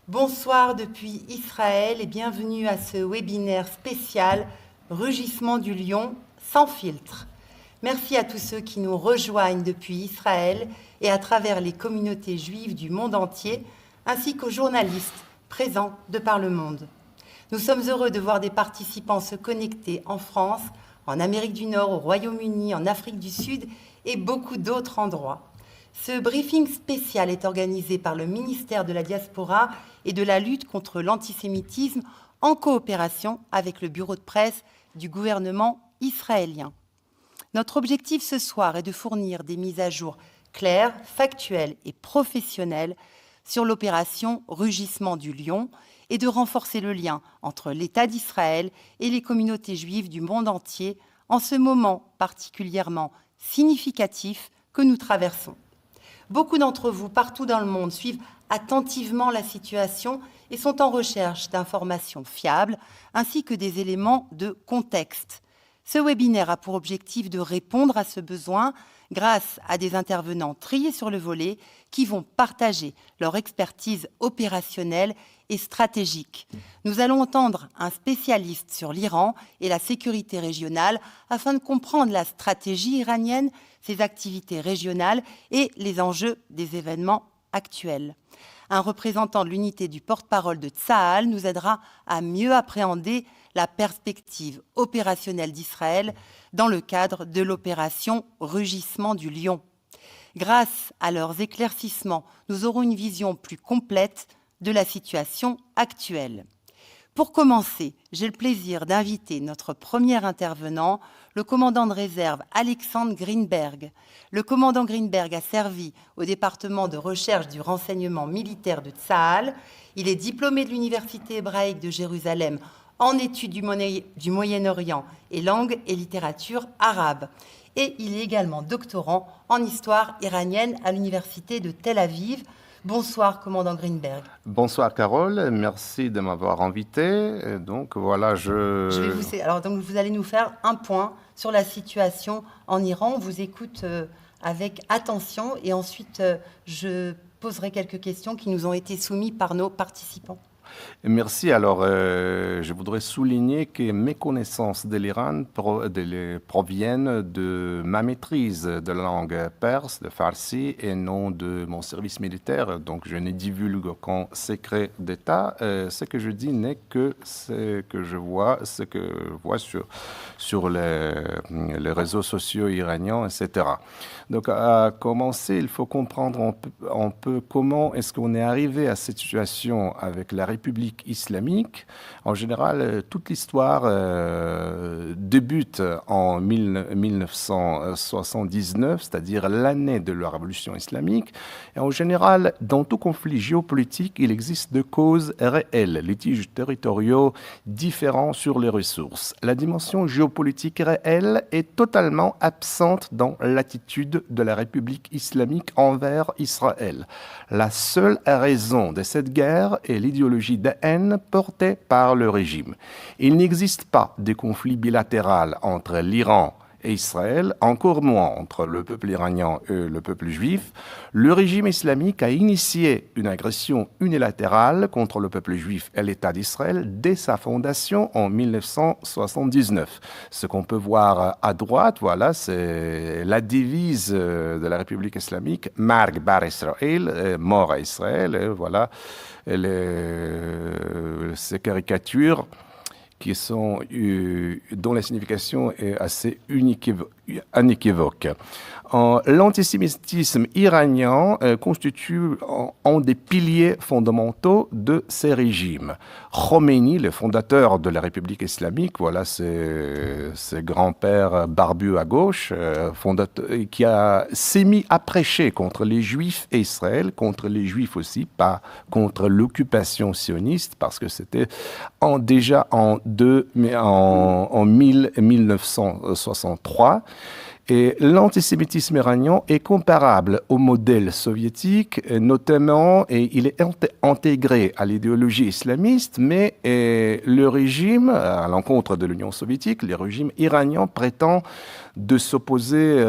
Bonsoir depuis Israël et bienvenue à ce webinaire spécial Rugissement du lion sans filtre. Merci à tous ceux qui nous rejoignent depuis Israël et à travers les communautés juives du monde entier, ainsi qu'aux journalistes présents de par le monde. Nous sommes heureux de voir des participants se connecter en France, en Amérique du Nord, au Royaume-Uni, en Afrique du Sud et beaucoup d'autres endroits. Ce briefing spécial est organisé par le ministère de la Diaspora et de la lutte contre l'antisémitisme en coopération avec le bureau de presse du gouvernement israélien. Notre objectif ce soir est de fournir des mises à jour claires, factuelles et professionnelles sur l'opération Rugissement du lion et de renforcer le lien entre l'État d'Israël et les communautés juives du monde entier en ce moment particulièrement significatif que nous traversons. Beaucoup d'entre vous, partout dans le monde, suivent attentivement la situation et sont en recherche d'informations fiables ainsi que des éléments de contexte. Ce webinaire a pour objectif de répondre à ce besoin grâce à des intervenants triés sur le volet qui vont partager leur expertise opérationnelle et stratégique. Nous allons entendre un spécialiste sur l'Iran et la sécurité régionale afin de comprendre la stratégie iranienne, ses activités régionales et les enjeux des événements actuels. Un représentant de l'unité du porte-parole de Tsahal nous aidera à mieux appréhender la perspective opérationnelle d'Israël dans le cadre de l'opération Rugissement du lion. Grâce à leurs éclaircissements, nous aurons une vision plus complète de la situation actuelle. Pour commencer, j'ai le plaisir d'inviter notre premier intervenant, le commandant de réserve Alexandre Greenberg. Le commandant Greenberg a servi au département de recherche du renseignement militaire de Tsahal. Il est diplômé de l'Université hébraïque de Jérusalem en études du Moyen-Orient et langue et littérature arabe. Et il est également doctorant en histoire iranienne à l'Université de Tel Aviv. Bonsoir, commandant Greenberg. Bonsoir, Carole. Merci de m'avoir invité. Donc, voilà, donc, vous allez nous faire un point sur la situation en Iran. On vous écoute avec attention et ensuite, je poserai quelques questions qui nous ont été soumises par nos participants. Merci. Alors, je voudrais souligner que mes connaissances de l'Iran proviennent de ma maîtrise de la langue perse, de farsi, et non de mon service militaire. Donc, je ne divulgue aucun secret d'État. Ce que je dis n'est que ce que je vois, sur les réseaux sociaux iraniens, etc. Donc, à commencer, il faut comprendre un peu comment est-ce qu'on est arrivé à cette situation avec la République islamique. En général, toute l'histoire débute en 1979, c'est-à-dire l'année de la révolution islamique. Et en général, dans tout conflit géopolitique, il existe deux causes réelles, litiges territoriaux différents sur les ressources. La dimension géopolitique réelle est totalement absente dans l'attitude de la République islamique envers Israël. La seule raison de cette guerre est l'idéologie de haine portée par le régime. Il n'existe pas de conflit bilatéral entre l'Iran et Israël, encore moins entre le peuple iranien et le peuple juif. Le régime islamique a initié une agression unilatérale contre le peuple juif et l'État d'Israël dès sa fondation en 1979. Ce qu'on peut voir à droite, voilà, c'est la devise de la République islamique, Marg bar Israël, mort à Israël, et voilà, ces caricatures qui sont, dont la signification est assez inéquivoque. L'antisémitisme iranien constitue un des piliers fondamentaux de ces régimes. Khomeini, le fondateur de la République islamique, voilà, c'est grand-père barbu à gauche, qui s'est mis à prêcher contre les Juifs et Israël, contre les Juifs aussi, pas contre l'occupation sioniste, parce que c'était déjà en 1963. Et l'antisémitisme iranien est comparable au modèle soviétique, notamment, et il est intégré à l'idéologie islamiste, mais le régime, à l'encontre de l'Union soviétique, le régime iranien prétend s'opposer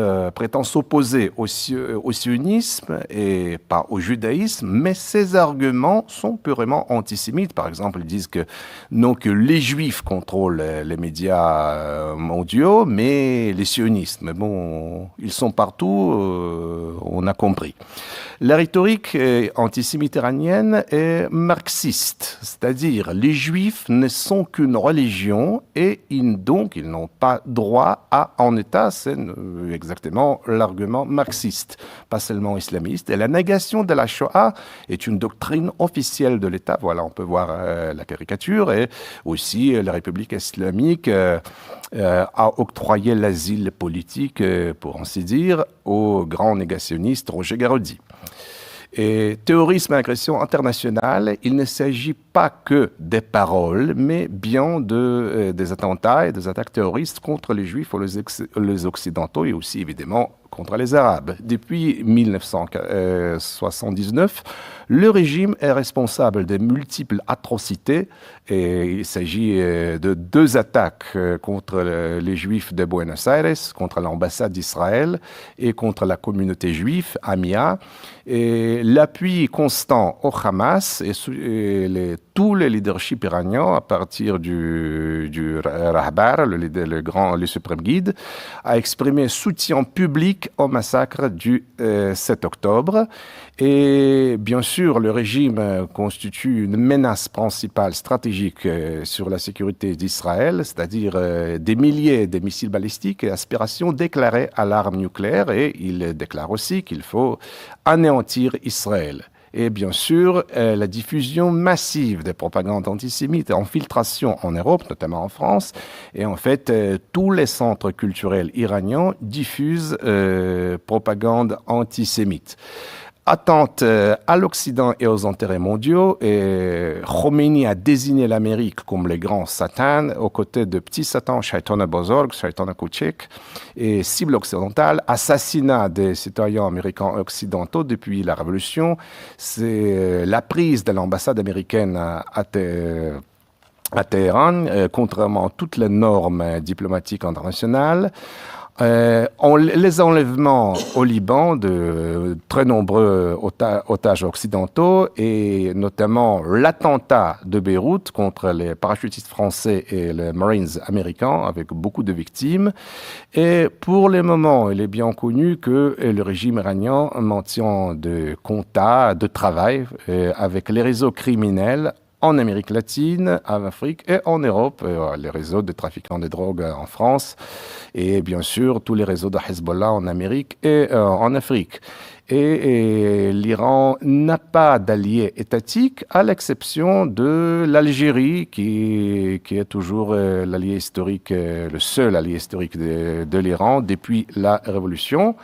au sionisme et pas au judaïsme, mais ses arguments sont purement antisémites. Par exemple, ils disent que non que les juifs contrôlent les médias mondiaux, mais les sionistes. Mais bon, ils sont partout, on a compris. La rhétorique antisémite iranienne est marxiste, c'est-à-dire les juifs ne sont qu'une religion et donc ils n'ont pas droit à en État. C'est exactement l'argument marxiste, pas seulement islamiste. Et la négation de la Shoah est une doctrine officielle de l'État. Voilà, on peut voir la caricature. Et aussi, la République islamique a octroyé l'asile politique, pour ainsi dire, au grand négationniste Roger Garaudy. Et terrorisme et agression internationale, il ne s'agit pas que des paroles, mais bien des attentats et des attaques terroristes contre les Juifs ou les Occidentaux et aussi évidemment contre les Arabes. Depuis 1979, le régime est responsable de multiples atrocités et il s'agit de 2 attaques contre les Juifs de Buenos Aires, contre l'ambassade d'Israël et contre la communauté juive, AMIA. Et l'appui constant au Hamas et tous les leaderships iraniens, à partir du Rahbar, le suprême guide, a exprimé soutien public au massacre du 7 octobre. Et bien sûr, le régime constitue une menace principale stratégique sur la sécurité d'Israël, c'est-à-dire des milliers de missiles balistiques et aspirations déclarées à l'arme nucléaire. Et il déclare aussi qu'il faut anéantir Israël. Et bien sûr, la diffusion massive des propagandes antisémites et infiltration en Europe, notamment en France. Et en fait, tous les centres culturels iraniens diffusent propagande antisémite. Attente à l'Occident et aux intérêts mondiaux, et Khomeini a désigné l'Amérique comme les grands satans, aux côtés de petits satans, Shaitana Bozorg, Shaitana Kouchek, et cible occidentale, assassinat des citoyens américains occidentaux depuis la Révolution. C'est la prise de l'ambassade américaine à Téhéran, contrairement à toutes les normes diplomatiques internationales. Les enlèvements au Liban de très nombreux otages occidentaux et notamment l'attentat de Beyrouth contre les parachutistes français et les Marines américains avec beaucoup de victimes. Et pour le moment, il est bien connu que le régime iranien maintient des contacts de travail avec les réseaux criminels en Amérique latine, en Afrique et en Europe, les réseaux de trafiquants de drogue en France et bien sûr tous les réseaux de Hezbollah en Amérique et en Afrique. Et l'Iran n'a pas d'allié étatique à l'exception de l'Algérie qui est toujours l'allié historique, le seul allié historique de l'Iran depuis la Révolution.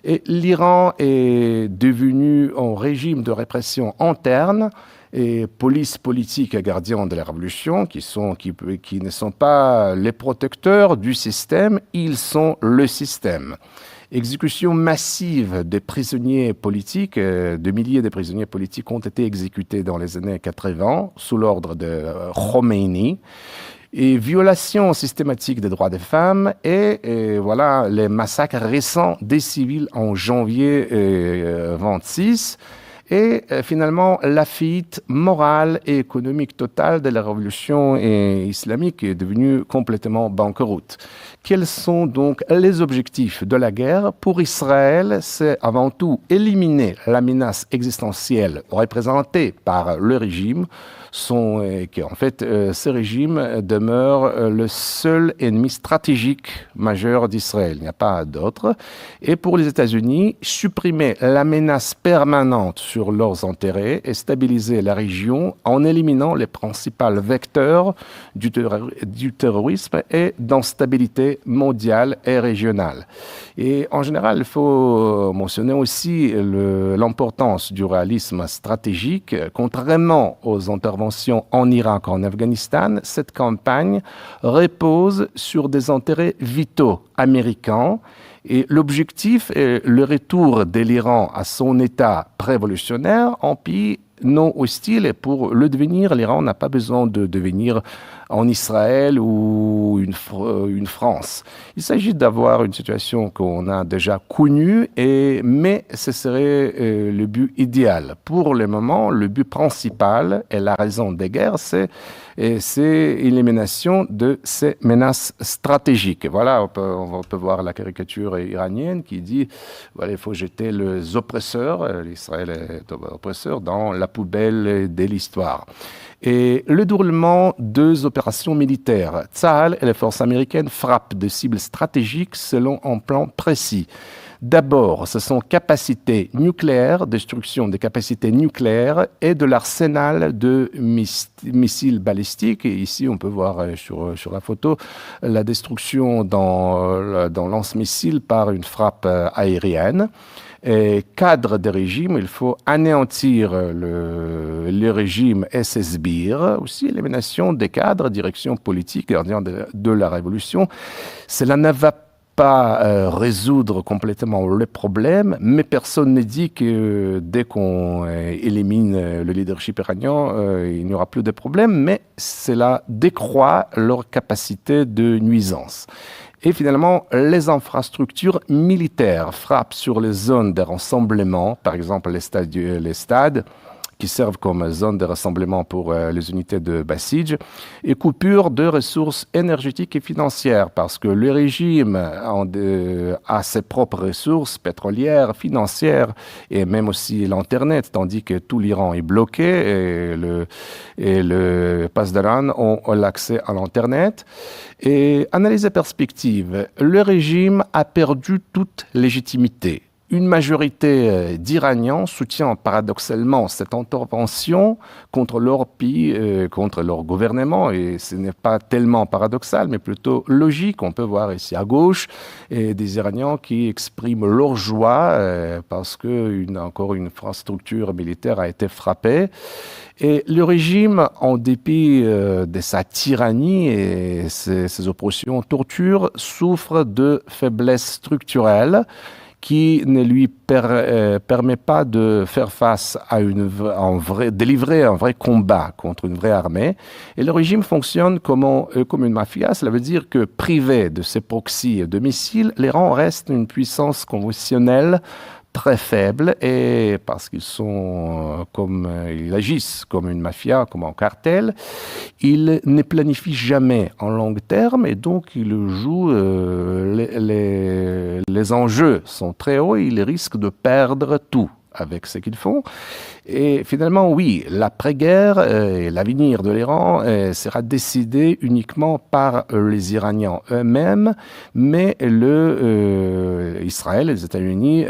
Et l'Iran est devenu un régime de répression interne et police politique et gardiens de la révolution qui ne sont pas les protecteurs du système, ils sont le système. Exécution massive des prisonniers politiques, de milliers de prisonniers politiques ont été exécutés dans les années 80 sous l'ordre de Khomeini. Et violation systématique des droits des femmes et voilà les massacres récents des civils en janvier 26. Et finalement, la faillite morale et économique totale de la révolution islamique est devenue complètement banqueroute. Quels sont donc les objectifs de la guerre? Pour Israël, c'est avant tout éliminer la menace existentielle représentée par le régime, en fait, ce régime demeure le seul ennemi stratégique majeur d'Israël. Il n'y a pas d'autre. Et pour les États-Unis, supprimer la menace permanente sur leurs intérêts et stabiliser la région en éliminant les principaux vecteurs du terrorisme et d'instabilité mondiale et régionale. Et en général, il faut mentionner aussi l'importance du réalisme stratégique. Contrairement aux interventions en Irak, en Afghanistan, cette campagne repose sur des intérêts vitaux américains Et l'objectif est le retour de l'Iran à son état prévolutionnaire en pays non hostile. Et pour le devenir, l'Iran n'a pas besoin de devenir en Israël ou une France. Il s'agit d'avoir une situation qu'on a déjà connue, mais ce serait le but idéal. Pour le moment, le but principal et la raison des guerres, c'est l'élimination de ces menaces stratégiques. Voilà, on peut voir la caricature iranienne qui dit voilà, il faut jeter les oppresseurs, l'Israël est oppresseur, dans la poubelle de l'histoire. Et le déroulement deux opérations militaires. Tsahal et les forces américaines frappent de cibles stratégiques selon un plan précis. D'abord, ce sont capacités nucléaires, destruction des capacités nucléaires et de l'arsenal de missiles balistiques. Et ici, on peut voir sur la photo la destruction dans lance-missiles par une frappe aérienne. Et cadre des régimes, il faut anéantir le régime et ses sbires, aussi élimination des cadres, direction politique, gardien de la révolution. Cela ne va pas résoudre complètement le problème, mais personne ne dit que dès qu'on élimine le leadership iranien, il n'y aura plus de problème, mais cela décroît leur capacité de nuisance. Et finalement, les infrastructures militaires frappent sur les zones de rassemblement, par exemple les stades qui servent comme zone de rassemblement pour les unités de Basij, et coupure de ressources énergétiques et financières, parce que le régime a ses propres ressources pétrolières, financières, et même aussi l'Internet, tandis que tout l'Iran est bloqué, et le Pasdaran ont l'accès à l'Internet. Et analyse perspective, le régime a perdu toute légitimité. Une majorité d'Iraniens soutient paradoxalement cette intervention contre leur pays, contre leur gouvernement, et ce n'est pas tellement paradoxal, mais plutôt logique. On peut voir ici à gauche des Iraniens qui expriment leur joie parce qu'encore une infrastructure militaire a été frappée. Et le régime, en dépit de sa tyrannie et ses oppressions, tortures, souffre de faiblesses structurelles qui ne lui permet pas de faire face à délivrer un vrai combat contre une vraie armée. Et le régime fonctionne comme une mafia. Cela veut dire que privé de ses proxys et de missiles, l'Iran reste une puissance conventionnelle très faible, et parce qu'ils ils agissent comme une mafia, comme un cartel, ils ne planifient jamais en long terme, et donc ils jouent, les enjeux sont très hauts, et ils risquent de perdre tout avec ce qu'ils font. Et finalement, oui, l'après-guerre et l'avenir de l'Iran sera décidé uniquement par les Iraniens eux-mêmes, mais Israël et les États-Unis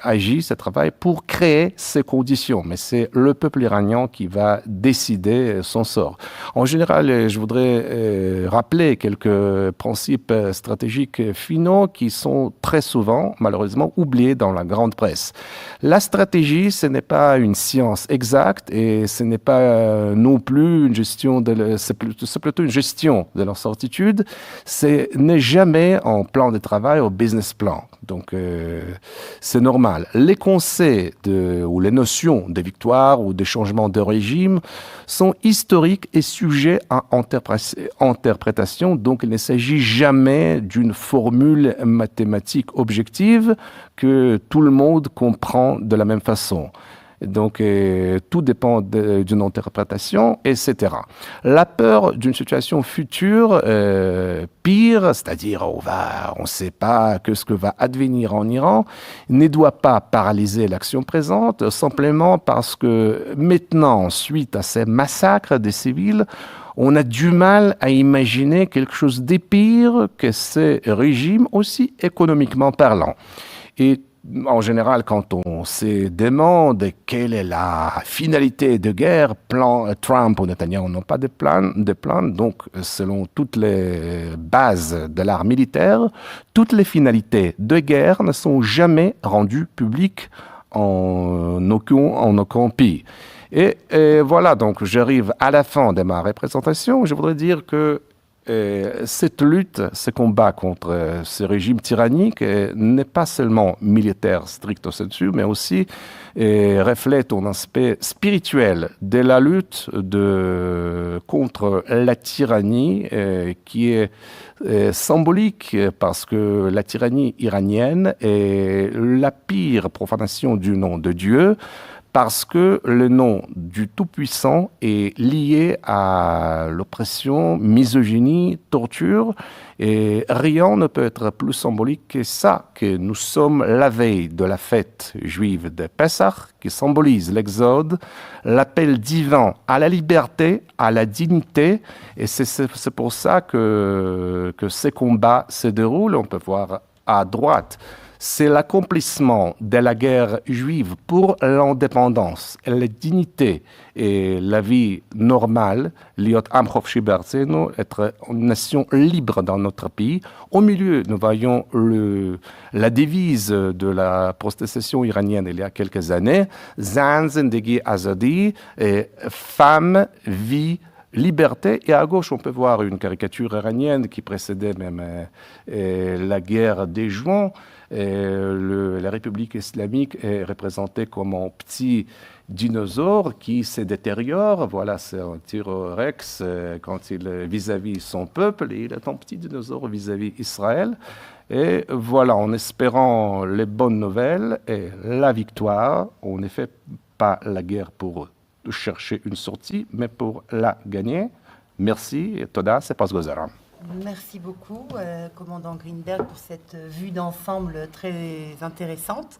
agissent et travaillent pour créer ces conditions. Mais c'est le peuple iranien qui va décider son sort. En général, je voudrais rappeler quelques principes stratégiques finaux qui sont très souvent, malheureusement, oubliés dans la grande presse. La stratégie, ce n'est pas une science exacte, et ce n'est pas non plus une gestion c'est plutôt une gestion de l'incertitude. Ce n'est jamais en plan de travail ou business plan. Donc, c'est normal. Les conseils ou les notions de victoire ou de changement de régime sont historiques et sujets à interprétation. Donc, il ne s'agit jamais d'une formule mathématique objective que tout le monde comprend de la même façon. Donc, tout dépend d'une interprétation, etc. La peur d'une situation future pire, c'est-à-dire on ne sait pas ce que va advenir en Iran, ne doit pas paralyser l'action présente, simplement parce que maintenant, suite à ces massacres des civils, on a du mal à imaginer quelque chose de pire que ces régimes, aussi économiquement parlant. Et en général, quand on se demande quelle est la finalité de guerre, Trump ou Netanyahu n'ont pas de plan. Donc, selon toutes les bases de l'art militaire, toutes les finalités de guerre ne sont jamais rendues publiques en aucun pays. Et voilà, donc j'arrive à la fin de ma représentation. Je voudrais dire que cette lutte, ce combat contre ce régime tyrannique n'est pas seulement militaire stricto sensu, mais aussi reflète un aspect spirituel de la lutte contre la tyrannie qui est symbolique parce que la tyrannie iranienne est la pire profanation du nom de Dieu, parce que le nom du Tout-Puissant est lié à l'oppression, misogynie, torture, et rien ne peut être plus symbolique que ça, que nous sommes la veille de la fête juive de Pessah, qui symbolise l'exode, l'appel divin à la liberté, à la dignité, et c'est pour ça que ces combats se déroulent. On peut voir à droite. C'est l'accomplissement de la guerre juive pour l'indépendance, la dignité et la vie normale, liot am chofshi be'artzenu, être une nation libre dans notre pays. Au milieu, nous voyons la devise de la protestation iranienne il y a quelques années, Zan zendegi azadi, femme, vie, liberté. Et à gauche, on peut voir une caricature iranienne qui précédait même la guerre des Juins. La République islamique est représentée comme un petit dinosaure qui se détériore. Voilà, c'est un Tyrannosaurus quand il est vis-à-vis son peuple, et il est un petit dinosaure vis-à-vis Israël. Et voilà, en espérant les bonnes nouvelles et la victoire, on ne fait pas la guerre pour chercher une sortie, mais pour la gagner. Merci, et Toda, c'est pas Gozaram. Merci beaucoup, commandant Greenberg, pour cette vue d'ensemble très intéressante,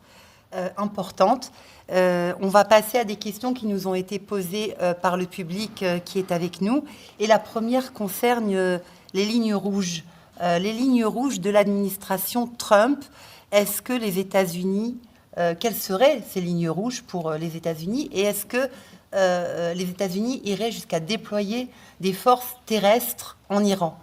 importante. On va passer à des questions qui nous ont été posées par le public qui est avec nous. Et la première concerne les lignes rouges. Les lignes rouges de l'administration Trump. Est-ce que les États-Unis, quelles seraient ces lignes rouges pour les États-Unis? Et est-ce que les États-Unis iraient jusqu'à déployer des forces terrestres en Iran?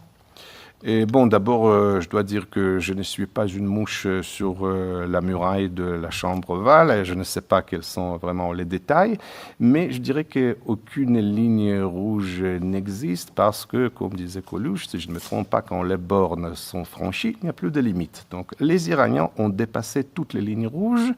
Et bon, d'abord, je dois dire que je ne suis pas une mouche sur la muraille de la Chambre ovale, et je ne sais pas quels sont vraiment les détails, mais je dirais qu'aucune ligne rouge n'existe parce que, comme disait Coluche, si je ne me trompe pas, quand les bornes sont franchies, il n'y a plus de limites. Donc les Iraniens ont dépassé toutes les lignes rouges.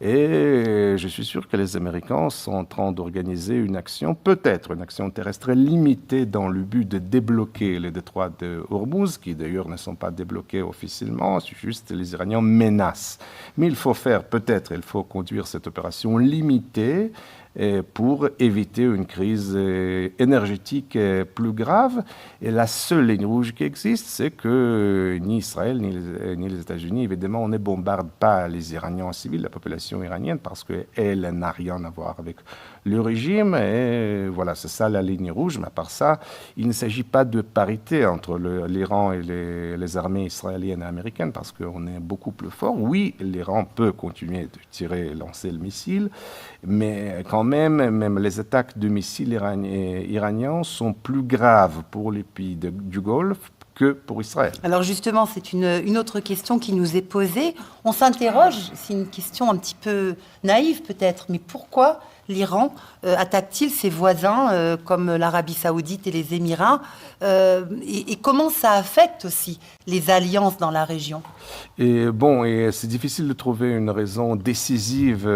Et je suis sûr que les Américains sont en train d'organiser une action, peut-être une action terrestre limitée dans le but de débloquer les détroits de Hormuz, qui d'ailleurs ne sont pas débloqués officiellement, c'est juste les Iraniens menacent. Mais il faut conduire cette opération limitée pour éviter une crise énergétique plus grave. Et la seule ligne rouge qui existe, c'est que ni Israël ni les États-Unis, évidemment, on ne bombarde pas les Iraniens civils, la population iranienne, parce qu'elle n'a rien à voir avec le régime. Et voilà, c'est ça la ligne rouge. Mais à part ça, il ne s'agit pas de parité entre l'Iran et les armées israéliennes et américaines, parce qu'on est beaucoup plus fort. Oui, l'Iran peut continuer de tirer et lancer le missile, mais quand même les attaques de missiles iraniens sont plus graves pour les pays du Golfe que pour Israël. Alors justement, c'est une autre question qui nous est posée. On s'interroge, c'est une question un petit peu naïve peut-être, mais pourquoi l'Iran attaque-t-il ses voisins comme l'Arabie Saoudite et les Émirats et comment ça affecte aussi les alliances dans la région? Et c'est difficile de trouver une raison décisive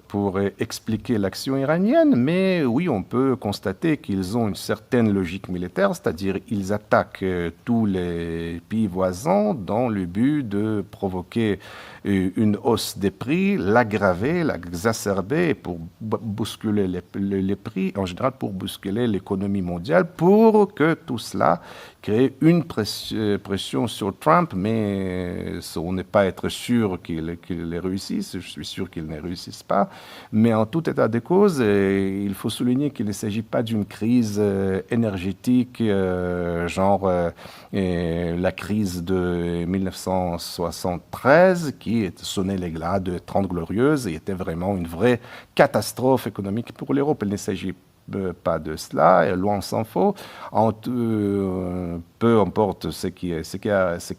pour expliquer l'action iranienne, mais oui, on peut constater qu'ils ont une certaine logique militaire, c'est-à-dire ils attaquent tous les pays voisins dans le but de provoquer une hausse des prix, l'aggraver, l'exacerber pour bousculer les prix, en général pour bousculer l'économie mondiale, pour que tout cela crée une pression sur Trump, mais on n'est pas être sûr qu'il réussisse, je suis sûr qu'il ne réussisse pas, mais en tout état de cause, il faut souligner qu'il ne s'agit pas d'une crise énergétique, genre la crise de 1973, qui sonnait l'éclat de 30 glorieuses et était vraiment une vraie catastrophe économique pour l'Europe. Il ne s'agit pas de cela, et loin s'en faut. Peu importe ce qui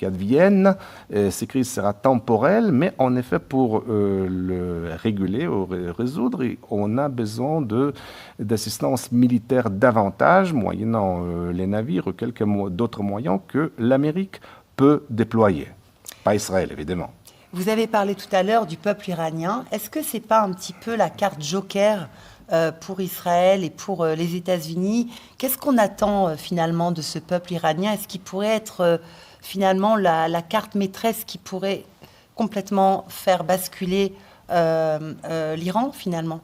advienne, cette crise sera temporelle, mais en effet, pour le réguler ou résoudre, on a besoin d'assistance militaire davantage, moyennant les navires ou quelques d'autres moyens que l'Amérique peut déployer. Pas Israël, évidemment. Vous avez parlé tout à l'heure du peuple iranien. Est-ce que ce n'est pas un petit peu la carte joker pour Israël et pour les États-Unis? Qu'est-ce qu'on attend finalement de ce peuple iranien? Est-ce qu'il pourrait être finalement la carte maîtresse qui pourrait complètement faire basculer l'Iran finalement?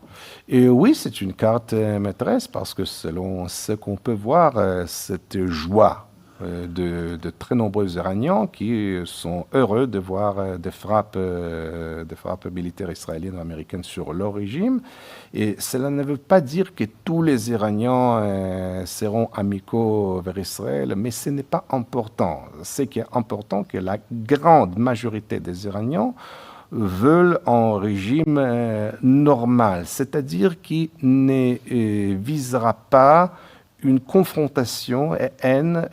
Et oui, c'est une carte maîtresse parce que selon ce qu'on peut voir, cette joie de très nombreux Iraniens qui sont heureux de voir des frappes militaires israéliennes ou américaines sur leur régime. Et cela ne veut pas dire que tous les Iraniens seront amicaux vers Israël, mais ce n'est pas important. Ce qui est important, c'est que la grande majorité des Iraniens veulent un régime normal, c'est-à-dire qui ne visera pas une confrontation et haine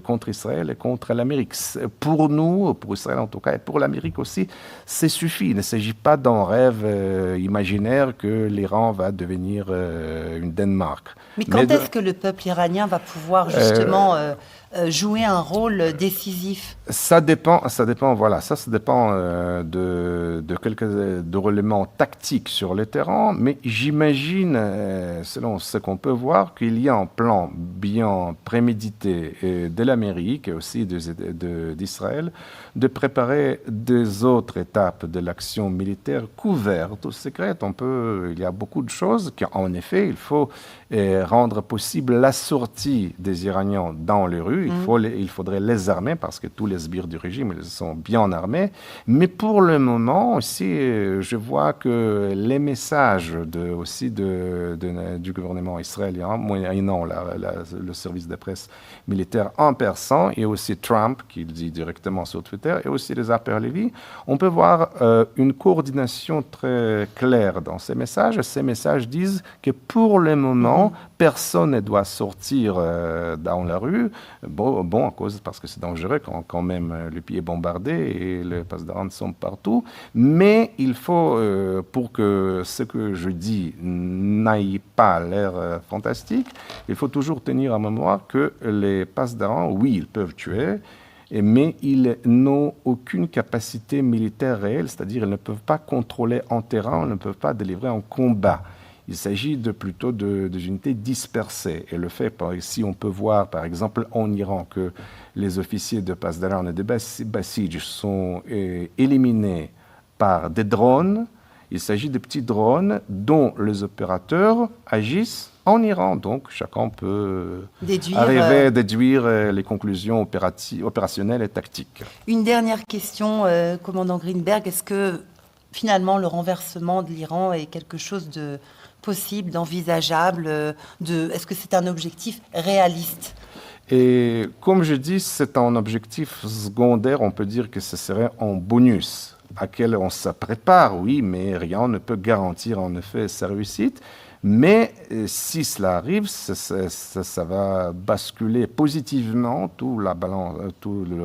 contre Israël et contre l'Amérique. Pour nous, pour Israël en tout cas, et pour l'Amérique aussi, c'est suffit. Il ne s'agit pas d'un rêve imaginaire que l'Iran va devenir une Danemark. Mais quand est-ce que le peuple iranien va pouvoir justement jouer un rôle décisif? Ça dépend, voilà, ça dépend de quelques éléments tactiques sur le terrain, mais j'imagine, selon ce qu'on peut voir, qu'il y a un plan bien prémédité de l'Amérique et aussi d'Israël de préparer des autres étapes de l'action militaire couverte ou secrète. Il y a beaucoup de choses qu'en effet, il faut rendre possible la sortie des Iraniens dans les rues. Il faudrait les armer parce que tous les sbires du régime ils sont bien armés. Mais pour le moment aussi, je vois que les messages du gouvernement israélien, moyennant le service de presse militaire en persan, et aussi Trump qui le dit directement sur Twitter, et aussi les Harper Levy, on peut voir une coordination très claire dans ces messages. Ces messages disent que pour le moment, personne ne doit sortir dans la rue. Bon, parce que c'est dangereux quand même le pays est bombardé et les passes d'armes sont partout. Mais il faut, pour que ce que je dis n'aille pas l'air fantastique, il faut toujours tenir en mémoire que les passes d'armes, oui, ils peuvent tuer, mais ils n'ont aucune capacité militaire réelle, c'est-à-dire ils ne peuvent pas contrôler un terrain, ils ne peuvent pas délivrer un combat. Il s'agit plutôt de unités dispersées. Et le fait, si on peut voir, par exemple, en Iran, que les officiers de passe d'alarme et de Basij sont éliminés par des drones, il s'agit de petits drones dont les opérateurs agissent en Iran. Donc, chacun peut arriver à déduire les conclusions opérationnelles et tactiques. Une dernière question, commandant Greenberg. Est-ce que, finalement, le renversement de l'Iran est quelque chose de possible, d'envisageable, est-ce que c'est un objectif réaliste? Et comme je dis, c'est un objectif secondaire, on peut dire que ce serait un bonus à quel on se prépare, oui, mais rien ne peut garantir en effet sa réussite. Mais si cela arrive, ça va basculer positivement tout le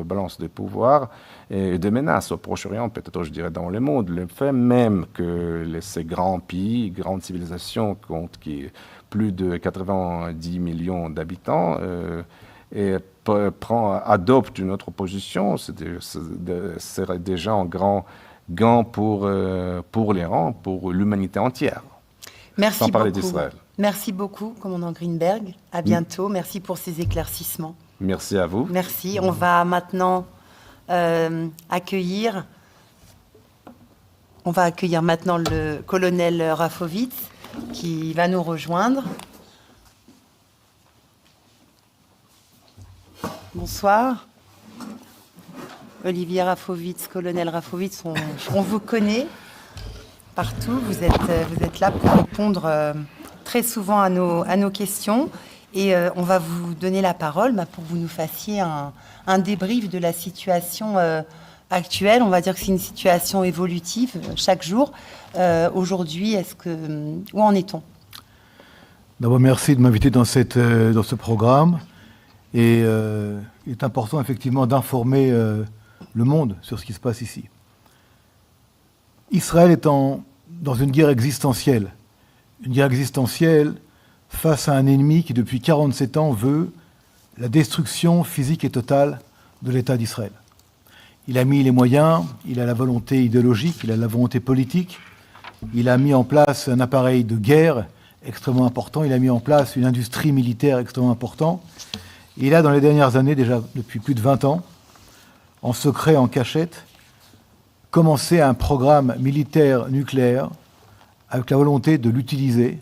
balance de pouvoir et de menaces au Proche-Orient, peut-être je dirais dans le monde. Le fait même que ces grands pays, grandes civilisations comptent plus de 90 millions d'habitants adoptent une autre position, serait déjà un grand gain pour l'Iran, pour l'humanité entière. Merci beaucoup. d'Israël. Merci beaucoup, commandant Greenberg. À bientôt. Merci pour ces éclaircissements. Merci à vous. Merci. On va maintenant accueillir maintenant le colonel Rafovitz qui va nous rejoindre. Bonsoir. Olivier Rafovitz, colonel Rafovitz, on vous connaît partout. Vous êtes là pour répondre très souvent à nos questions. Et on va vous donner la parole pour que vous nous fassiez un débrief de la situation actuelle. On va dire que c'est une situation évolutive chaque jour. Aujourd'hui, où en est-on ? D'abord, merci de m'inviter dans ce programme. Et il est important, effectivement, d'informer le monde sur ce qui se passe ici. Israël est dans une guerre existentielle. Une guerre existentielle face à un ennemi qui, depuis 47 ans, veut la destruction physique et totale de l'État d'Israël. Il a mis les moyens, il a la volonté idéologique, il a la volonté politique, il a mis en place un appareil de guerre extrêmement important, il a mis en place une industrie militaire extrêmement importante. Et il a, dans les dernières années, déjà depuis plus de 20 ans, en secret, en cachette, commencé un programme militaire nucléaire avec la volonté de l'utiliser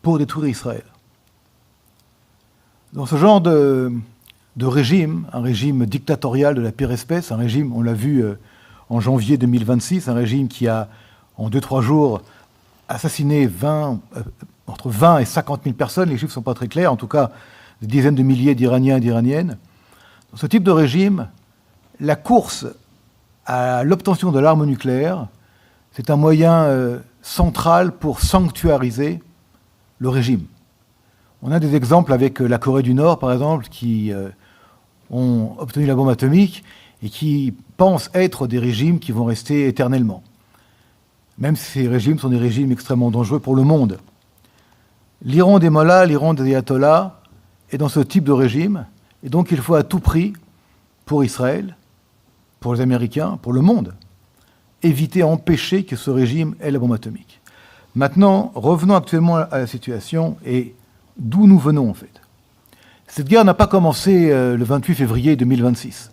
pour détruire Israël. Dans ce genre de régime, un régime dictatorial de la pire espèce, un régime, on l'a vu en janvier 2026, un régime qui a, en 2-3 jours, assassiné entre 20 et 50 000 personnes, les chiffres ne sont pas très clairs, en tout cas des dizaines de milliers d'Iraniens et d'Iraniennes. Dans ce type de régime, la course à l'obtention de l'arme nucléaire, c'est un moyen central pour sanctuariser le régime. On a des exemples avec la Corée du Nord, par exemple, qui ont obtenu la bombe atomique et qui pensent être des régimes qui vont rester éternellement. Même si ces régimes sont des régimes extrêmement dangereux pour le monde. L'Iran des mollahs, l'Iran des ayatollahs est dans ce type de régime, et donc il faut à tout prix, pour Israël, pour les Américains, pour le monde, éviter, empêcher que ce régime ait la bombe atomique. Maintenant, revenons actuellement à la situation et d'où nous venons en fait. Cette guerre n'a pas commencé le 28 février 2026.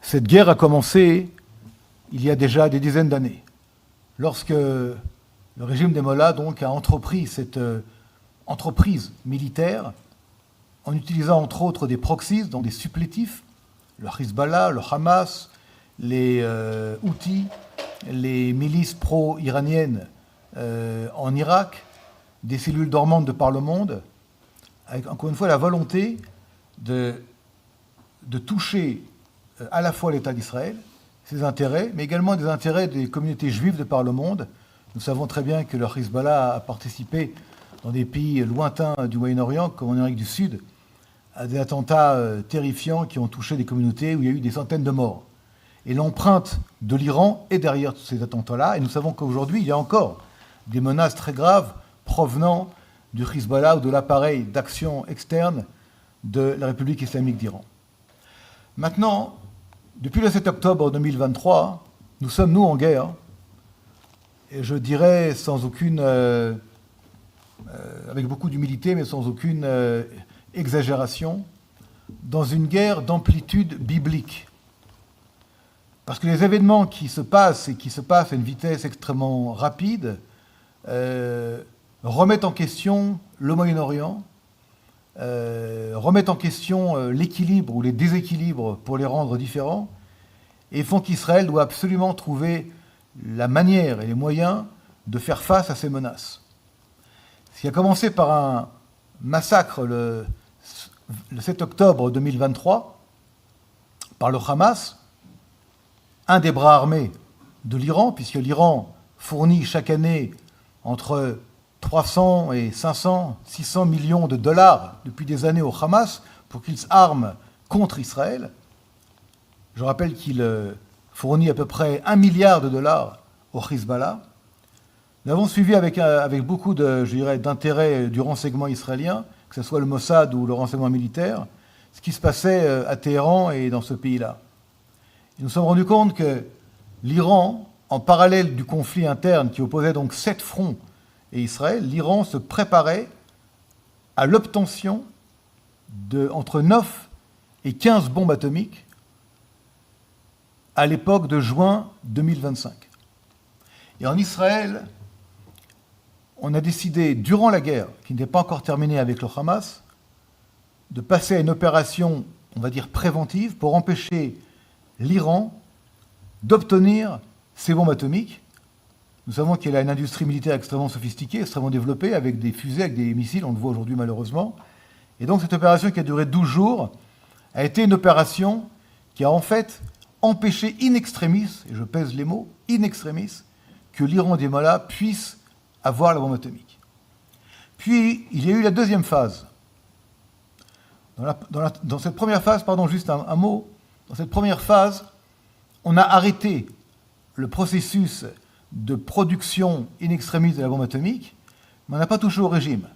Cette guerre a commencé il y a déjà des dizaines d'années, lorsque le régime des mollahs donc, a entrepris cette entreprise militaire en utilisant entre autres des proxies, donc des supplétifs, le Hezbollah, le Hamas, les Houthis, les milices pro-iraniennes en Irak, des cellules dormantes de par le monde, avec encore une fois la volonté de toucher à la fois l'État d'Israël, ses intérêts, mais également des intérêts des communautés juives de par le monde. Nous savons très bien que le Hezbollah a participé dans des pays lointains du Moyen-Orient, comme en Amérique du Sud, à des attentats terrifiants qui ont touché des communautés où il y a eu des centaines de morts. Et l'empreinte de l'Iran est derrière tous ces attentats-là, et nous savons qu'aujourd'hui, il y a encore des menaces très graves provenant du Hezbollah ou de l'appareil d'action externe de la République islamique d'Iran. Maintenant, depuis le 7 octobre 2023, nous sommes, nous, en guerre, et je dirais sans aucune, avec beaucoup d'humilité, mais sans aucune exagération, dans une guerre d'amplitude biblique. Parce que les événements qui se passent, et qui se passent à une vitesse extrêmement rapide, remettent en question le Moyen-Orient, remettent en question l'équilibre ou les déséquilibres pour les rendre différents, et font qu'Israël doit absolument trouver la manière et les moyens de faire face à ces menaces. Ce qui a commencé par un massacre le 7 octobre 2023 par le Hamas, un des bras armés de l'Iran, puisque l'Iran fournit chaque année entre 300 et 500, 600 millions de dollars depuis des années au Hamas pour qu'il s'arme contre Israël. Je rappelle qu'il fournit à peu près 1 milliard de dollars au Hezbollah. Nous avons suivi avec beaucoup d'intérêt du renseignement israélien, que ce soit le Mossad ou le renseignement militaire, ce qui se passait à Téhéran et dans ce pays-là. Et nous nous sommes rendus compte que l'Iran, en parallèle du conflit interne qui opposait donc 7 fronts et Israël, l'Iran se préparait à l'obtention entre 9 et 15 bombes atomiques à l'époque de juin 2025. Et en Israël, on a décidé, durant la guerre, qui n'était pas encore terminée avec le Hamas, de passer à une opération, on va dire, préventive pour empêcher l'Iran d'obtenir ces bombes atomiques. Nous savons qu'il a une industrie militaire extrêmement sophistiquée, extrêmement développée, avec des fusées, avec des missiles, on le voit aujourd'hui malheureusement. Et donc cette opération qui a duré 12 jours a été une opération qui a en fait empêché in extremis, et je pèse les mots, in extremis, que l'Iran des mollahs puisse avoir la bombe atomique. Puis, il y a eu la deuxième phase. Dans cette première phase, pardon, juste un mot, dans cette première phase, on a arrêté le processus de production in extremis de la bombe atomique, mais on n'a pas touché au régime,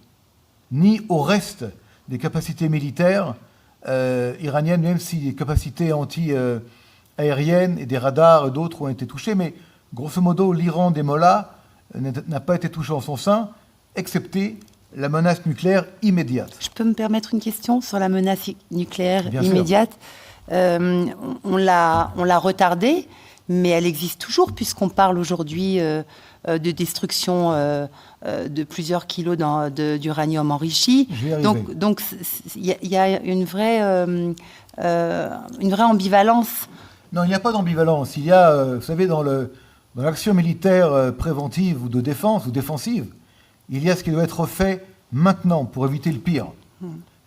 ni au reste des capacités militaires iraniennes, même si les capacités anti-aériennes et des radars et d'autres ont été touchées, mais grosso modo, l'Iran des mollahs n'a pas été touché en son sein, excepté la menace nucléaire immédiate. Je peux me permettre une question sur la menace nucléaire Bien immédiate. On l'a retardée, mais elle existe toujours, puisqu'on parle aujourd'hui de destruction de plusieurs kilos d'uranium enrichi. Je vais y arriver. Donc, il y a une vraie ambivalence. Non, il n'y a pas d'ambivalence. Il y a, vous savez, dans l'action militaire préventive ou de défense ou défensive, il y a ce qui doit être fait maintenant pour éviter le pire.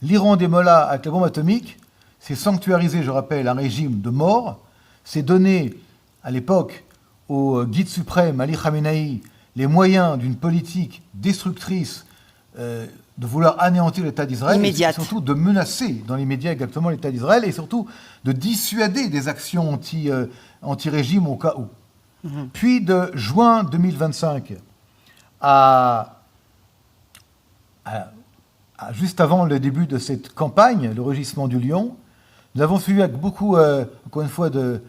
L'Iran des mollahs avec la bombe atomique, c'est sanctuariser, je rappelle, un régime de mort, c'est donner à l'époque au guide suprême, Ali Khamenei, les moyens d'une politique destructrice de vouloir anéantir l'État d'Israël, et surtout de menacer dans l'immédiat exactement l'État d'Israël, et surtout de dissuader des actions anti-régime au cas où. Puis de juin 2025 juste avant le début de cette campagne, le rugissement du lion, nous avons suivi avec beaucoup, encore une fois, de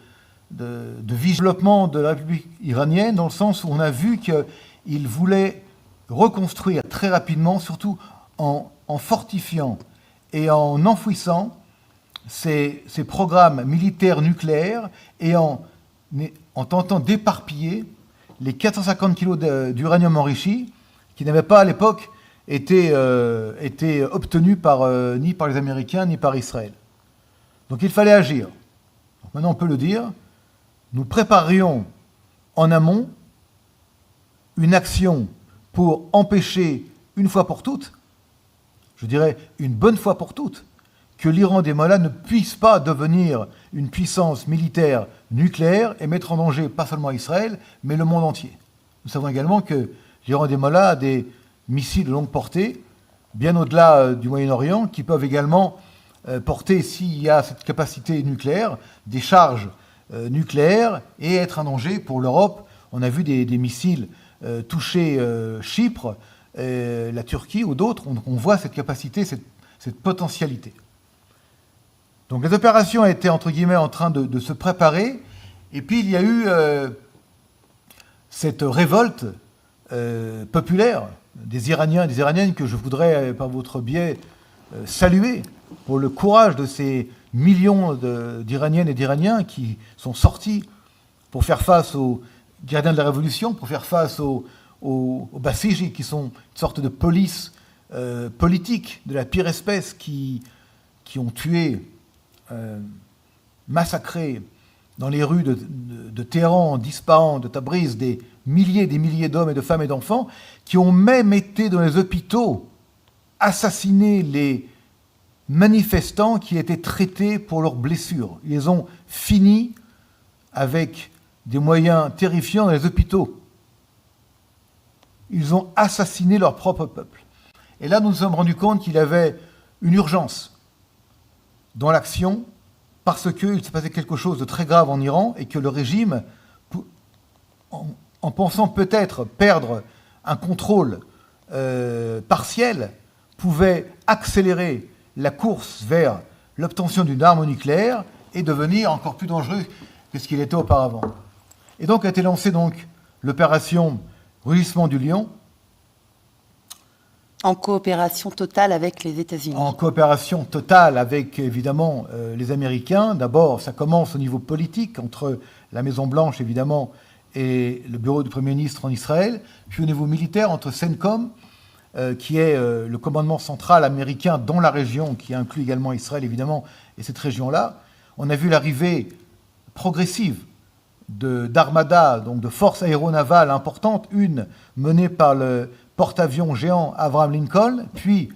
développement de la République iranienne, dans le sens où on a vu qu'ils voulaient reconstruire très rapidement, surtout en fortifiant et en enfouissant ces programmes militaires nucléaires et en tentant d'éparpiller les 450 kilos d'uranium enrichi qui n'avaient pas à l'époque été obtenus ni par les Américains ni par Israël. Donc il fallait agir. Donc maintenant on peut le dire, nous préparions en amont une action pour empêcher une fois pour toutes, je dirais une bonne fois pour toutes, que l'Iran des mollahs ne puisse pas devenir une puissance militaire nucléaire et mettre en danger pas seulement Israël, mais le monde entier. Nous savons également que l'Iran des mollahs a des missiles de longue portée, bien au-delà du Moyen-Orient, qui peuvent également porter, s'il y a cette capacité nucléaire, des charges nucléaires et être un danger pour l'Europe. On a vu des missiles toucher Chypre, la Turquie ou d'autres. On voit cette capacité, cette potentialité. Donc les opérations étaient, entre guillemets, en train de se préparer. Et puis il y a eu cette révolte populaire des Iraniens et des Iraniennes que je voudrais, par votre biais, saluer pour le courage de ces millions d'Iraniennes et d'Iraniens qui sont sortis pour faire face aux gardiens de la Révolution, pour faire face aux Basiji, qui sont une sorte de police politique de la pire espèce, qui ont tué, massacré dans les rues de Téhéran, d'Ispahan, de Tabriz, des milliers d'hommes et de femmes et d'enfants, qui ont même été dans les hôpitaux assassiner les manifestants qui étaient traités pour leurs blessures. Ils ont fini avec des moyens terrifiants dans les hôpitaux. Ils ont assassiné leur propre peuple. Et là, nous nous sommes rendus compte qu'il y avait une urgence dans l'action, parce qu'il se passait quelque chose de très grave en Iran et que le régime, en pensant peut-être perdre un contrôle partiel, pouvait accélérer la course vers l'obtention d'une arme nucléaire et devenir encore plus dangereux que ce qu'il était auparavant. Et donc a été lancée l'opération Rugissement du Lion. En coopération totale avec les États-Unis. En coopération totale avec, évidemment, les Américains. D'abord, ça commence au niveau politique, entre la Maison-Blanche, évidemment, et le bureau du Premier ministre en Israël. Puis au niveau militaire, entre CENTCOM, qui est le commandement central américain dans la région, qui inclut également Israël, évidemment, et cette région-là. On a vu l'arrivée progressive d'armadas, donc de forces aéronavales importantes, une menée par le porte-avions géant Abraham Lincoln, puis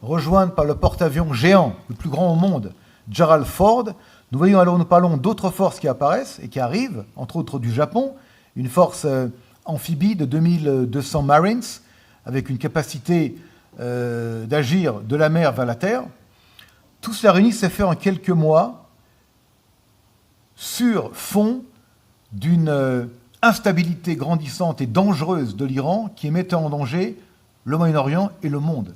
rejointe par le porte-avions géant, le plus grand au monde, Gerald Ford. Nous parlons d'autres forces qui apparaissent et qui arrivent, entre autres du Japon, une force amphibie de 2200 Marines, avec une capacité d'agir de la mer vers la terre. Tout cela réuni s'est fait en quelques mois sur fond d'une instabilité grandissante et dangereuse de l'Iran qui mettait en danger le Moyen-Orient et le monde.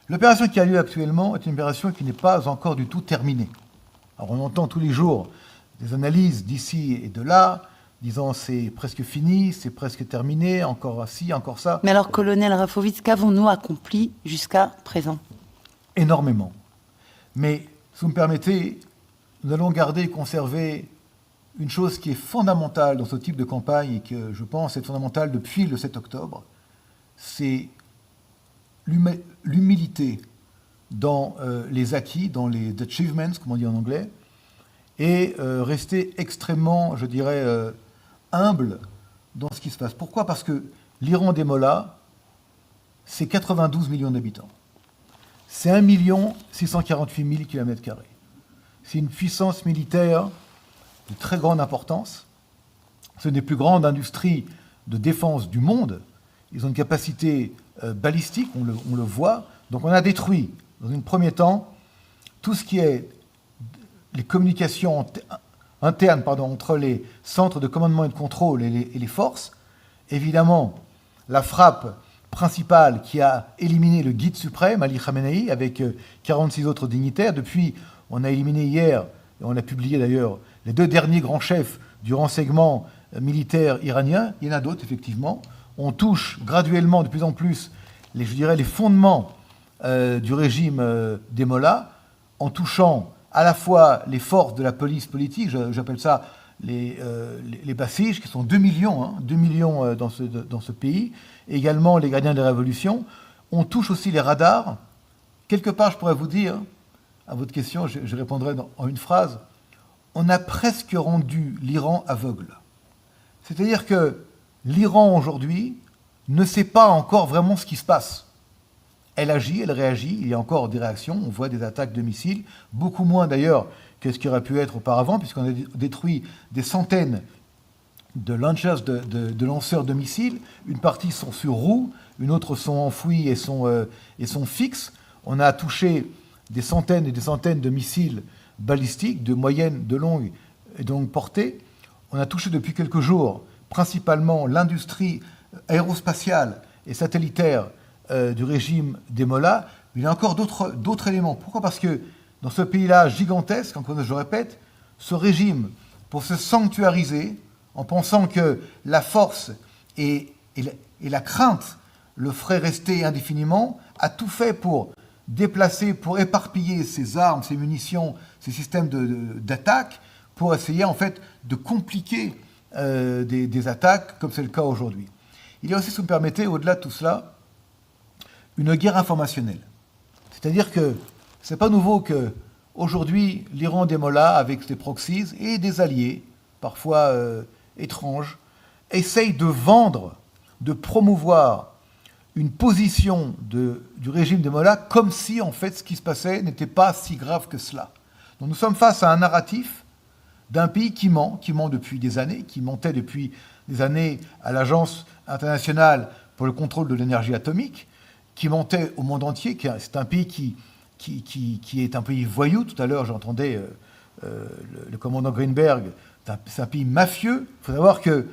L'opération qui a lieu actuellement est une opération qui n'est pas encore du tout terminée. Alors on entend tous les jours des analyses d'ici et de là, disant c'est presque fini, c'est presque terminé, encore ci, encore ça. Mais alors, colonel Rafovitz, qu'avons-nous accompli jusqu'à présent? Énormément. Mais, si vous me permettez, nous allons garder et conserver une chose qui est fondamentale dans ce type de campagne et que je pense est fondamentale depuis le 7 octobre, c'est l'humilité dans les acquis, dans les achievements, comme on dit en anglais, et rester extrêmement, je dirais, humble dans ce qui se passe. Pourquoi? Parce que l'Iran des mollahs, c'est 92 millions d'habitants. C'est 1 648 000 km². C'est une puissance militaire de très grande importance. C'est une des plus grandes industries de défense du monde. Ils ont une capacité balistique, on le voit. Donc on a détruit, dans un premier temps, tout ce qui est les communications internes entre les centres de commandement et de contrôle et les forces. Évidemment, la frappe principale qui a éliminé le guide suprême, Ali Khamenei, avec 46 autres dignitaires. Depuis, on a éliminé hier, et on a publié d'ailleurs, les 2 derniers grands chefs du renseignement militaire iranien. Il y en a d'autres, effectivement. On touche graduellement, de plus en plus, les fondements du régime des mollahs, en touchant à la fois les forces de la police politique, j'appelle ça les bassiges, qui sont 2 millions, 2 millions dans ce pays, et également les gardiens de la révolution. On touche aussi les radars. Quelque part, je pourrais vous dire, à votre question, je répondrai en une phrase, on a presque rendu l'Iran aveugle. C'est-à-dire que l'Iran, aujourd'hui, ne sait pas encore vraiment ce qui se passe. Elle agit, elle réagit, il y a encore des réactions, on voit des attaques de missiles, beaucoup moins d'ailleurs que ce qui aurait pu être auparavant, puisqu'on a détruit des centaines de launchers, de lanceurs de missiles. Une partie sont sur roues, une autre sont enfouies et sont fixes. On a touché des centaines et des centaines de missiles balistiques, de moyenne, de longue et de longue portée. On a touché depuis quelques jours principalement l'industrie aérospatiale et satellitaire du régime des mollahs. Mais il y a encore d'autres éléments. Pourquoi? Parce que dans ce pays-là gigantesque, encore je répète, ce régime, pour se sanctuariser, en pensant que la force et la crainte le feraient rester indéfiniment, a tout fait pour déplacer, pour éparpiller ses armes, ses munitions, ses systèmes d'attaque, pour essayer en fait de compliquer des attaques, comme c'est le cas aujourd'hui. Il y a aussi, si vous me permettez, au-delà de tout cela, une guerre informationnelle. C'est-à-dire que ce n'est pas nouveau qu'aujourd'hui, l'Iran des mollahs, avec ses proxies et des alliés, parfois étranges, essaye de vendre, de promouvoir une position du régime des mollahs comme si, en fait, ce qui se passait n'était pas si grave que cela. Donc nous sommes face à un narratif d'un pays qui ment depuis des années, qui mentait depuis des années à l'Agence internationale pour le contrôle de l'énergie atomique, qui mentait au monde entier. C'est un pays qui est un pays voyou. Tout à l'heure, j'entendais le commandant Greenberg. C'est un pays mafieux. Il faut savoir que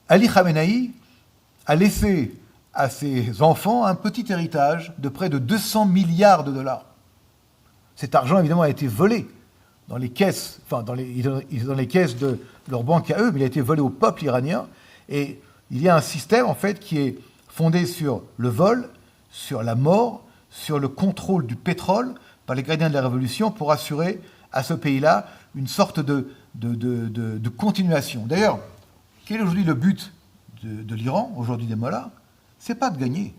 Ali Khamenei a laissé à ses enfants un petit héritage de près de 200 milliards de dollars. Cet argent, évidemment, a été volé dans les caisses, dans les caisses de leur banque à eux, mais il a été volé au peuple iranien. Et il y a un système, en fait, qui est fondé sur le vol, sur la mort, sur le contrôle du pétrole par les gardiens de la révolution pour assurer à ce pays-là une sorte de continuation. D'ailleurs, quel est aujourd'hui le but de l'Iran, aujourd'hui des mollahs? C'est pas de gagner.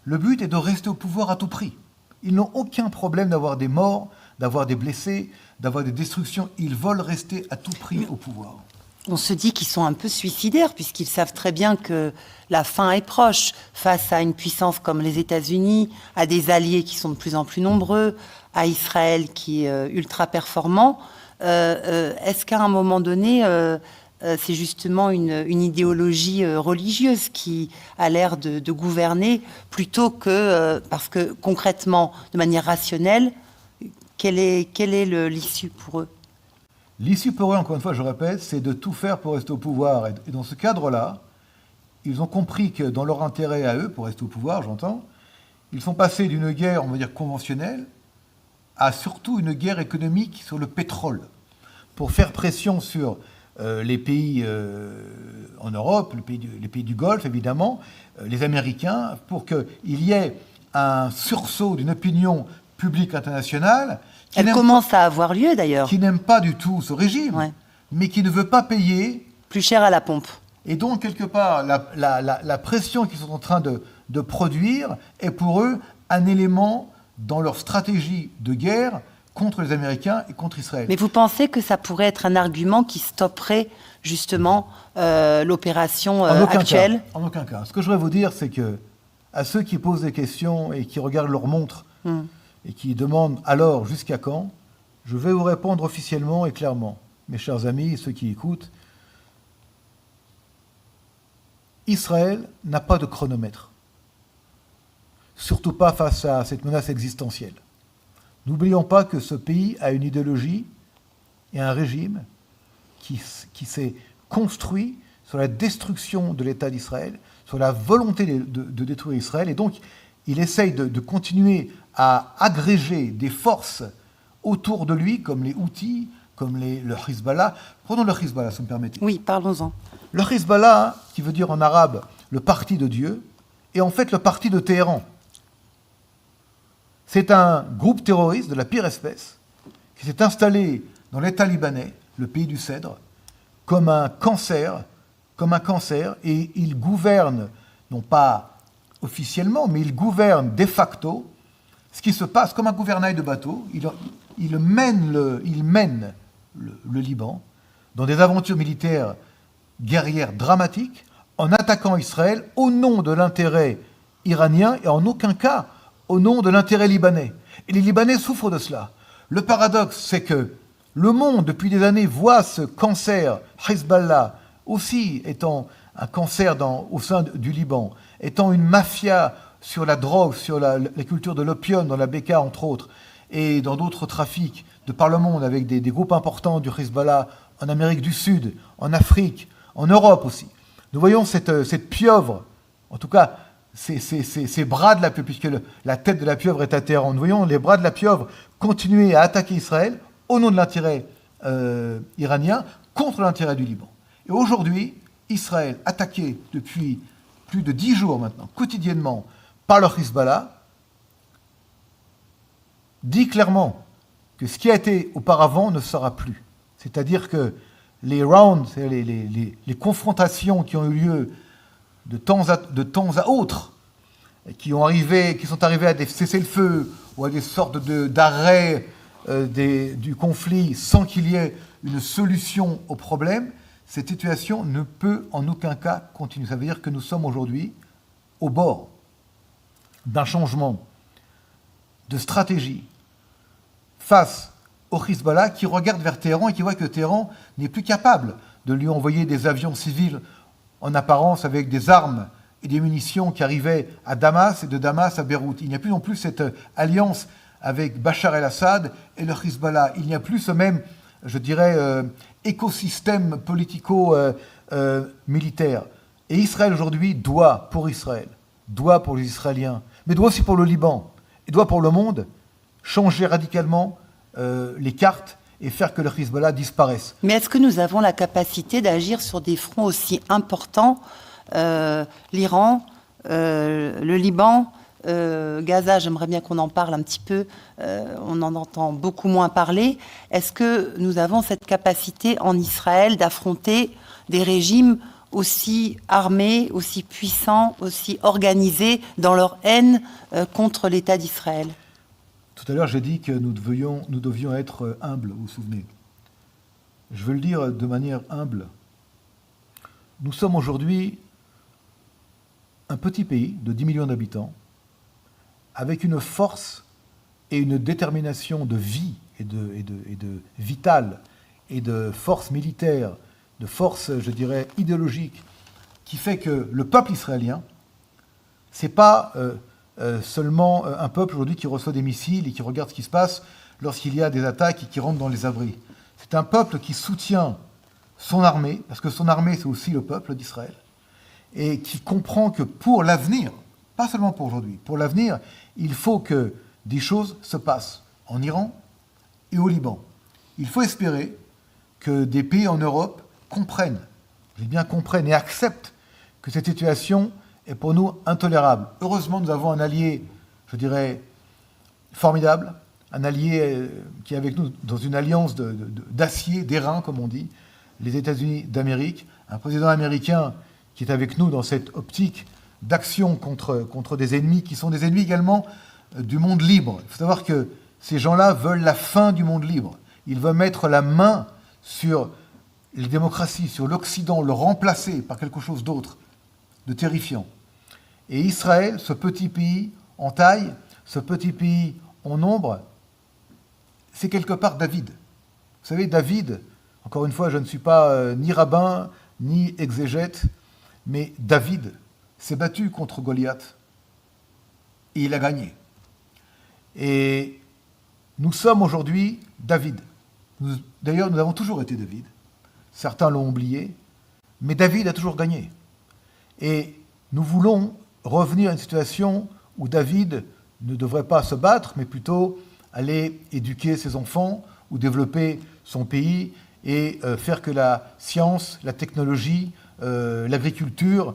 Le but est de rester au pouvoir à tout prix. Ils n'ont aucun problème d'avoir des morts, d'avoir des blessés, d'avoir des destructions. Ils veulent rester à tout prix au pouvoir. On se dit qu'ils sont un peu suicidaires, puisqu'ils savent très bien que la fin est proche, face à une puissance comme les États-Unis, à des alliés qui sont de plus en plus nombreux, à Israël qui est ultra performant. Est-ce qu'à un moment donné, c'est justement une idéologie religieuse qui a l'air de gouverner plutôt que... parce que concrètement, de manière rationnelle, quelle est l'issue pour eux? L'issue pour eux, encore une fois, je répète, c'est de tout faire pour rester au pouvoir. Et dans ce cadre-là, ils ont compris que dans leur intérêt à eux, pour rester au pouvoir, j'entends, ils sont passés d'une guerre, on va dire, conventionnelle, à surtout une guerre économique sur le pétrole, pour faire pression sur les pays en Europe, les pays du Golfe, évidemment, les Américains, pour qu'il y ait un sursaut d'une opinion publique internationale. Elle commence à avoir lieu, d'ailleurs. Qui n'aime pas du tout ce régime, Ouais. mais qui ne veut pas payer. Plus cher à la pompe. Et donc, quelque part, la pression qu'ils sont en train de produire est pour eux un élément dans leur stratégie de guerre contre les Américains et contre Israël. Mais vous pensez que ça pourrait être un argument qui stopperait justement l'opération actuelle? En aucun cas. Ce que je voudrais vous dire, c'est que à ceux qui posent des questions et qui regardent leur montre et qui demandent alors jusqu'à quand, je vais vous répondre officiellement et clairement. Mes chers amis et ceux qui écoutent, Israël n'a pas de chronomètre. Surtout pas face à cette menace existentielle. N'oublions pas que ce pays a une idéologie et un régime qui s'est construit sur la destruction de l'État d'Israël, sur la volonté de détruire Israël, et donc il essaye de continuer à agréger des forces autour de lui, comme les Houthis, comme le Hezbollah. Prenons le Hezbollah, si vous me permettez. Oui, parlons-en. Le Hezbollah, qui veut dire en arabe le parti de Dieu, est en fait le parti de Téhéran. C'est un groupe terroriste de la pire espèce qui s'est installé dans l'État libanais, le pays du cèdre, comme un cancer, et il gouverne, non pas officiellement, mais il gouverne de facto ce qui se passe comme un gouvernail de bateau. Il mène le Liban dans des aventures militaires guerrières dramatiques en attaquant Israël au nom de l'intérêt iranien et en aucun cas au nom de l'intérêt libanais. Et les Libanais souffrent de cela. Le paradoxe, c'est que le monde, depuis des années, voit ce cancer, Hezbollah, aussi étant un cancer au sein du Liban, étant une mafia sur la drogue, sur la culture de l'opium, dans la Beka, entre autres, et dans d'autres trafics de par le monde, avec des groupes importants du Hezbollah en Amérique du Sud, en Afrique, en Europe aussi. Nous voyons cette pieuvre, en tout cas, ces bras de la pieuvre, puisque la tête de la pieuvre est à Téhéran. Nous voyons les bras de la pieuvre continuer à attaquer Israël au nom de l'intérêt iranien contre l'intérêt du Liban. Et aujourd'hui, Israël, attaqué depuis plus de 10 jours maintenant, quotidiennement, par le Hezbollah, dit clairement que ce qui a été auparavant ne sera plus. C'est-à-dire que les rounds, les confrontations qui ont eu lieu de temps à autre, qui sont arrivés à des cessez-le-feu ou à des sortes d'arrêt du conflit sans qu'il y ait une solution au problème, cette situation ne peut en aucun cas continuer. Ça veut dire que nous sommes aujourd'hui au bord d'un changement de stratégie face au Hezbollah qui regarde vers Téhéran et qui voit que Téhéran n'est plus capable de lui envoyer des avions civils en apparence avec des armes et des munitions qui arrivaient à Damas et de Damas à Beyrouth. Il n'y a plus non plus cette alliance avec Bachar el-Assad et le Hezbollah. Il n'y a plus ce même, je dirais, écosystème politico-militaire. Et Israël aujourd'hui doit pour les Israéliens, mais doit aussi pour le Liban, et doit pour le monde, changer radicalement les cartes et faire que le Hezbollah disparaisse. Mais est-ce que nous avons la capacité d'agir sur des fronts aussi importants, l'Iran, le Liban, Gaza, j'aimerais bien qu'on en parle un petit peu, on en entend beaucoup moins parler. Est-ce que nous avons cette capacité en Israël d'affronter des régimes aussi armés, aussi puissants, aussi organisés dans leur haine contre l'État d'Israël? Tout à l'heure, j'ai dit que nous devions être humbles, vous vous souvenez. Je veux le dire de manière humble. Nous sommes aujourd'hui un petit pays de 10 millions d'habitants, avec une force et une détermination de vie et de vitale et de force militaire de force, je dirais, idéologique, qui fait que le peuple israélien, c'est pas seulement un peuple aujourd'hui qui reçoit des missiles et qui regarde ce qui se passe lorsqu'il y a des attaques et qui rentre dans les abris. C'est un peuple qui soutient son armée, parce que son armée, c'est aussi le peuple d'Israël, et qui comprend que pour l'avenir, pas seulement pour aujourd'hui, pour l'avenir, il faut que des choses se passent en Iran et au Liban. Il faut espérer que des pays en Europe comprennent, comprennent et acceptent que cette situation est pour nous intolérable. Heureusement, nous avons un allié, je dirais, formidable, un allié qui est avec nous dans une alliance d'acier, d'airain, comme on dit, les États-Unis d'Amérique, un président américain qui est avec nous dans cette optique d'action contre des ennemis qui sont des ennemis également du monde libre. Il faut savoir que ces gens-là veulent la fin du monde libre. Ils veulent mettre la main sur les démocraties, sur l'Occident, le remplacer par quelque chose d'autre, de terrifiant. Et Israël, ce petit pays en taille, ce petit pays en nombre, c'est quelque part David. Vous savez, David, encore une fois, je ne suis pas ni rabbin, ni exégète, mais David s'est battu contre Goliath et il a gagné. Et nous sommes aujourd'hui David. D'ailleurs, nous avons toujours été David. Certains l'ont oublié, mais David a toujours gagné. Et nous voulons revenir à une situation où David ne devrait pas se battre, mais plutôt aller éduquer ses enfants ou développer son pays et faire que la science, la technologie, l'agriculture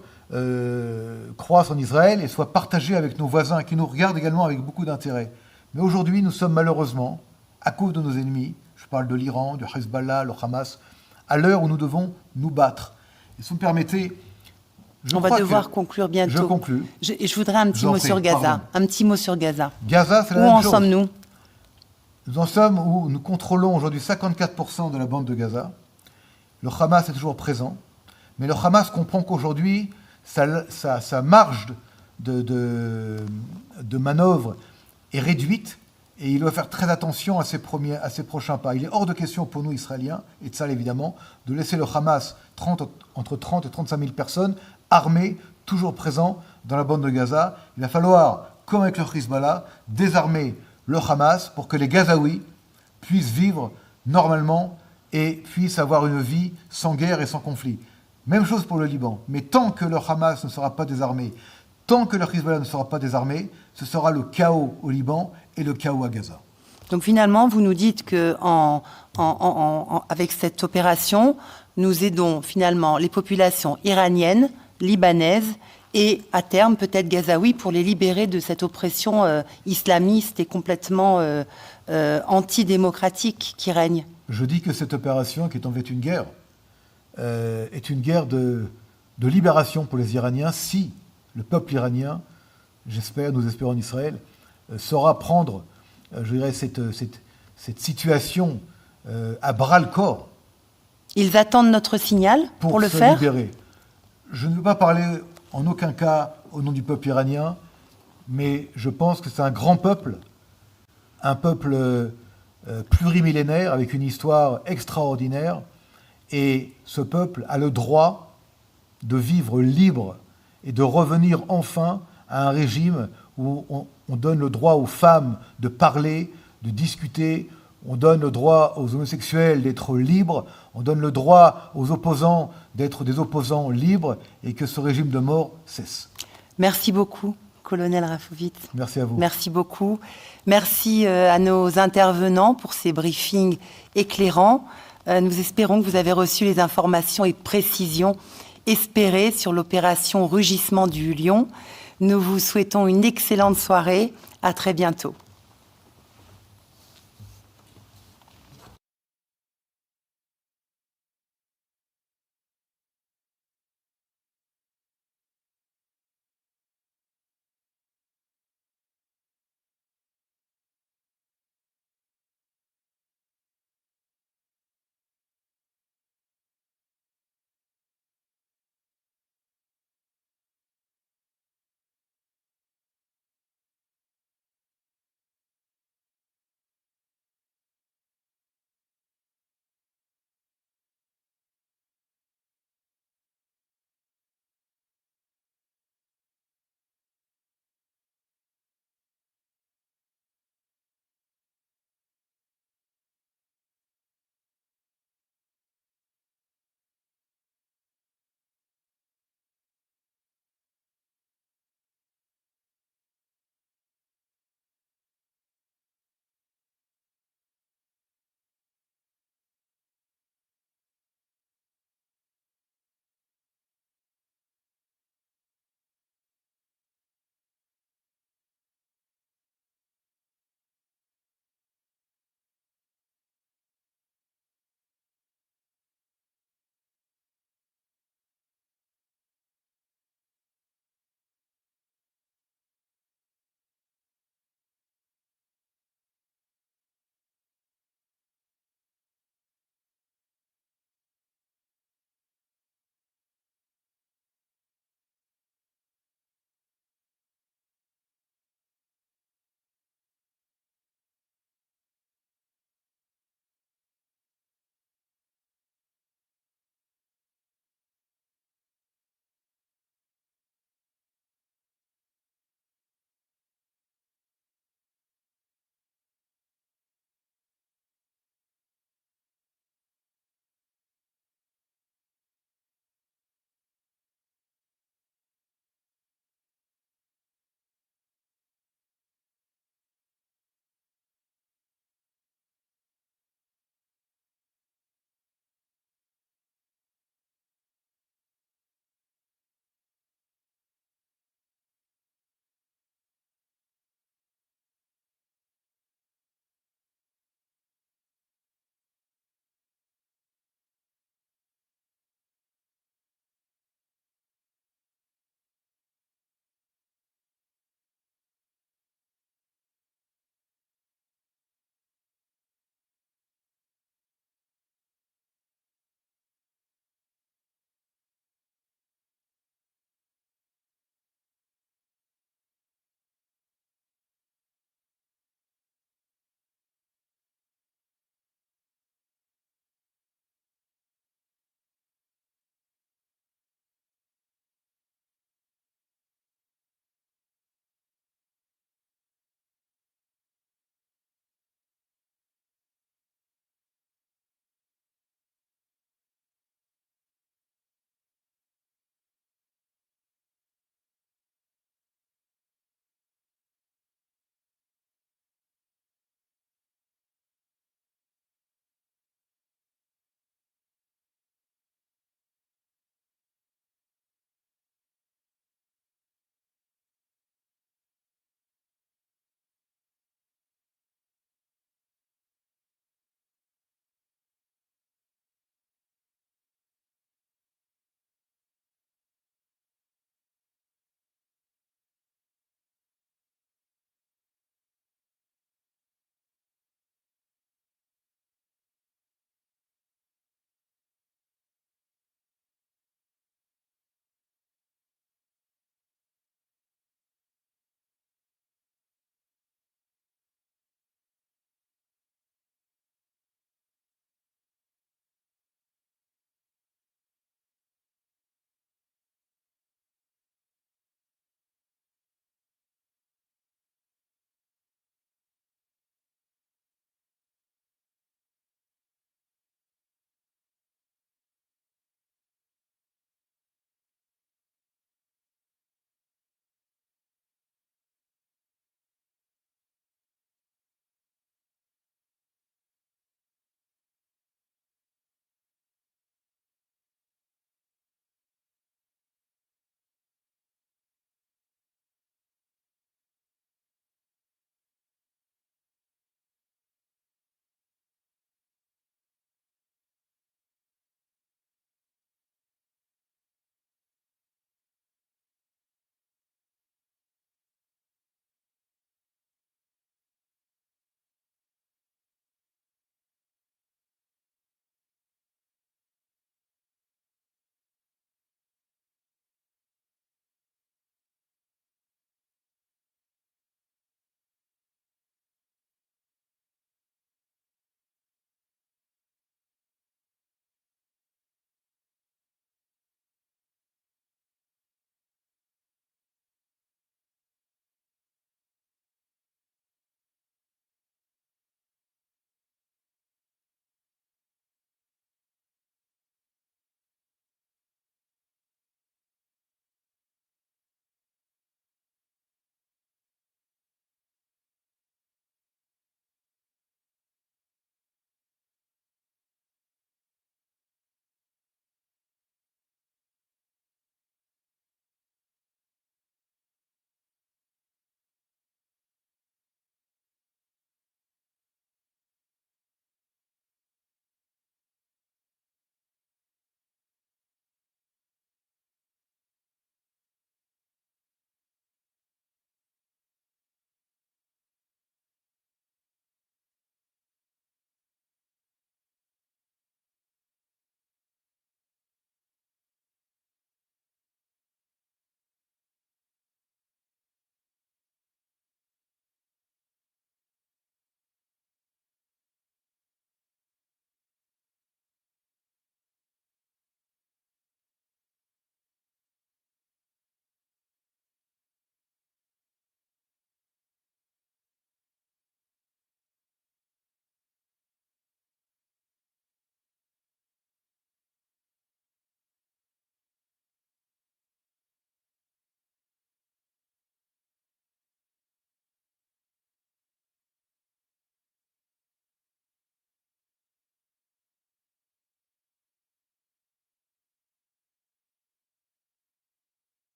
croissent en Israël et soient partagées avec nos voisins qui nous regardent également avec beaucoup d'intérêt. Mais aujourd'hui, nous sommes malheureusement, à cause de nos ennemis, je parle de l'Iran, du Hezbollah, le Hamas, à l'heure où nous devons nous battre. Et si vous me permettez, on va devoir conclure bientôt. Je conclus. Je voudrais un petit mot sur Gaza. Pardon. Un petit mot sur Gaza. Gaza, c'est la même chose. Où en sommes-nous ? Nous en sommes où nous contrôlons aujourd'hui 54% de la bande de Gaza. Le Hamas est toujours présent. Mais le Hamas comprend qu'aujourd'hui, sa marge de manœuvre est réduite et il doit faire très attention à ses prochains pas. Il est hors de question pour nous, Israéliens, et de ça évidemment, de laisser le Hamas entre 30 et 35 000 personnes armées, toujours présents dans la bande de Gaza. Il va falloir, comme avec le Hezbollah, désarmer le Hamas pour que les Gazaouis puissent vivre normalement et puissent avoir une vie sans guerre et sans conflit. Même chose pour le Liban. Mais tant que le Hamas ne sera pas désarmé, tant que le Hezbollah ne sera pas désarmé, ce sera le chaos au Liban et le chaos à Gaza. Donc finalement, vous nous dites que avec cette opération, nous aidons finalement les populations iraniennes, libanaises et à terme peut-être gazaouis pour les libérer de cette oppression islamiste et complètement antidémocratique qui règne. Je dis que cette opération, qui est en fait une guerre de libération pour les Iraniens si le peuple iranien, nous espérons en Israël, saura prendre, je dirais, cette situation à bras-le-corps. Ils attendent notre signal pour le faire ? Libérer. Je ne veux pas parler en aucun cas au nom du peuple iranien, mais je pense que c'est un grand peuple, un peuple plurimillénaire avec une histoire extraordinaire, et ce peuple a le droit de vivre libre et de revenir enfin à un régime où on donne le droit aux femmes de parler, de discuter, on donne le droit aux homosexuels d'être libres, on donne le droit aux opposants d'être des opposants libres, et que ce régime de mort cesse. Merci beaucoup, colonel Rafovitz. Merci à vous. Merci beaucoup. Merci à nos intervenants pour ces briefings éclairants. Nous espérons que vous avez reçu les informations et précisions espérées sur l'opération Rugissement du Lion. Nous vous souhaitons une excellente soirée. À très bientôt.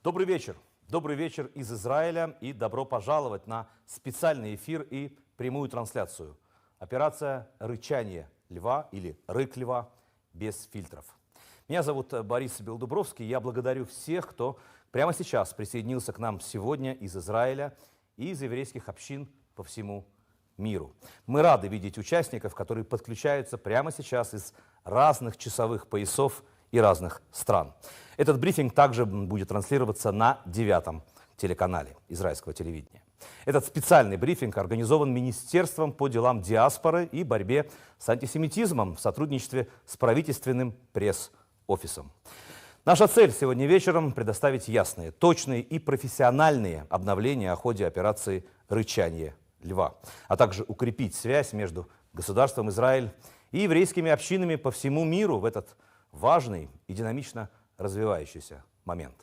Добрый вечер из Израиля и добро пожаловать на специальный эфир и прямую трансляцию. Операция «Рычание льва» или «Рык льва» без фильтров. Меня зовут Борис Белдубровский, я благодарю всех, кто прямо сейчас присоединился к нам сегодня из Израиля и из еврейских общин по всему миру. Мы рады видеть участников, которые подключаются прямо сейчас из разных часовых поясов и разных стран. Этот брифинг также будет транслироваться на 9-м телеканале израильского телевидения. Этот специальный брифинг организован Министерством по делам диаспоры и борьбе с антисемитизмом в сотрудничестве с правительственным пресс-офисом. Наша цель сегодня вечером – предоставить ясные, точные и профессиональные обновления о ходе операции «Рычание льва», а также укрепить связь между государством Израиль и еврейскими общинами по всему миру в этот важный и динамично развивающийся момент.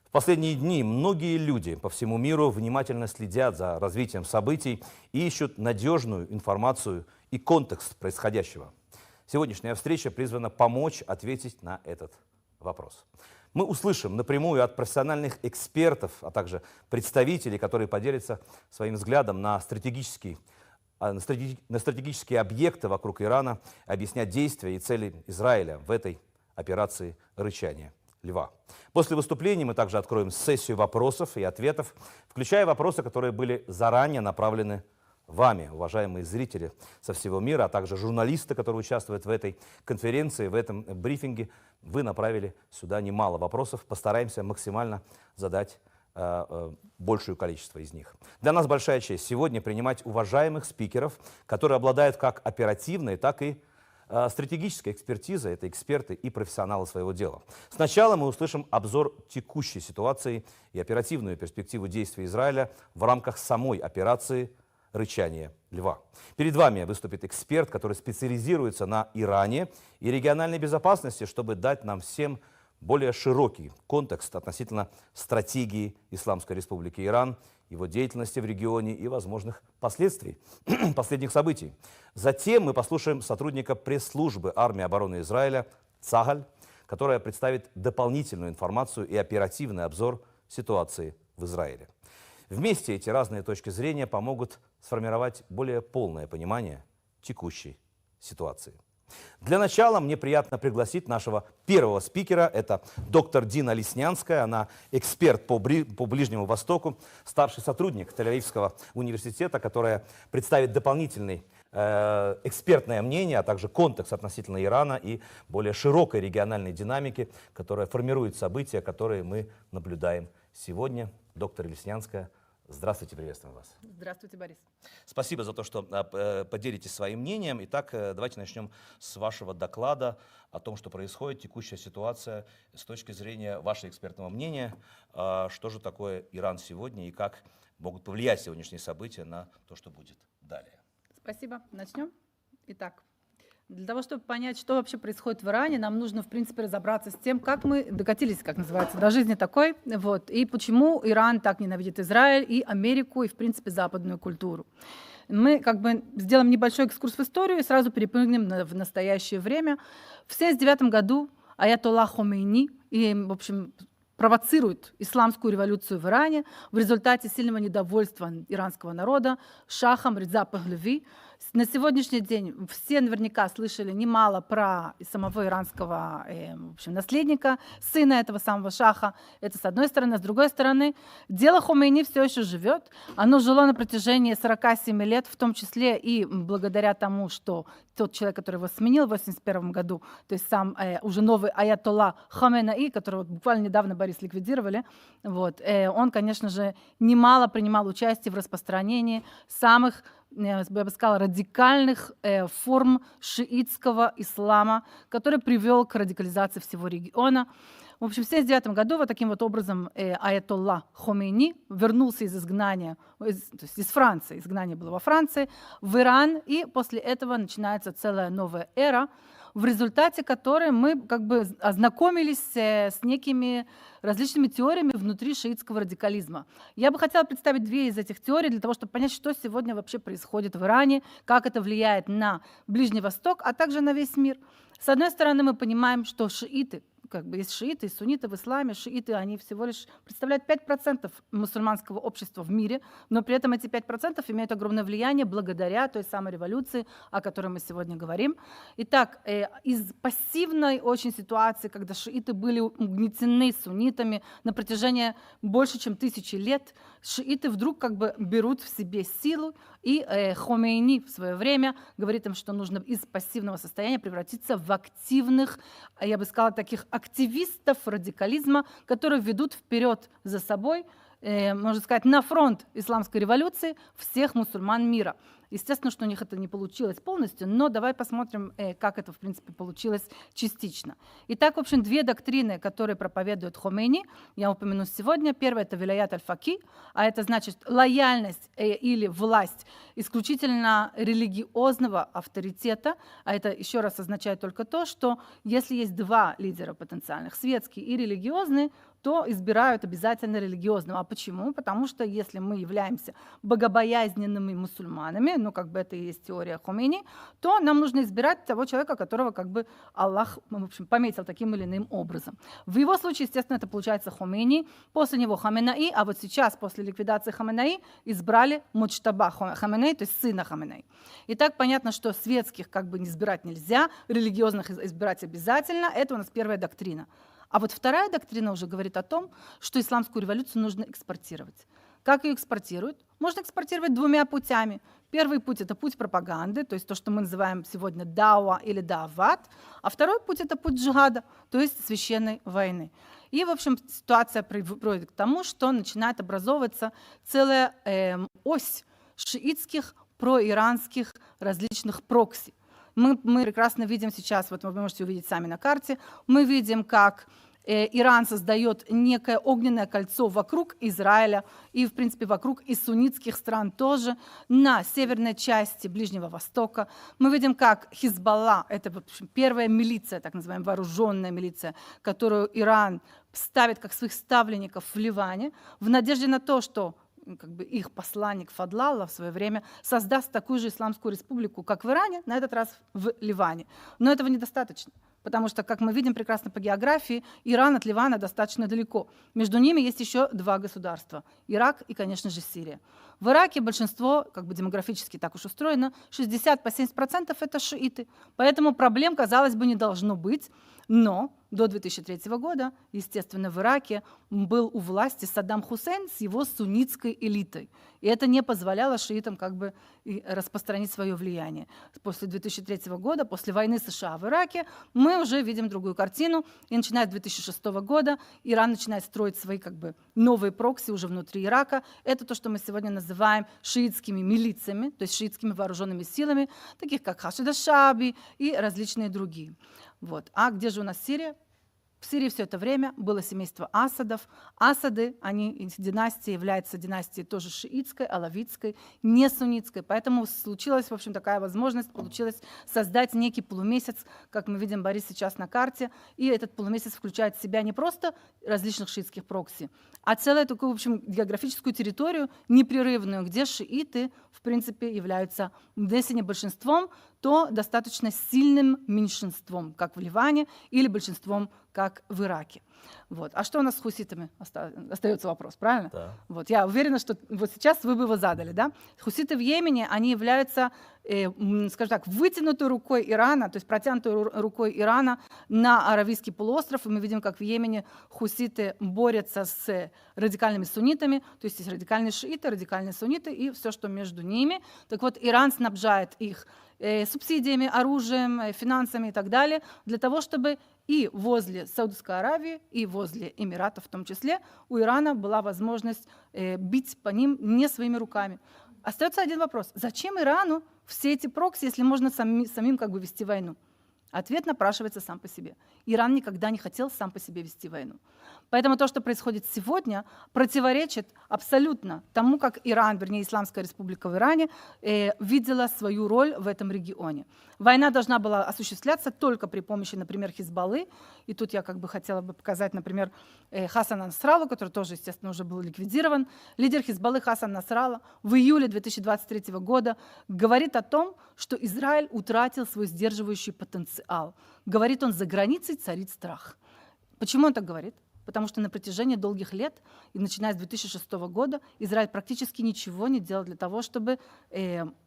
В последние дни многие люди по всему миру внимательно следят за развитием событий и ищут надежную информацию и контекст происходящего. Сегодняшняя встреча призвана помочь ответить на этот вопрос. Мы услышим напрямую от профессиональных экспертов, а также представителей, которые поделятся своим взглядом на стратегические объекты вокруг Ирана, объяснять действия и цели Израиля в этой операции «Рычание льва». После выступления мы также откроем сессию вопросов и ответов, включая вопросы, которые были заранее направлены вами, уважаемые зрители со всего мира, а также журналисты, которые участвуют в этой конференции, в этом брифинге. Вы направили сюда немало вопросов, постараемся максимально задать большее количество из них. Для нас большая честь сегодня принимать уважаемых спикеров, которые обладают как оперативной, так и стратегической экспертизой. Это эксперты и профессионалы своего дела. Сначала мы услышим обзор текущей ситуации и оперативную перспективу действий Израиля в рамках самой операции «Рычание льва». Перед вами выступит эксперт, который специализируется на Иране и региональной безопасности, чтобы дать нам всем более широкий контекст относительно стратегии Исламской Республики Иран, его деятельности в регионе и возможных последствий последних событий. Затем мы послушаем сотрудника пресс-службы армии обороны Израиля Цагаль, которая представит дополнительную информацию и оперативный обзор ситуации в Израиле. Вместе эти разные точки зрения помогут сформировать более полное понимание текущей ситуации. Для начала мне приятно пригласить нашего первого спикера. Это доктор Дина Леснянская. Она эксперт по Ближнему Востоку, старший сотрудник Тель-Авивского университета, которая представит дополнительный экспертное мнение, а также контекст относительно Ирана и более широкой региональной динамики, которая формирует события, которые мы наблюдаем сегодня. Доктор Леснянская, здравствуйте, приветствуем вас. Здравствуйте, Борис. Спасибо за то, что поделитесь своим мнением. Итак, давайте начнем с вашего доклада о том, что происходит, текущая ситуация с точки зрения вашего экспертного мнения. Что же такое Иран сегодня и как могут повлиять сегодняшние события на то, что будет далее? Спасибо. Начнем. Итак, для того, чтобы понять, что вообще происходит в Иране, нам нужно, в принципе, разобраться с тем, как мы докатились, как называется, до жизни такой, вот, и почему Иран так ненавидит Израиль и Америку, и, в принципе, западную культуру. Мы как бы сделаем небольшой экскурс в историю и сразу перепрыгнем в настоящее время. В 1979 году аятолла Хомейни и, в общем, провоцирует исламскую революцию в Иране в результате сильного недовольства иранского народа шахом Реза Пехлеви. На сегодняшний день все наверняка слышали немало про самого иранского в общем, наследника, сына этого самого шаха. Это с одной стороны. С другой стороны, дело Хомейни все еще живет. Оно жило на протяжении 47 лет, в том числе и благодаря тому, что тот человек, который его сменил в 1981 году, то есть сам уже новый аятолла Хаменеи, которого буквально недавно Борис ликвидировали, вот, он, конечно же, немало принимал участие в распространении самых, я бы сказала, радикальных форм шиитского ислама, который привел к радикализации всего региона. В общем, в 1979 году вот таким вот образом аятолла Хомейни вернулся из изгнания, то есть из Франции, изгнание было во Франции, в Иран, и после этого начинается целая новая эра, в результате которой мы как бы ознакомились с некими различными теориями внутри шиитского радикализма. Я бы хотела представить две из этих теорий для того, чтобы понять, что сегодня вообще происходит в Иране, как это влияет на Ближний Восток, а также на весь мир. С одной стороны, мы понимаем, что шииты, как бы есть шииты и сунниты в исламе. Шииты, они всего лишь представляют 5% мусульманского общества в мире, но при этом эти 5% имеют огромное влияние благодаря той самой революции, о которой мы сегодня говорим. Итак, из пассивной очень ситуации, когда шииты были угнетены суннитами на протяжении больше, чем 1000 лет, шииты вдруг как бы берут в себе силу, и Хомейни в свое время говорит им, что нужно из пассивного состояния превратиться в активных, я бы сказала, таких активистов радикализма, которые ведут вперед за собой, можно сказать, на фронт исламской революции всех мусульман мира. Естественно, что у них это не получилось полностью, но давай посмотрим, как это, в принципе, получилось частично. Итак, в общем, две доктрины, которые проповедует Хомейни, я упомяну сегодня. Первое – это вилаят аль-факи, а это значит лояльность или власть исключительно религиозного авторитета, а это еще раз означает только то, что если есть два лидера потенциальных, светский и религиозный, то избирают обязательно религиозного. А почему? Потому что если мы являемся богобоязненными мусульманами, ну как бы это и есть теория Хомейни, то нам нужно избирать того человека, которого как бы Аллах, в общем, пометил таким или иным образом. В его случае, естественно, это получается Хомейни, после него Хаменаи, а вот сейчас, после ликвидации Хаменаи, избрали Муджтаба Хаменаи, то есть сына Хаменаи. Итак, понятно, что светских как бы избирать нельзя, религиозных избирать обязательно, это у нас первая доктрина. А вот вторая доктрина уже говорит о том, что исламскую революцию нужно экспортировать. Как ее экспортируют? Можно экспортировать двумя путями. Первый путь – это путь пропаганды, то есть то, что мы называем сегодня дауа или даават. А второй путь – это путь джихада, то есть священной войны. И, в общем, ситуация приводит к тому, что начинает образовываться целая ось шиитских, проиранских различных прокси. Мы прекрасно видим сейчас, вот вы можете увидеть сами на карте, мы видим, как Иран создает некое огненное кольцо вокруг Израиля и, в принципе, вокруг и суннитских стран тоже, на северной части Ближнего Востока. Мы видим, как Хизбалла, это в общем, первая милиция, так называемая вооруженная милиция, которую Иран ставит как своих ставленников в Ливане, в надежде на то, что как бы их посланник Фадлалла в свое время создаст такую же исламскую республику, как в Иране, на этот раз в Ливане. Но этого недостаточно, потому что, как мы видим прекрасно по географии, Иран от Ливана достаточно далеко. Между ними есть еще два государства – Ирак и, конечно же, Сирия. В Ираке большинство, как бы демографически так уж устроено, 60-70% это шииты. Поэтому проблем, казалось бы, не должно быть. Но до 2003 года, естественно, в Ираке был у власти Саддам Хусейн с его суннитской элитой. И это не позволяло шиитам как бы распространить свое влияние. После 2003 года, после войны США в Ираке, мы уже видим другую картину. И начиная с 2006 года Иран начинает строить свои как бы новые прокси уже внутри Ирака. Это то, что мы сегодня называем шиитскими милициями, то есть шиитскими вооруженными силами, таких как Хашид аш-Шааби и различные другие. Вот. А где же у нас Сирия? В Сирии все это время было семейство Асадов. Асады, они династия является династией тоже шиитской, алавитской, не суннитской. Поэтому случилась, в общем, такая возможность, получилось создать некий полумесяц, как мы видим, Борис, сейчас на карте. И этот полумесяц включает в себя не просто различных шиитских прокси, а целую такую, в общем, географическую территорию непрерывную, где шииты, в принципе, являются, если не большинством, то достаточно сильным меньшинством, как в Ливане, или большинством, как в Ираке. Вот. А что у нас с хуситами? Остается вопрос, правильно? Да. Вот. Я уверена, что вот сейчас вы бы его задали. Да? Хуситы в Йемене, они являются, скажем так, вытянутой рукой Ирана, то есть протянутой рукой Ирана на Аравийский полуостров. И мы видим, как в Йемене хуситы борются с радикальными суннитами, то есть есть радикальные шииты, радикальные сунниты и все, что между ними. Так вот, Иран снабжает их субсидиями, оружием, финансами и так далее, для того, чтобы и возле Саудовской Аравии, и возле Эмиратов в том числе у Ирана была возможность бить по ним не своими руками. Остается один вопрос. Зачем Ирану все эти прокси, если можно самим как бы вести войну? Ответ напрашивается сам по себе. Иран никогда не хотел сам по себе вести войну. Поэтому то, что происходит сегодня, противоречит абсолютно тому, как Иран, вернее, Исламская республика в Иране, видела свою роль в этом регионе. Война должна была осуществляться только при помощи, например, Хизбаллы. И тут я как бы хотела бы показать, например, Хасана Насраллу, который тоже, естественно, уже был ликвидирован. Лидер Хизбаллы Хасан Насралла в июле 2023 года говорит о том, что Израиль утратил свой сдерживающий потенциал. Говорит он, за границей царит страх. Почему он так говорит? Потому что на протяжении долгих лет, и начиная с 2006 года, Израиль практически ничего не делал для того, чтобы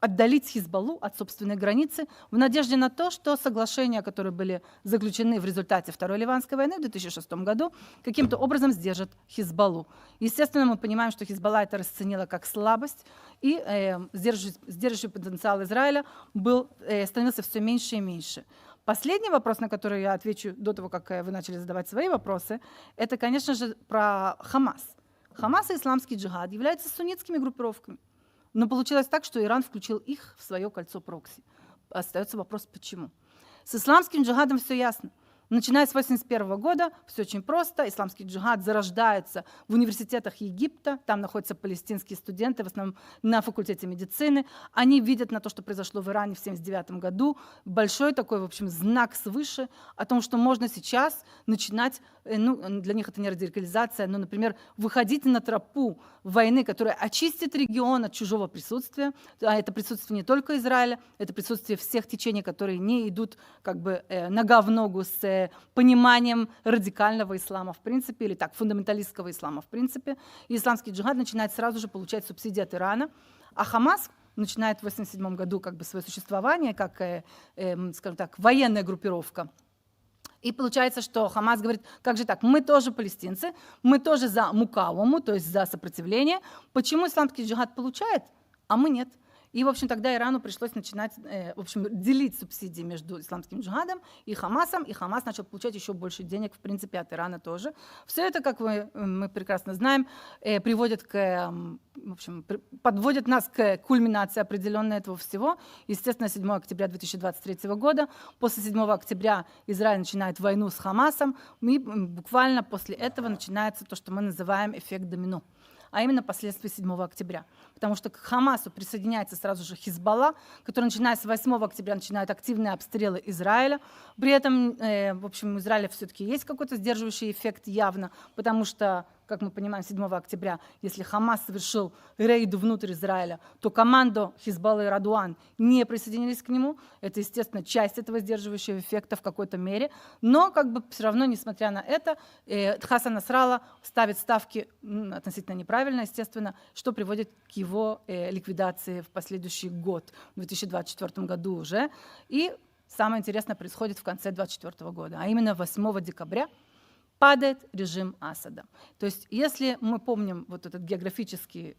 отдалить Хизбаллу от собственной границы, в надежде на то, что соглашения, которые были заключены в результате Второй Ливанской войны в 2006 году, каким-то образом сдержат Хизбаллу. Естественно, мы понимаем, что Хизбалла это расценила как слабость, и сдерживающий потенциал Израиля становился все меньше и меньше. Последний вопрос, на который я отвечу до того, как вы начали задавать свои вопросы, это, конечно же, про Хамас. Хамас и исламский джихад являются суннитскими группировками. Но получилось так, что Иран включил их в свое кольцо прокси. Остается вопрос, почему. С исламским джихадом все ясно. Начиная с 1981 года, все очень просто. Исламский джихад зарождается в университетах Египта. Там находятся палестинские студенты, в основном на факультете медицины. Они видят на то, что произошло в Иране в 1979 году. Большой такой, в общем, знак свыше о том, что можно сейчас начинать, для них это не радикализация, но, например, выходить на тропу войны, которая очистит регион от чужого присутствия. А это присутствие не только Израиля, это присутствие всех течений, которые не идут как бы нога в ногу с пониманием радикального ислама в принципе, или так, фундаменталистского ислама в принципе. И исламский джихад начинает сразу же получать субсидии от Ирана, а Хамас начинает в 1987 году как бы свое существование, как, скажем так, военная группировка. И получается, что Хамас говорит, как же так, мы тоже палестинцы, мы тоже за мукаваму, то есть за сопротивление. Почему исламский джихад получает, а мы нет? И, в общем, тогда Ирану пришлось начинать, в общем, делить субсидии между исламским джихадом и Хамасом, и Хамас начал получать еще больше денег, в принципе, от Ирана тоже. Все это, как мы прекрасно знаем, приводит в общем, подводит нас к кульминации определенной этого всего. Естественно, 7 октября 2023 года, после 7 октября Израиль начинает войну с Хамасом, и буквально после этого начинается то, что мы называем эффект домино, а именно последствия 7 октября. Потому что к Хамасу присоединяется сразу же Хизбалла, который, начиная с 8 октября, начинают активные обстрелы Израиля. При этом, в общем, у Израиля все-таки есть какой-то сдерживающий эффект явно, потому что, как мы понимаем, 7 октября, если Хамас совершил рейд внутрь Израиля, то команда Хизбаллы и Радуан не присоединились к нему. Это, естественно, часть этого сдерживающего эффекта в какой-то мере. Но как бы все равно, несмотря на это, Хасан Насралла ставит ставки относительно неправильно, естественно, что приводит к его ликвидации в последующий год, в 2024 году уже. И самое интересное происходит в конце 2024 года, а именно 8 декабря падает режим Асада. То есть, если мы помним вот этот географический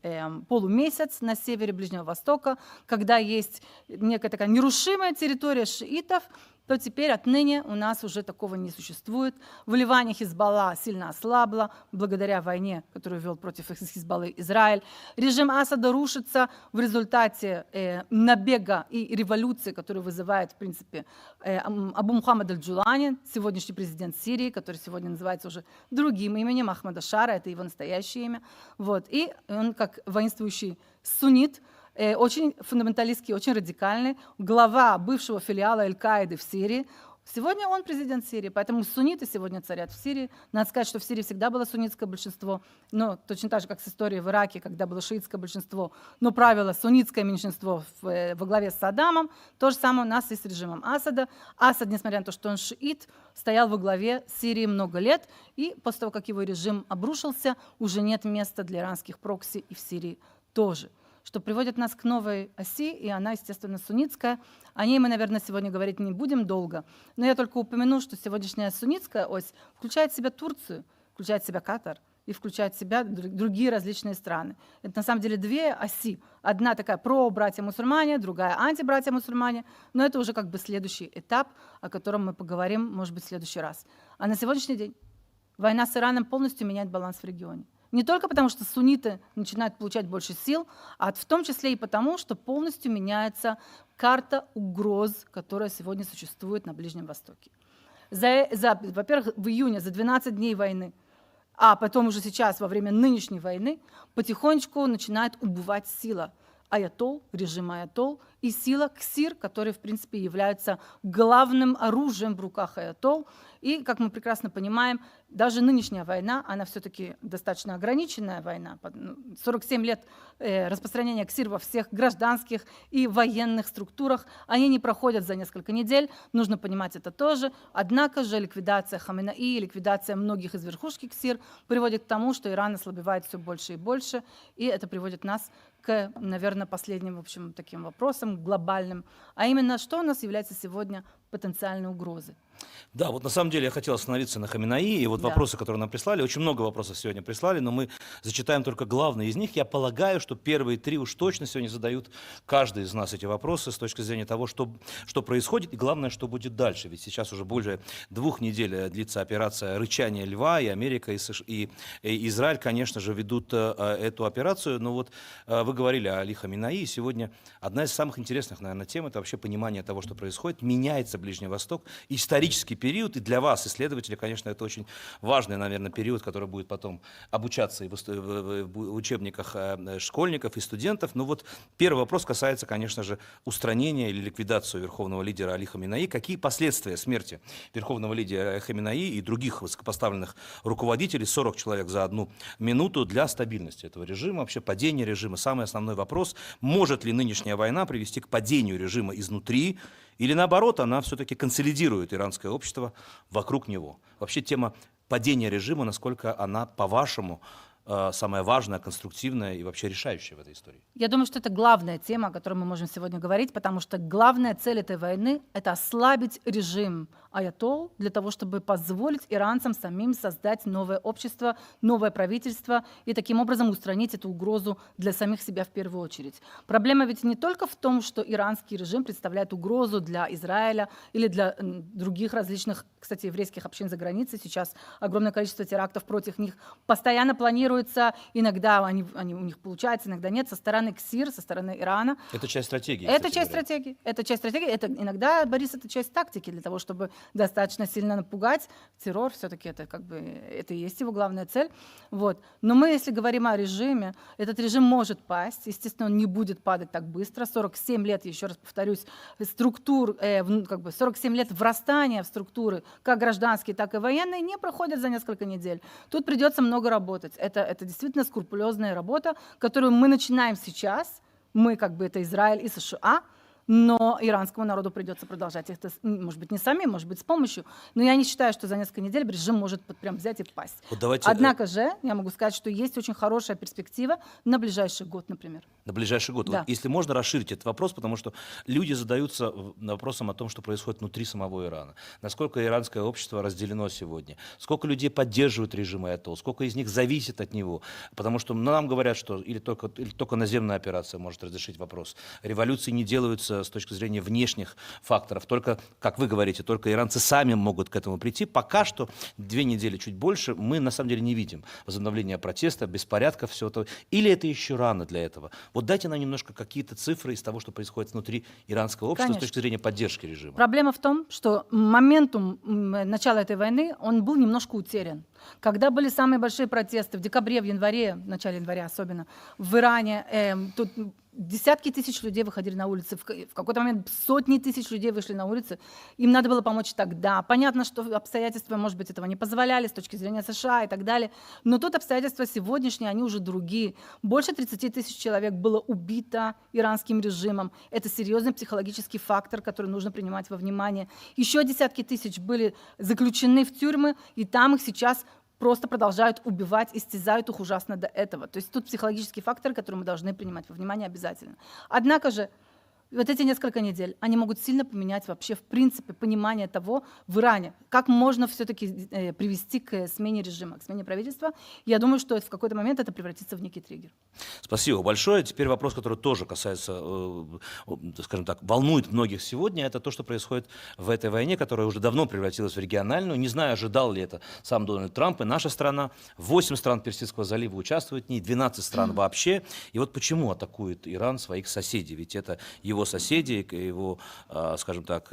полумесяц на севере Ближнего Востока, когда есть некая такая нерушимая территория шиитов, то теперь отныне у нас уже такого не существует. В Ливане Хизбалла сильно ослабла благодаря войне, которую вел против Хизбаллы Израиль. Режим Асада рушится в результате набега и революции, которую вызывает, в принципе, Абу Мухаммад аль-Джулани, сегодняшний президент Сирии, который сегодня называется уже другим именем, Ахмад Ашара, это его настоящее имя. Вот. И он, как воинствующий суннит, очень фундаменталистский, очень радикальный, глава бывшего филиала Аль-Каиды в Сирии. Сегодня он президент Сирии, поэтому сунниты сегодня царят в Сирии. Надо сказать, что в Сирии всегда было суннитское большинство, но точно так же, как с историей в Ираке, когда было шиитское большинство, но правило суннитское меньшинство во главе с Саддамом. То же самое у нас и с режимом Асада. Асад, несмотря на то, что он шиит, стоял во главе Сирии много лет, и после того, как его режим обрушился, уже нет места для иранских прокси и в Сирии тоже. Что приводит нас к новой оси, и она, естественно, суннитская. О ней мы, наверное, сегодня говорить не будем долго, но я только упомяну, что сегодняшняя суннитская ось включает в себя Турцию, включает в себя Катар и включает в себя другие различные страны. Это на самом деле две оси. Одна такая про-братья-мусульмане, другая анти-братья-мусульмане, но это уже как бы следующий этап, о котором мы поговорим, может быть, в следующий раз. А на сегодняшний день война с Ираном полностью меняет баланс в регионе. Не только потому, что сунниты начинают получать больше сил, а в том числе и потому, что полностью меняется карта угроз, которая сегодня существует на Ближнем Востоке. Во-первых, в июне, за 12 дней войны, а потом уже сейчас, во время нынешней войны, потихонечку начинает убывать сила аятол, режим аятол, и сила ксир, которые, в принципе, являются главным оружием в руках аятол. И, как мы прекрасно понимаем, даже нынешняя война, она все-таки достаточно ограниченная война. 47 лет распространения ксир во всех гражданских и военных структурах, они не проходят за несколько недель, нужно понимать это тоже. Однако же ликвидация Хаменеи, ликвидация многих из верхушки ксир приводит к тому, что Иран ослабевает все больше и больше, и это приводит нас к, наверное, последним, в общем, таким вопросам глобальным, а именно, что у нас является сегодня потенциальной угрозой. Да, вот на самом деле я хотел остановиться на Хаменеи, и вот вопросы, которые нам прислали, очень много вопросов сегодня прислали, но мы зачитаем только главные из них. Я полагаю, что первые три уж точно сегодня задают каждый из нас эти вопросы с точки зрения того, что происходит, и главное, что будет дальше. Ведь сейчас уже более 2 недель длится операция «Рычание льва», и Америка, и Израиль, конечно же, ведут эту операцию. Но вот вы говорили о Али Хаменеи, и сегодня одна из самых интересных, наверное, тем — это вообще понимание того, что происходит. Меняется Ближний Восток, исторический период, и для вас, исследователей, конечно, это очень важный, наверное, период, который будет потом обучаться и в учебниках школьников и студентов. Но вот первый вопрос касается, конечно же, устранения или ликвидации верховного лидера Али Хаменеи. Какие последствия смерти верховного лидера Хаменеи и других высокопоставленных руководителей, 40 человек за 1 минуту, для стабильности этого режима, вообще падения режима? Самый основной вопрос: может ли нынешняя война привести к падению режима изнутри, или наоборот, она все-таки консолидирует иранское общество вокруг него? Вообще тема падения режима, насколько она, по-вашему, самая важная, конструктивная и вообще решающая в этой истории? Я думаю, что это главная тема, о которой мы можем сегодня говорить, потому что главная цель этой войны — это ослабить режим аятол для того, чтобы позволить иранцам самим создать новое общество, новое правительство и таким образом устранить эту угрозу для самих себя в первую очередь. Проблема ведь не только в том, что иранский режим представляет угрозу для Израиля или для других различных, кстати, еврейских общин за границей. Сейчас огромное количество терактов против них постоянно планируется, иногда у них получается, иногда нет, со стороны КСИР, со стороны Ирана. Это часть стратегии. Это часть стратегии. Это часть стратегии. Это иногда, Борис, это часть тактики для того, чтобы достаточно сильно напугать. Террор все-таки это это и есть его главная цель. Вот. Но мы, если говорим о режиме, этот режим может пасть. Естественно, он не будет падать так быстро. 47 лет, еще раз повторюсь, 47 лет врастания в структуры, как гражданские, так и военные, не проходят за несколько недель. Тут придется много работать. Это действительно скрупулезная работа, которую мы начинаем сейчас. Мы, это Израиль и США, но иранскому народу придется продолжать это, может быть, не самим, может быть, с помощью. Но я не считаю, что за несколько недель режим может прям взять и пасть. Вот давайте... Однако же, я могу сказать, что есть очень хорошая перспектива на ближайший год, например. На ближайший год. Да. Вот, если можно расширить этот вопрос, потому что люди задаются вопросом о том, что происходит внутри самого Ирана. Насколько иранское общество разделено сегодня? Сколько людей поддерживают режим аятол? Сколько из них зависит от него? Потому что нам говорят, что или только наземная операция может разрешить вопрос. Революции не делаются с точки зрения внешних факторов. Только, как вы говорите, только иранцы сами могут к этому прийти. Пока что 2 недели, чуть больше, мы на самом деле не видим возобновления протеста, беспорядков, всего этого. Или это еще рано для этого? Вот дайте нам немножко какие-то цифры из того, что происходит внутри иранского общества. Конечно. С точки зрения поддержки режима. Проблема в том, что моментум начала этой войны, он был немножко утерян. Когда были самые большие протесты в декабре, в январе, в начале января особенно, в Иране, тут десятки тысяч людей выходили на улицы, в какой-то момент сотни тысяч людей вышли на улицы, им надо было помочь тогда. Понятно, что обстоятельства, может быть, этого не позволяли с точки зрения США и так далее, но тут обстоятельства сегодняшние, они уже другие. Больше 30 тысяч человек было убито иранским режимом. Это серьезный психологический фактор, который нужно принимать во внимание. Еще десятки тысяч были заключены в тюрьмы, и там их сейчас просто продолжают убивать, истязают их ужасно до этого. То есть тут психологический фактор, который мы должны принимать во внимание обязательно. Однако же, вот эти несколько недель, они могут сильно поменять вообще, в принципе, понимание того в Иране, как можно все-таки привести к смене режима, к смене правительства. Я думаю, что в какой-то момент это превратится в некий триггер. Спасибо большое. Теперь вопрос, который тоже касается, скажем так, волнует многих сегодня, это то, что происходит в этой войне, которая уже давно превратилась в региональную. Не знаю, ожидал ли это сам Дональд Трамп и наша страна. 8 стран Персидского залива участвуют в ней, 12 стран вообще. И вот почему атакует Иран своих соседей? Ведь это его его соседи, его, скажем так,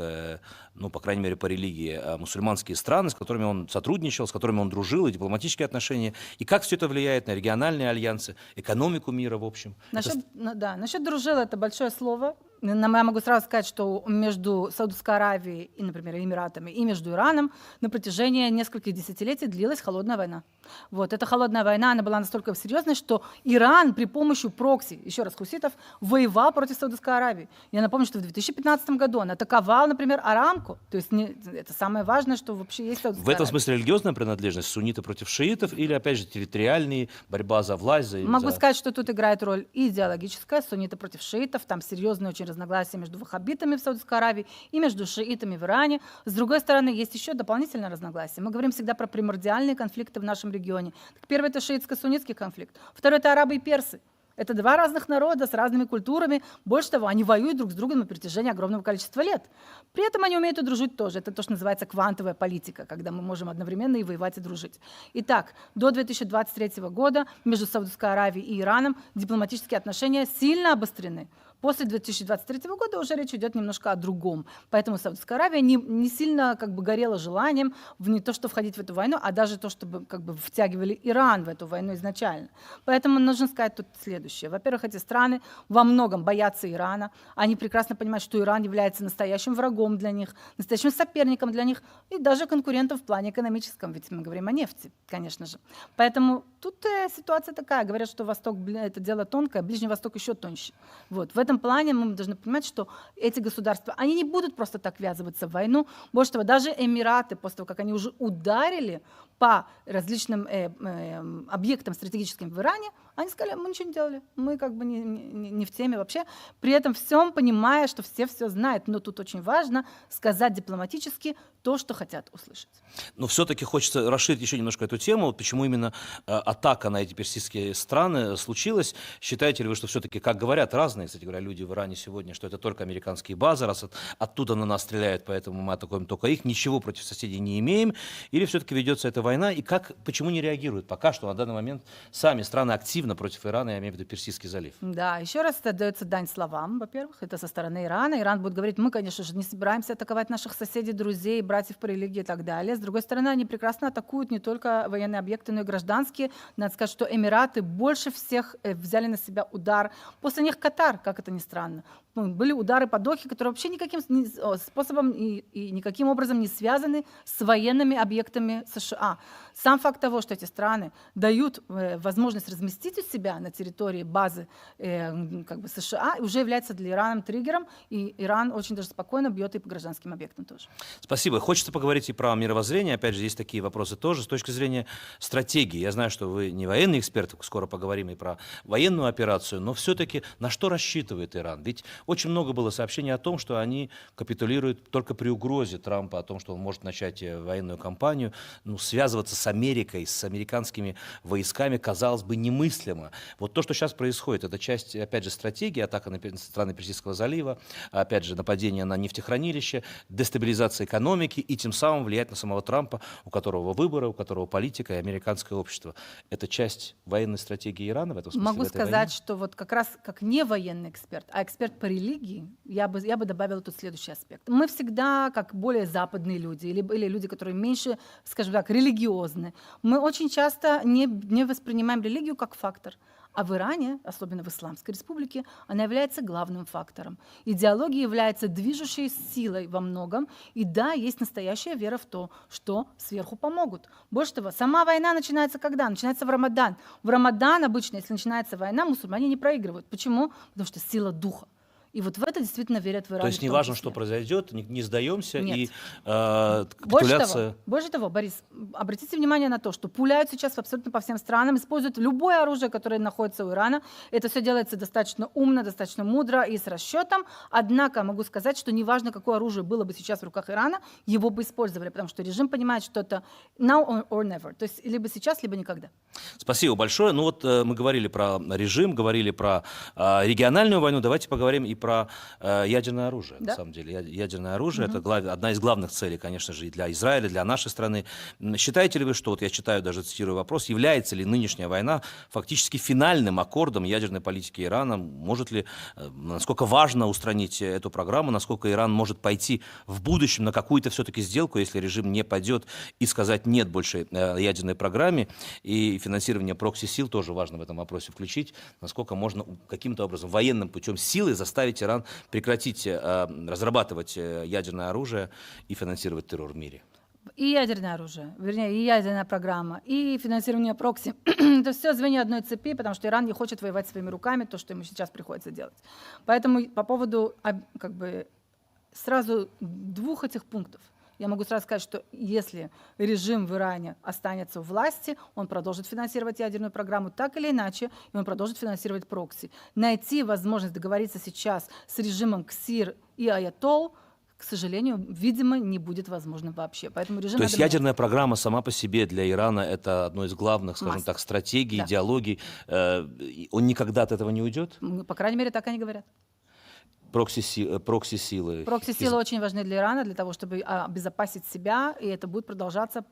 ну, по крайней мере, по религии, мусульманские страны, с которыми он сотрудничал, с которыми он дружил, и дипломатические отношения, и как все это влияет на региональные альянсы, экономику мира, в общем. Насчет дружил — это большое слово. Я могу сразу сказать, что между Саудовской Аравией и, например, Эмиратами, и между Ираном на протяжении нескольких десятилетий длилась холодная война. Вот. Эта холодная война, она была настолько серьезной, что Иран при помощи прокси, еще раз, хуситов, воевал против Саудовской Аравии. Я напомню, что в 2015 году он атаковал, например, Арамку. То есть это самое важное, что вообще есть Саудовская В этом Аравия. смысле религиозная принадлежность, сунниты против шиитов, или, опять же, территориальные, борьба за власть? Могу сказать, что тут играет роль и идеологическая, сунниты против шиитов, там серьезные очень разногласия между ваххабитами в Саудовской Аравии и между шиитами в Иране. С другой стороны, есть еще дополнительное разногласие. Мы говорим всегда про примордиальные конфликты в нашем регионе. Так первый — это шиитско-суннитский конфликт, второй — это арабы и персы. Это два разных народа с разными культурами. Больше того, они воюют друг с другом на протяжении огромного количества лет. При этом они умеют и дружить тоже. Это то, что называется квантовая политика, когда мы можем одновременно и воевать, и дружить. Итак, до 2023 года между Саудовской Аравией и Ираном дипломатические отношения сильно обострены. После 2023 года уже речь идет немножко о другом. Поэтому Саудовская Аравия не сильно горела желанием не то, что входить в эту войну, а даже то, чтобы втягивали Иран в эту войну изначально. Поэтому нужно сказать тут следующее. Во-первых, эти страны во многом боятся Ирана. Они прекрасно понимают, что Иран является настоящим врагом для них, настоящим соперником для них и даже конкурентом в плане экономическом. Ведь мы говорим о нефти, конечно же. Поэтому тут ситуация такая. Говорят, что Восток — это дело тонкое, Ближний Восток еще тоньше. Вот. В этом плане мы должны понимать, что эти государства, они не будут просто так ввязываться в войну. Больше того, даже Эмираты, после того, как они уже ударили по различным объектам стратегическим в Иране, они сказали: мы ничего не делали, мы не в теме вообще. При этом всем понимая, что все знают. Но тут очень важно сказать дипломатически то, что хотят услышать. Но все-таки хочется расширить еще немножко эту тему. Вот почему именно атака на эти персидские страны случилась? Считаете ли вы, что все-таки, как говорят разные, кстати говоря, люди в Иране сегодня, что это только американские базы, раз оттуда на нас стреляют, поэтому мы атакуем только их, ничего против соседей не имеем? Или все-таки ведется эта война? И почему не реагируют пока что на данный момент сами страны активно против Ирана, я имею в виду Персидский залив? Да, еще раз это дается дань словам, во-первых, это со стороны Ирана. Иран будет говорить: мы, конечно же, не собираемся атаковать наших соседей, друзей, братьев по религии и так далее. С другой стороны, они прекрасно атакуют не только военные объекты, но и гражданские. Надо сказать, что Эмираты больше всех взяли на себя удар. После них Катар, как это ни странно. Были удары по Дохе, которые вообще никаким способом и никаким образом не связаны с военными объектами США. Сам факт того, что эти страны дают возможность разместить у себя на территории базы США, уже является для Ирана триггером, и Иран очень даже спокойно бьет и по гражданским объектам тоже. Спасибо. Хочется поговорить и про мировоззрение. Опять же, есть такие вопросы тоже с точки зрения стратегии. Я знаю, что вы не военный эксперт, скоро поговорим и про военную операцию, но все-таки на что рассчитывает Иран? Ведь очень много было сообщений о том, что они капитулируют только при угрозе Трампа о том, что он может начать военную кампанию. Связываться с Америкой, с американскими войсками, казалось бы, немыслимо. Вот то, что сейчас происходит, это часть, опять же, стратегии, атака на страны Персидского залива, опять же, нападение на нефтехранилище, дестабилизация экономики и тем самым влиять на самого Трампа, у которого выборы, у которого политика и американское общество. Это часть военной стратегии Ирана в этом смысле? Могу сказать, что вот как раз как не военный эксперт, а эксперт по религии, я бы добавила тут следующий аспект. Мы всегда, как более западные люди, или люди, которые меньше, скажем так, религиозны, мы очень часто не воспринимаем религию как фактор. А в Иране, особенно в Исламской республике, она является главным фактором. Идеология является движущей силой во многом. И да, есть настоящая вера в то, что сверху помогут. Больше того, сама война начинается когда? Начинается в Рамадан. В Рамадан обычно, если начинается война, мусульмане не проигрывают. Почему? Потому что сила духа. И вот в это действительно верят в Иране. То есть не важно, что произойдет, не сдаемся. Нет. И капитуляция... Больше того, Борис, обратите внимание на то, что пуляют сейчас абсолютно по всем странам, используют любое оружие, которое находится у Ирана. Это все делается достаточно умно, достаточно мудро и с расчетом. Однако могу сказать, что неважно, какое оружие было бы сейчас в руках Ирана, его бы использовали, потому что режим понимает, что это now or never. То есть либо сейчас, либо никогда. Спасибо большое. Мы говорили про режим, говорили про региональную войну. Давайте поговорим и про ядерное оружие, Да. на самом деле. Ядерное оружие это одна из главных целей, конечно же, и для Израиля, для нашей страны. Считаете ли вы, что, вот я читаю, даже цитирую вопрос, является ли нынешняя война фактически финальным аккордом ядерной политики Ирана? Может ли, насколько важно устранить эту программу, насколько Иран может пойти в будущем на какую-то все-таки сделку, если режим не пойдет, и сказать нет больше ядерной программе, и финансирование прокси-сил тоже важно в этом вопросе включить, насколько можно каким-то образом военным путем силы заставить Иран прекратить разрабатывать ядерное оружие и финансировать террор в мире. И ядерное оружие, вернее, и ядерная программа, и финансирование прокси. Это все звенья одной цепи, потому что Иран не хочет воевать своими руками, то, что ему сейчас приходится делать. Поэтому по поводу как бы сразу двух этих пунктов я могу сразу сказать, что если режим в Иране останется у власти, он продолжит финансировать ядерную программу так или иначе, и он продолжит финансировать прокси. Найти возможность договориться сейчас с режимом КСИР и Аятол, к сожалению, видимо, не будет возможным вообще. Поэтому режим То есть ядерная программа сама по себе для Ирана это одно из главных, скажем так, стратегий, Да. идеологий. Он никогда от этого не уйдет? По крайней мере, так они говорят. Прокси-силы. Прокси-силы очень важны для Ирана, для того, чтобы обезопасить себя, и это будет продолжаться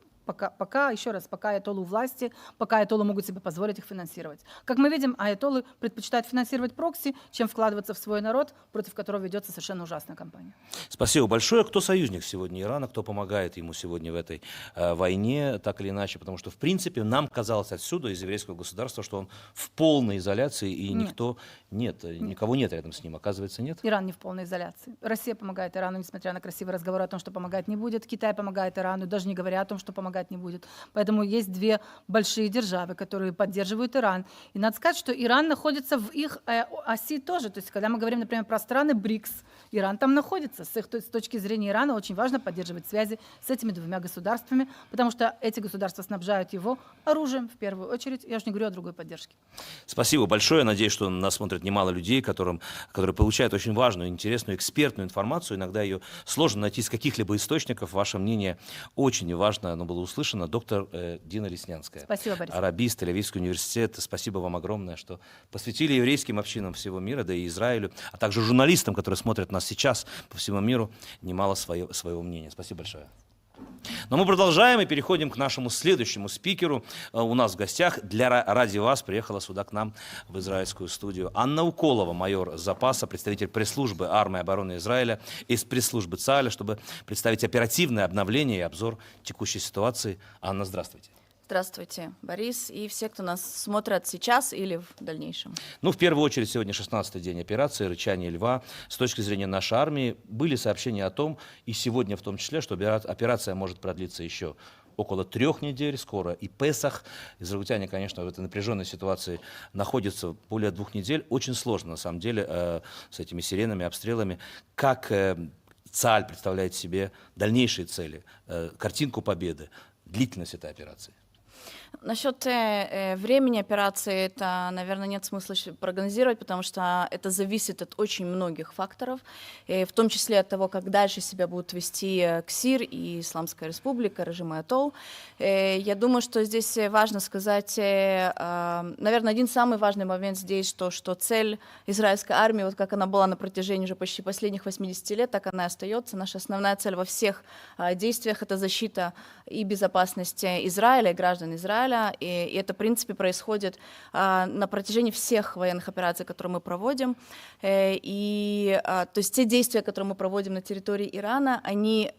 пока, еще раз, пока аятоллы у власти, пока аятоллы могут себе позволить их финансировать. Как мы видим, аятоллы предпочитают финансировать прокси, чем вкладываться в свой народ, против которого ведется совершенно ужасная кампания. Спасибо большое. Кто союзник сегодня Ирана, кто помогает ему сегодня в этой войне, так или иначе? Потому что, в принципе, нам казалось отсюда, из еврейского государства, что он в полной изоляции, и никого нет рядом с ним. Оказывается, нет? Иран не в полной изоляции. Россия помогает Ирану, несмотря на красивые разговоры о том, что помогать не будет. Китай помогает Ирану, даже не говоря о том, что помогать не будет. Поэтому есть две большие державы, которые поддерживают Иран. И надо сказать, что Иран находится в их оси тоже. То есть, когда мы говорим, например, про страны БРИКС, Иран там находится. С точки зрения Ирана очень важно поддерживать связи с этими двумя государствами, потому что эти государства снабжают его оружием, в первую очередь. Я уж не говорю о другой поддержке. Спасибо большое. Надеюсь, что нас смотрят немало людей, которые получают очень важную, интересную, экспертную информацию. Иногда ее сложно найти из каких-либо источников. Ваше мнение очень важно, оно было услышано. Доктор Дина Леснянская. Спасибо, Борис. Арабист, Тель-Авивский университет. Спасибо вам огромное, что посвятили еврейским общинам всего мира, да и Израилю, а также журналистам, которые смотрят нас сейчас по всему миру, немало своего мнения. Спасибо большое. Но мы продолжаем и переходим к нашему следующему спикеру. У нас в гостях ради вас приехала сюда к нам в израильскую студию Анна Уколова, майор запаса, представитель пресс-службы армии обороны Израиля из пресс-службы ЦААля, чтобы представить оперативное обновление и обзор текущей ситуации. Анна, здравствуйте. Здравствуйте, Борис, и все, кто нас смотрят сейчас или в дальнейшем. Ну, в первую очередь, сегодня 16-й день операции «Рычание льва». С точки зрения нашей армии были сообщения о том, и сегодня в том числе, что операция может продлиться еще около 3 недель, скоро и Песах. Израильтяне, конечно, в этой напряженной ситуации находятся более 2 недель. Очень сложно, на самом деле, с этими сиренами, обстрелами. Как ЦААль представляет себе дальнейшие цели, картинку победы, длительность этой операции? Насчет времени операции, это, наверное, нет смысла прогнозировать, потому что это зависит от очень многих факторов, в том числе от того, как дальше себя будут вести КСИР и Исламская Республика, режим Аятолл. Я думаю, что здесь важно сказать, наверное, один самый важный момент здесь, что цель израильской армии, вот как она была на протяжении уже почти последних 80 лет, так она и остается. Наша основная цель во всех действиях — это защита и безопасность Израиля и граждан Израиля. И это, в принципе, происходит на протяжении всех военных операций, которые мы проводим. То есть те действия, которые мы проводим на территории Ирана,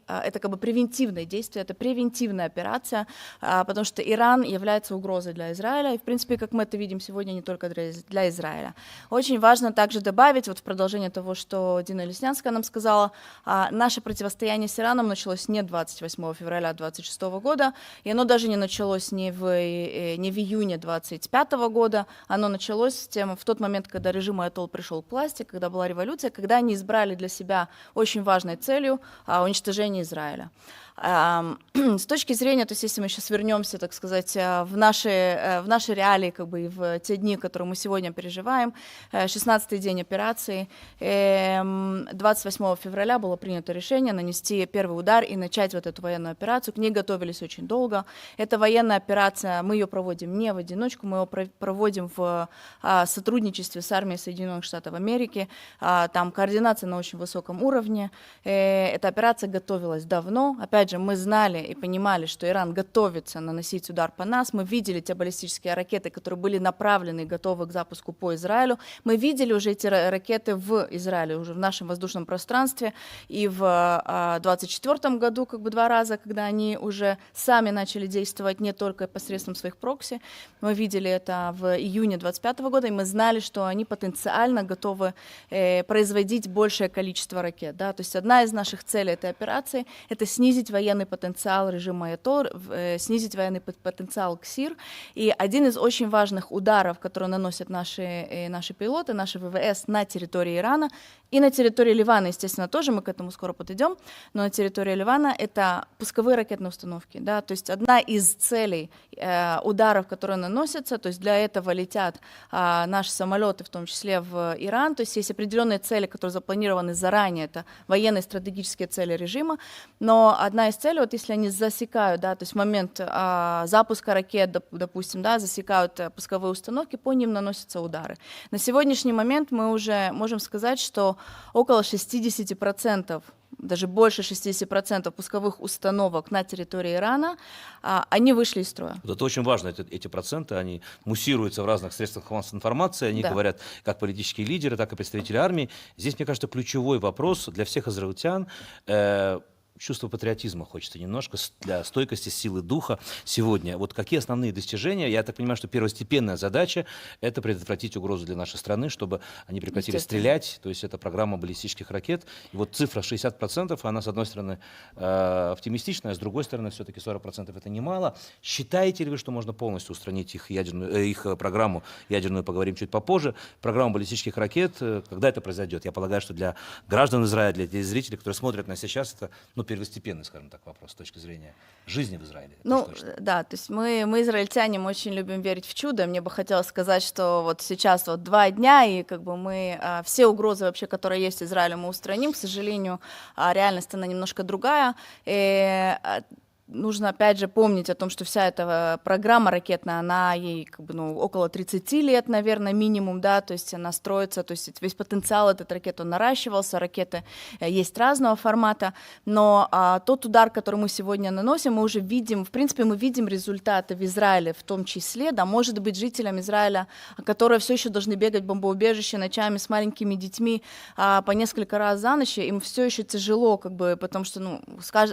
это как бы превентивные действия, это превентивная операция, потому что Иран является угрозой для Израиля, и, в принципе, как мы это видим сегодня, не только для Израиля. Очень важно также добавить, вот в продолжение того, что Дина Леснянская нам сказала, наше противостояние с Ираном началось не 28 февраля 2026 года, и оно даже не началось не в июне 25 года, оно началось в тот момент, когда режим Аятолл пришел к власти, когда была революция, когда они избрали для себя очень важной целью уничтожение Израиля. С точки зрения, то есть если мы сейчас вернемся, так сказать, в наши реалии, как бы и в те дни, которые мы сегодня переживаем, 16-й день операции, 28 февраля было принято решение нанести первый удар и начать вот эту военную операцию. К ней готовились очень долго. Эта военная операция, мы ее проводим не в одиночку, мы ее проводим в сотрудничестве с армией Соединенных Штатов Америки. Там координация на очень высоком уровне. Эта операция готовилась давно. Опять же, мы знали и понимали, что Иран готовится наносить удар по нас. Мы видели те баллистические ракеты, которые были направлены и готовы к запуску по Израилю. Мы видели уже эти ракеты в Израиле, уже в нашем воздушном пространстве. И в 2024 году как бы 2 раза, когда они уже сами начали действовать не только посредством своих прокси. Мы видели это в июне 2025 года, и мы знали, что они потенциально готовы производить большее количество ракет. Да? То есть одна из наших целей этой операции — это снизить военный потенциал режима Аятор, снизить военный потенциал КСИР. И один из очень важных ударов, которые наносят наши пилоты, наши ВВС на территории Ирана и на территории Ливана, естественно, тоже, мы к этому скоро подойдем, но на территории Ливана это пусковые ракетные установки. Да? То есть одна из целей ударов, которые наносятся, то есть для этого летят наши самолеты, в том числе в Иран, то есть есть определенные цели, которые запланированы заранее, это военные стратегические цели режима, но одна из целей, вот если они засекают, да, то есть в момент запуска ракет, допустим, да, засекают пусковые установки, по ним наносятся удары. На сегодняшний момент мы уже можем сказать, что около 60%, даже больше 60% пусковых установок на территории Ирана, они вышли из строя. Вот это очень важно, эти проценты, они муссируются в разных средствах массовой информации, они говорят как политические лидеры, так и представители армии. Здесь, мне кажется, ключевой вопрос для всех израильтян чувство патриотизма хочется немножко для стойкости, силы духа сегодня. Вот какие основные достижения? Я так понимаю, что первостепенная задача — это предотвратить угрозу для нашей страны, чтобы они прекратили стрелять. То есть это программа баллистических ракет. И вот цифра 60%, она, с одной стороны, оптимистичная, а с другой стороны, все-таки 40% это немало. Считаете ли вы, что можно полностью устранить их программу ядерную, поговорим чуть попозже, программу баллистических ракет? Когда это произойдет? Я полагаю, что для граждан Израиля, для зрителей, которые смотрят нас сейчас, это первостепенный, скажем так, вопрос с точки зрения жизни в Израиле. Ну, да, то есть мы, израильтяне, мы очень любим верить в чудо. Мне бы хотелось сказать, что вот сейчас вот 2 дня, и как бы мы все угрозы вообще, которые есть в Израиле, мы устраним. К сожалению, реальность, она немножко другая. Нужно, опять же, помнить о том, что вся эта программа ракетная, она ей как бы, около 30 лет, наверное, минимум, да, то есть она строится, то есть весь потенциал этой ракеты, он наращивался, ракеты есть разного формата, но тот удар, который мы сегодня наносим, мы уже видим, в принципе, мы видим результаты в Израиле в том числе, да, может быть, жителям Израиля, которые все еще должны бегать в бомбоубежище ночами с маленькими детьми по несколько раз за ночь, им все еще тяжело, как бы, потому что,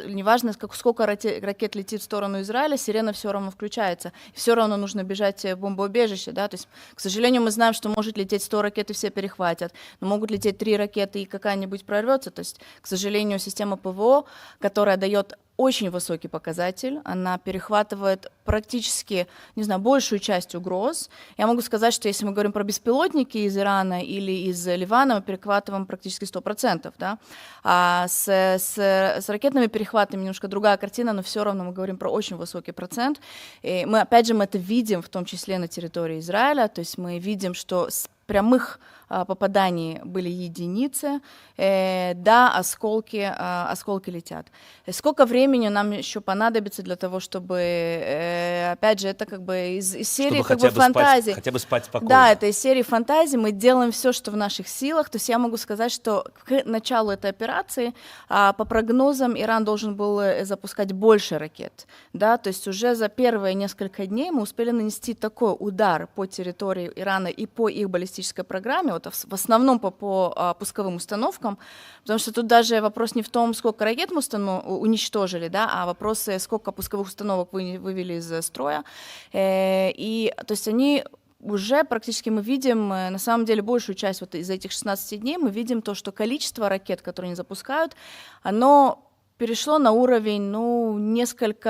неважно, сколько ракет летит в сторону Израиля, сирена все равно включается. Все равно нужно бежать в бомбоубежище. Да? То есть, к сожалению, мы знаем, что может лететь 100 ракет, и все перехватят. Но могут лететь 3 ракеты, и какая-нибудь прорвется. То есть, к сожалению, система ПВО, которая дает очень высокий показатель, она перехватывает практически, большую часть угроз. Я могу сказать, что если мы говорим про беспилотники из Ирана или из Ливана, мы перехватываем практически 100%. Да? А с ракетными перехватами немножко другая картина, но все равно мы говорим про очень высокий процент. И мы, опять же, мы это видим, в том числе на территории Израиля, то есть мы видим, что с прямых попаданий были единицы, да, осколки летят. Сколько времени нам еще понадобится для того, чтобы, опять же, это как бы из серии как бы фантазий. Хотя бы спать спокойно. Да, это из серии фантазий, мы делаем все, что в наших силах, то есть я могу сказать, что к началу этой операции, по прогнозам, Иран должен был запускать больше ракет, да, то есть уже за первые несколько дней мы успели нанести такой удар по территории Ирана и по их баллистической программе, вот в основном по пусковым установкам, потому что тут даже вопрос не в том, сколько ракет мы уничтожили, да, а вопрос, сколько пусковых установок вывели из строя. И то есть они уже практически мы видим, на самом деле, большую часть вот из этих 16 дней мы видим то, что количество ракет, которые они запускают, оно перешло на уровень, ну,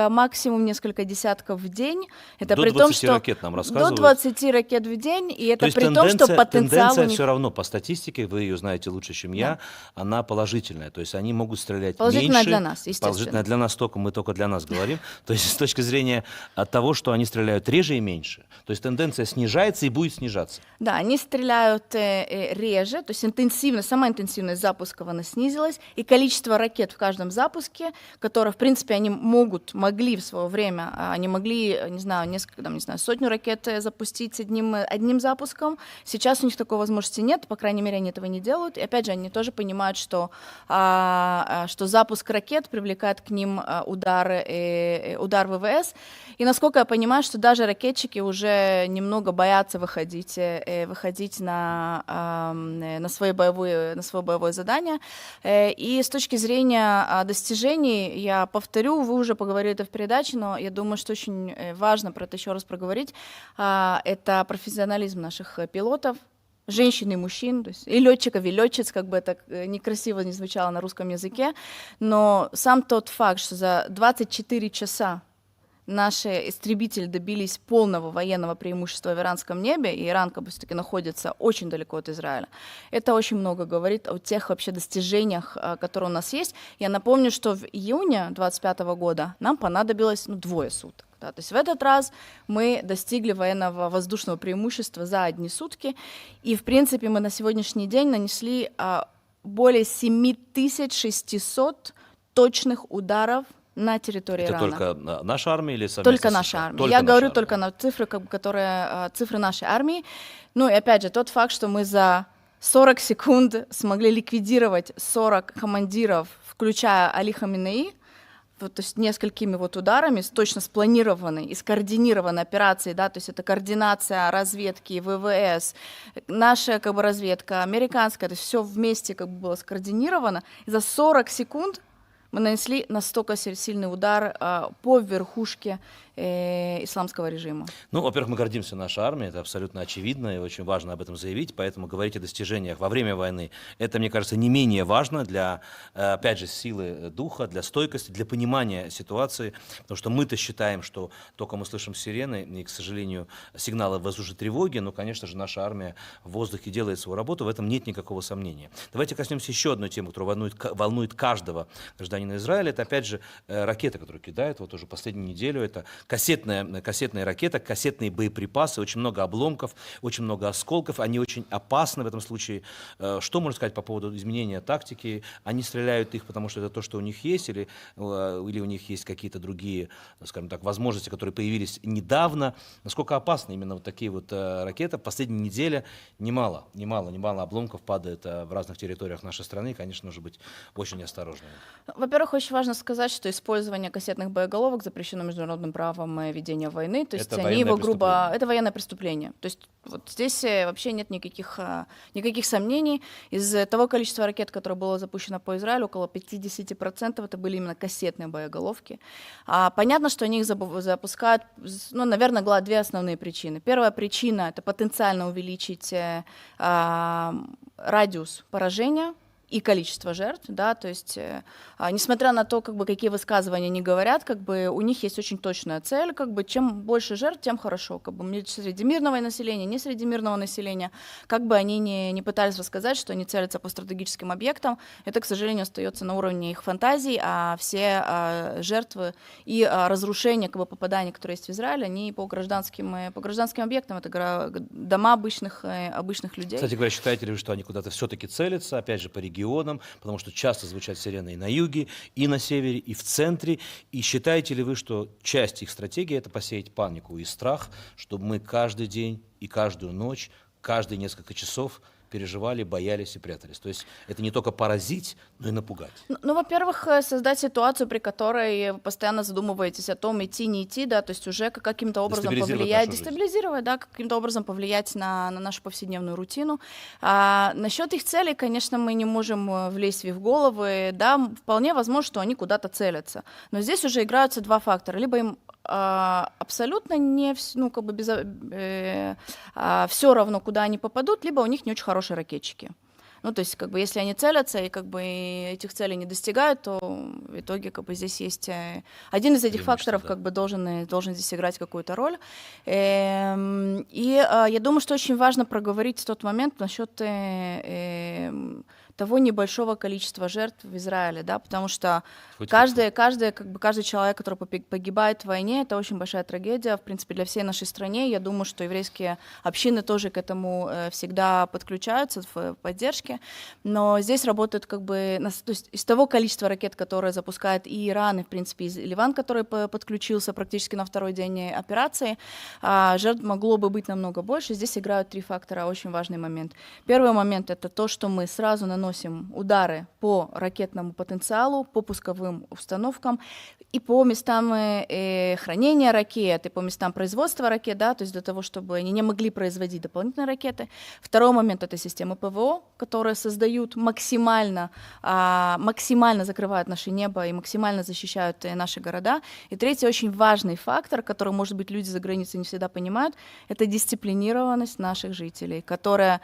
максимум несколько десятков в день. Это до при 20 том, что ракет нам рассказывают. До 20 ракет в день, и это То есть при том, что потенциал тенденция у них... все равно по статистике, вы ее знаете лучше, чем я, она положительная. То есть они могут стрелять Положительная меньше. для нас, естественно. Положительная для нас мы только для нас говорим. То есть с точки зрения того, что они стреляют реже и меньше. То есть тенденция снижается и будет снижаться. Да, они стреляют реже, то есть сама интенсивность запусков она снизилась, и количество ракет в каждом запуске, которые, в принципе, они могли в свое время, они могли, не знаю, сотню ракет запустить одним запуском. Сейчас у них такой возможности нет, по крайней мере, они этого не делают. И опять же, они тоже понимают, что запуск ракет привлекает к ним удар ВВС. И насколько я понимаю, что даже ракетчики уже немного боятся выходить на свое боевое задание. И с точки зрения достижений, я повторю, вы уже поговорили это в передаче, но я думаю, что очень важно про это еще раз проговорить, это профессионализм наших пилотов, женщин и мужчин, то есть и летчиков, и летчиц, как бы это некрасиво не звучало на русском языке, но сам тот факт, что за 24 часа наши истребители добились полного военного преимущества в иранском небе, и Иран как бы все-таки находится очень далеко от Израиля. Это очень много говорит о тех вообще достижениях, которые у нас есть. Я напомню, что в июне 2025 года нам понадобилось 2 суток. Да, то есть в этот раз мы достигли военного воздушного преимущества за 1 сутки, и в принципе мы на сегодняшний день нанесли более 7600 точных ударов на территории Это Ирана. только наша армия или совместно? Только наша армия. Я говорю только на цифры, цифры нашей армии. Ну и опять же, тот факт, что мы за 40 секунд смогли ликвидировать 40 командиров, включая Али Хаминеи, то есть несколькими ударами, точно спланированной и скоординированной операцией, да, то есть это координация разведки, ВВС, наша как бы разведка, американская, то есть все вместе как бы было скоординировано, и за 40 секунд мы нанесли настолько сильный удар по верхушке исламского режима. Ну, во-первых, мы гордимся нашей армией, это абсолютно очевидно и очень важно об этом заявить, поэтому говорить о достижениях во время войны, это, мне кажется, не менее важно для, опять же, силы духа, для стойкости, для понимания ситуации, потому что мы-то считаем, что только мы слышим сирены и, к сожалению, сигналы воздушной тревоги, но, конечно же, наша армия в воздухе делает свою работу, в этом нет никакого сомнения. Давайте коснемся еще одной темы, которая волнует каждого гражданина Израиля, это, опять же, ракеты, которые кидают, вот уже последнюю неделю, это кассетная ракета, кассетные боеприпасы, очень много обломков, очень много осколков, они очень опасны в этом случае. Что можно сказать по поводу изменения тактики? Они стреляют их, потому что это то, что у них есть, или у них есть какие-то другие, скажем так, возможности, которые появились недавно? Насколько опасны именно вот такие вот ракеты? В последней неделе немало обломков падает в разных территориях нашей страны, и, конечно, нужно быть очень осторожными. Во-первых, очень важно сказать, что использование кассетных боеголовок запрещено международным правом ведения войны, то есть они его это военное преступление. То есть вот здесь вообще нет никаких сомнений. Из того количества ракет, которое было запущено по Израилю, около 50% это были именно кассетные боеголовки. Понятно, что они их запускают, наверное, 2 основные причины. Первая причина — это потенциально увеличить радиус поражения и количество жертв, да, то есть, несмотря на то, как бы, какие высказывания они говорят, как бы, у них есть очень точная цель, как бы, чем больше жертв, тем хорошо, как бы, среди мирного населения, не среди мирного населения, как бы они не пытались рассказать, что они целятся по стратегическим объектам, это, к сожалению, остается на уровне их фантазий, а все жертвы и разрушения, как бы, попадания, которые есть в Израиле, они по гражданским объектам, это дома обычных людей. Кстати говоря, считаете ли вы, что они куда-то все-таки целятся, опять же, по регионам, потому что часто звучат сирены и на юге, и на севере, и в центре. И считаете ли вы, что часть их стратегии — это посеять панику и страх, чтобы мы каждый день и каждую ночь, каждые несколько часов переживали, боялись и прятались? То есть это не только поразить, но и напугать. Ну, во-первых, создать ситуацию, при которой вы постоянно задумываетесь о том, идти, не идти, да, то есть уже каким-то образом дестабилизировать, да, каким-то образом повлиять на нашу повседневную рутину. Насчет их целей, конечно, мы не можем влезть в их головы, да, вполне возможно, что они куда-то целятся. Но здесь уже играются 2 фактора. Либо им абсолютно все равно, куда они попадут, либо у них не очень хорошие ракетчики. Ну, то есть, как бы, если они целятся и как бы этих целей не достигают, то в итоге как бы здесь есть один из этих факторов, как бы должен здесь играть какую-то роль. И я думаю, что очень важно проговорить тот момент насчет того небольшого количества жертв в Израиле, да, потому что каждый человек, который погибает в войне, это очень большая трагедия, в принципе, для всей нашей страны. Я думаю, что еврейские общины тоже к этому всегда подключаются в поддержке, но здесь работают как бы, то есть из того количества ракет, которые запускает и Иран, и, в принципе, и Ливан, который подключился практически на второй день операции, жертв могло бы быть намного больше. Здесь играют три фактора, очень важный момент. Первый момент — это то, что мы сразу наносим удары по ракетному потенциалу, по пусковым установкам и по местам хранения ракет, и по местам производства ракет, да, то есть для того, чтобы они не могли производить дополнительные ракеты. Второй момент — это системы ПВО, которые создают максимально закрывают наше небо и максимально защищают наши города. И третий очень важный фактор, который, может быть, люди за границей не всегда понимают, это дисциплинированность наших жителей, которая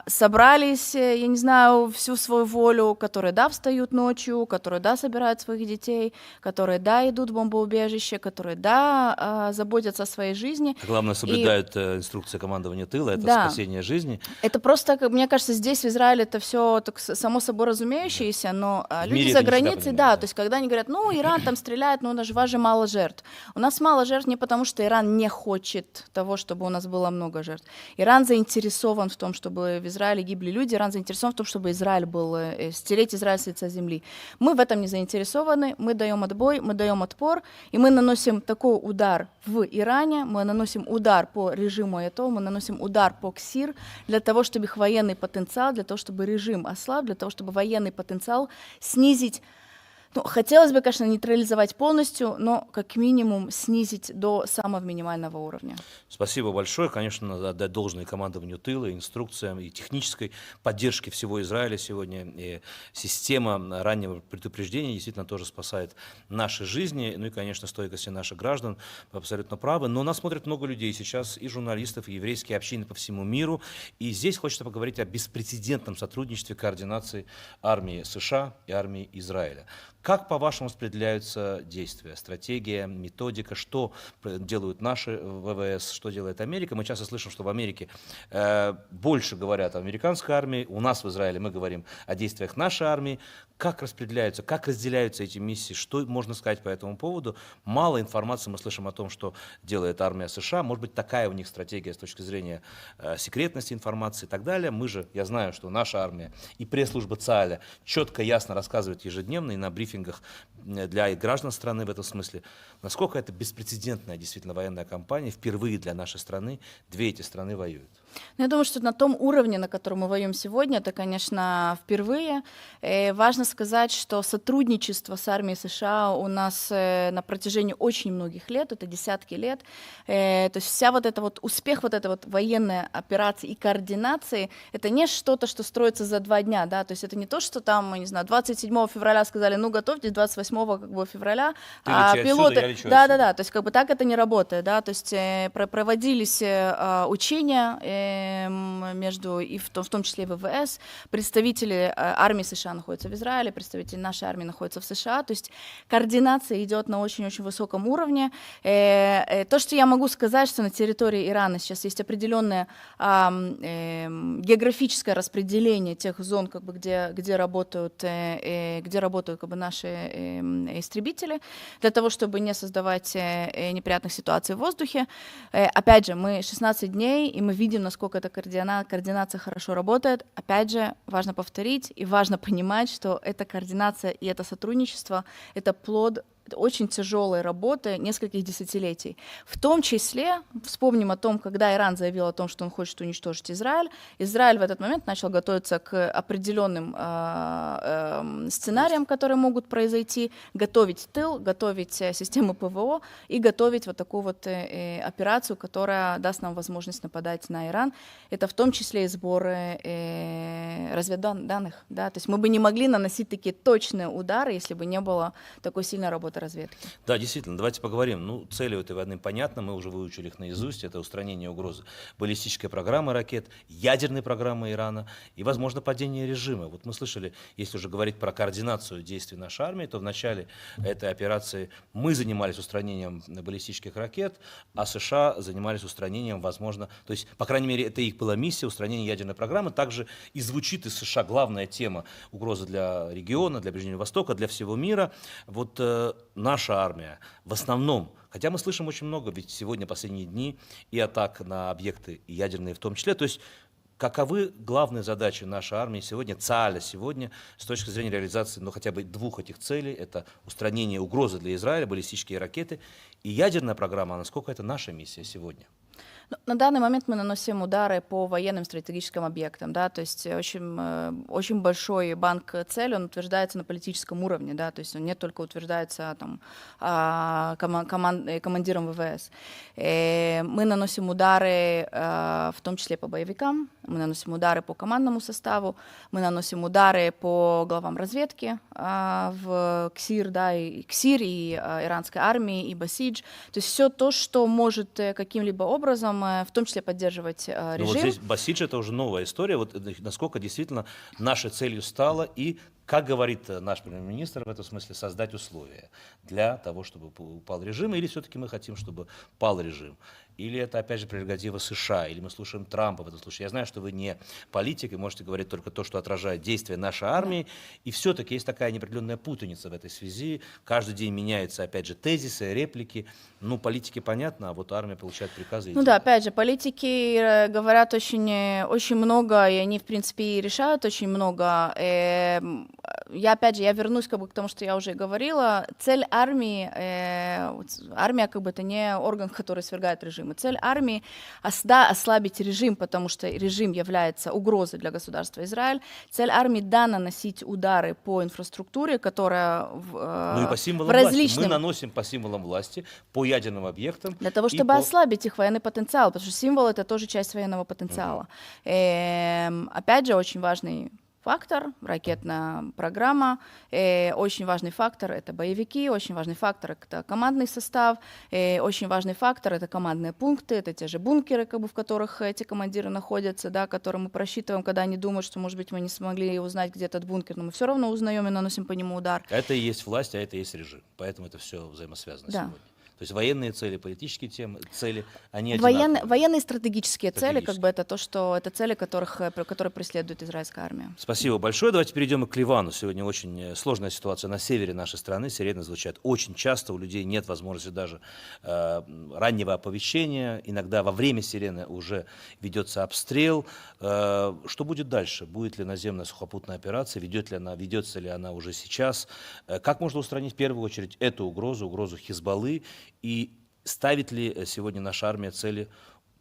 собрались, я не знаю, всю свою волю, которые, да, встают ночью, которые, да, собирают своих детей, которые, да, идут в бомбоубежище, которые, да, заботятся о своей жизни. А главное, соблюдают инструкции командования тыла, это да, спасение жизни. Это просто, мне кажется, здесь в Израиле это все так само собой разумеющееся, но люди за границей, да, то есть когда они говорят, ну, Иран там стреляет, ну, даже у вас же мало жертв. У нас мало жертв не потому, что Иран не хочет того, чтобы у нас было много жертв. Иран заинтересован в том, чтобы в Израиле гибли люди, Иран заинтересован в том, чтобы Израиль был, стереть Израиль с лица земли. Мы в этом не заинтересованы, мы даем отбой, мы даем отпор, и мы наносим такой удар в Иране, мы наносим удар по режиму Аятолл, мы наносим удар по КСИР для того, чтобы их военный потенциал, для того, чтобы режим ослаб, для того, чтобы военный потенциал снизить. Ну, хотелось бы, конечно, нейтрализовать полностью, но как минимум снизить до самого минимального уровня. Спасибо большое. Конечно, надо отдать должное командованию тыла, инструкциям и технической поддержке всего Израиля сегодня. И система раннего предупреждения действительно тоже спасает наши жизни. Ну и, конечно, стойкости наших граждан. Вы абсолютно правы. Но нас смотрят много людей сейчас, и журналистов, и еврейские общины по всему миру. И здесь хочется поговорить о беспрецедентном сотрудничестве, координации армии США и армии Израиля. Как, по-вашему, распределяются действия, стратегия, методика, что делают наши ВВС, что делает Америка? Мы часто слышим, что в Америке больше говорят о американской армии, у нас в Израиле мы говорим о действиях нашей армии. Как распределяются, как разделяются эти миссии, что можно сказать по этому поводу? Мало информации мы слышим о том, что делает армия США. Может быть, такая у них стратегия с точки зрения секретности информации и так далее. Мы же, я знаю, что наша армия и пресс-служба ЦААля четко, ясно рассказывает ежедневно и на брифингах для граждан страны в этом смысле, насколько это беспрецедентная действительно военная кампания. Впервые для нашей страны две эти страны воюют. Я думаю, что на том уровне, на котором мы воюем сегодня, это, конечно, впервые. Важно сказать, что сотрудничество с армией США у нас на протяжении очень многих лет, это десятки лет. То есть вся вот эта вот успех вот этой вот военной операции и координации, это не что-то, что строится за 2 дня, да, то есть это не то, что там, не знаю, 27 февраля сказали, ну, готовьтесь, 28 февраля, пилоты... Да, то есть как бы так это не работает, да, то есть проводились учения между, и в том числе ВВС, представители армии США находятся в Израиле, представители нашей армии находятся в США, то есть координация идет на очень-очень высоком уровне. То, что я могу сказать, что на территории Ирана сейчас есть определенное географическое распределение тех зон, как бы, где работают как бы, наши истребители, для того, чтобы не создавать неприятных ситуаций в воздухе. Опять же, мы 16 дней, и мы видим, насколько эта координация хорошо работает. Опять же, важно повторить и важно понимать, что эта координация и это сотрудничество — это плод очень тяжелой работы нескольких десятилетий. В том числе, вспомним о том, когда Иран заявил о том, что он хочет уничтожить Израиль, Израиль в этот момент начал готовиться к определенным сценариям, которые могут произойти, готовить тыл, готовить систему ПВО и готовить вот такую вот операцию, которая даст нам возможность нападать на Иран. Это в том числе и сбор разведданных, да, то есть мы бы не могли наносить такие точные удары, если бы не было такой сильной работы разведки. Да, действительно, давайте поговорим. Ну, цели этой войны понятны, мы уже выучили их наизусть. Это устранение угрозы баллистической программы ракет, ядерной программы Ирана и, возможно, падение режима. Вот мы слышали, если уже говорить про координацию действий нашей армии, то в начале этой операции мы занимались устранением баллистических ракет, а США занимались устранением, возможно, то есть, по крайней мере, это их была миссия, устранение ядерной программы. Также и звучит из США главная тема угрозы для региона, для Ближнего Востока, для всего мира. Вот наша армия в основном, хотя мы слышим очень много, ведь сегодня последние дни и атак на объекты ядерные в том числе, то есть каковы главные задачи нашей армии сегодня, ЦААля сегодня, с точки зрения реализации хотя бы двух этих целей, это устранение угрозы для Израиля, баллистические ракеты и ядерная программа, насколько это наша миссия сегодня? На данный момент мы наносим удары по военным стратегическим объектам, да, то есть очень большой банк целей, он утверждается на политическом уровне, да, то есть он не только утверждается там, командиром ВВС. Мы наносим удары в том числе по боевикам, мы наносим удары по командному составу, мы наносим удары по главам разведки в КСИР, да, и КСИР, и иранской армии, и Басидж, то есть все то, что может каким-либо образом в том числе поддерживать режим. Но вот здесь Басидж — это уже новая история, вот насколько действительно нашей целью стало и, как говорит наш премьер-министр в этом смысле, создать условия для того, чтобы упал режим, или все-таки мы хотим, чтобы пал режим? Или это, опять же, прерогатива США, или мы слушаем Трампа в этом случае. Я знаю, что вы не политик и можете говорить только то, что отражает действия нашей армии, и все-таки есть такая неопределенная путаница в этой связи. Каждый день меняются, опять же, тезисы, реплики. Ну, политики понятно, а вот армия получает приказы. Ну да, опять же, политики говорят очень много, и они, в принципе, решают очень много. Я вернусь к тому, что я уже говорила. Цель армии, армия это не орган, который свергает режим. И цель армии ослабить режим, потому что режим является угрозой для государства Израиль. Цель армии наносить удары по инфраструктуре, которая и по символам власти. Мы наносим по символам власти, по ядерным объектам. Для того, чтобы ослабить их военный потенциал, потому что символ — это тоже часть военного потенциала. Опять же, очень важный фактор — ракетная программа, очень важный фактор — это боевики, очень важный фактор — это командный состав, очень важный фактор — это командные пункты, это те же бункеры, в которых эти командиры находятся, да, которые мы просчитываем, когда они думают, что, может быть, мы не смогли узнать, где этот бункер, но мы все равно узнаем и наносим по нему удар. Это и есть власть, а это и есть режим, поэтому это все взаимосвязано сегодня. То есть военные цели, политические цели, они одинаковые. Военные стратегические цели, это цели, которые преследует израильская армия. Спасибо большое. Давайте перейдем к Ливану. Сегодня очень сложная ситуация на севере нашей страны. Сирены звучат очень часто, у людей нет возможности даже раннего оповещения. Иногда во время сирены уже ведется обстрел. Что будет дальше? Будет ли наземная сухопутная операция? Ведется ли она уже сейчас? Как можно устранить в первую очередь эту угрозу Хизбаллы? И ставит ли сегодня наша армия цели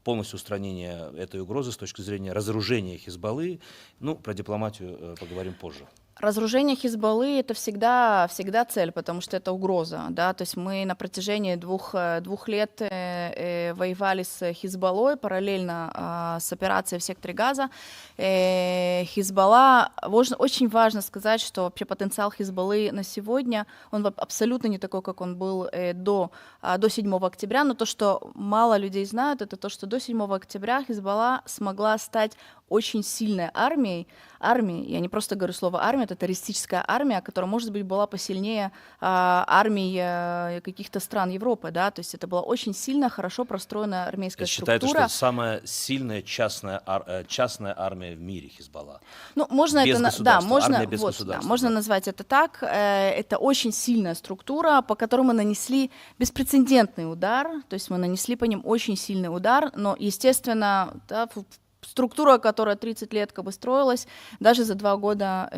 полностью устранения этой угрозы с точки зрения разоружения Хизбаллы? Ну, про дипломатию поговорим позже. Разоружение Хизбаллы — это всегда цель, потому что это угроза, да, то есть мы на протяжении двух лет воевали с Хизбаллой параллельно с операцией в секторе Газа. Хизбалла, очень важно сказать, что вообще потенциал Хизбаллы на сегодня, он абсолютно не такой, как он был до 7 октября, но то, что мало людей знают, это то, что до 7 октября Хизбалла смогла стать очень сильной армией, я не просто говорю слово армия, это террористическая армия, которая, может быть, была посильнее армии каких-то стран Европы, да, то есть это была очень сильная, хорошо простроенная армейская структура. Считается, что это самая сильная частная армия в мире, Хизбалла? Ну, можно можно да. назвать это так. Это очень сильная структура, по которой мы нанесли беспрецедентный удар, то есть мы нанесли по ним очень сильный удар, но, естественно, да, структура, которая 30 лет строилась, даже за 2 года,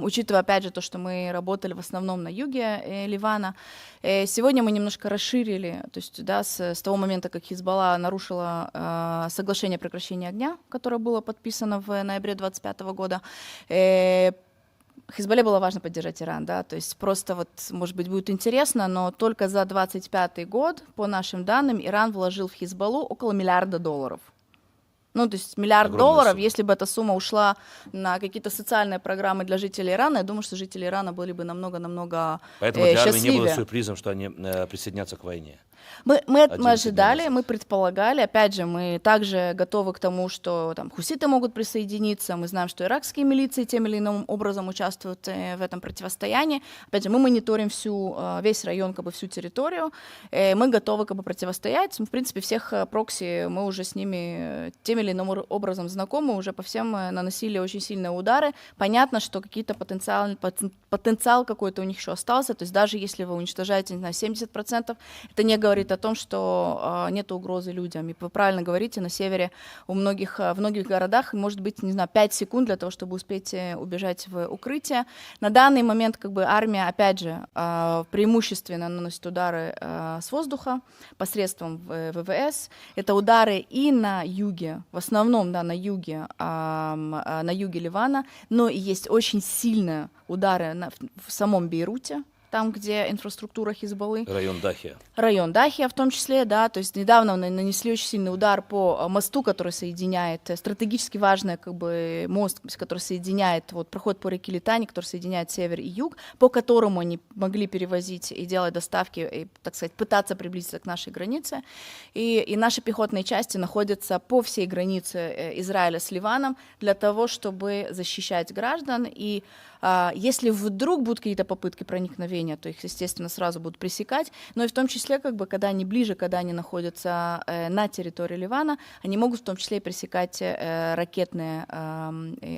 учитывая, опять же, то, что мы работали в основном на юге Ливана, сегодня мы немножко расширили, то есть, да, с того момента, как Хизбалла нарушила соглашение о прекращении огня, которое было подписано в ноябре 2025 года, Хизбалле было важно поддержать Иран, да, то есть просто может быть, будет интересно, но только за 2025 год, по нашим данным, Иран вложил в Хизбаллу около $1 миллиарда. Ну, то есть миллиард Огромная долларов, сумма. если бы эта сумма ушла на какие-то социальные программы для жителей Ирана, я думаю, что жители Ирана были бы намного-намного Поэтому для армии не было счастливее. сюрпризом, что они присоединятся к войне. Мы 11 дней ожидали, назад. мы предполагали, опять же, мы также готовы к тому, что там хуситы могут присоединиться, мы знаем, что иракские милиции тем или иным образом участвуют в этом противостоянии. Опять же, мы мониторим весь район, как бы всю территорию, мы готовы как бы противостоять. В принципе, всех прокси мы уже с ними тем или иным образом знакомы, уже по всем наносили очень сильные удары. Понятно, что какие-то потенциал какой-то у них еще остался, то есть даже если вы уничтожаете, не знаю, 70%, это не говорит о том, что нет угрозы людям. И вы правильно говорите, на севере в многих городах может быть, не знаю, 5 секунд для того, чтобы успеть убежать в укрытие. На данный момент как бы армия, опять же, преимущественно наносит удары с воздуха посредством ВВС. Это удары и на юге, в основном, да, на юге Ливана, но и есть очень сильные удары в самом Бейруте, там, где инфраструктура Хизбаллы. Район Дахия В том числе, да, то есть недавно нанесли очень сильный удар по мосту, который соединяет, стратегически важный как бы мост, который соединяет, вот, проходит по реке Литани, который соединяет север и юг, по которому они могли перевозить и делать доставки, и, так сказать, пытаться приблизиться к нашей границе. И наши пехотные части находятся по всей границе Израиля с Ливаном для того, чтобы защищать граждан. И если вдруг будут какие-то попытки проникновения, то их, естественно, сразу будут пресекать, но и в том числе, как бы, когда они ближе, когда они находятся на территории Ливана, они могут в том числе и пресекать ракетные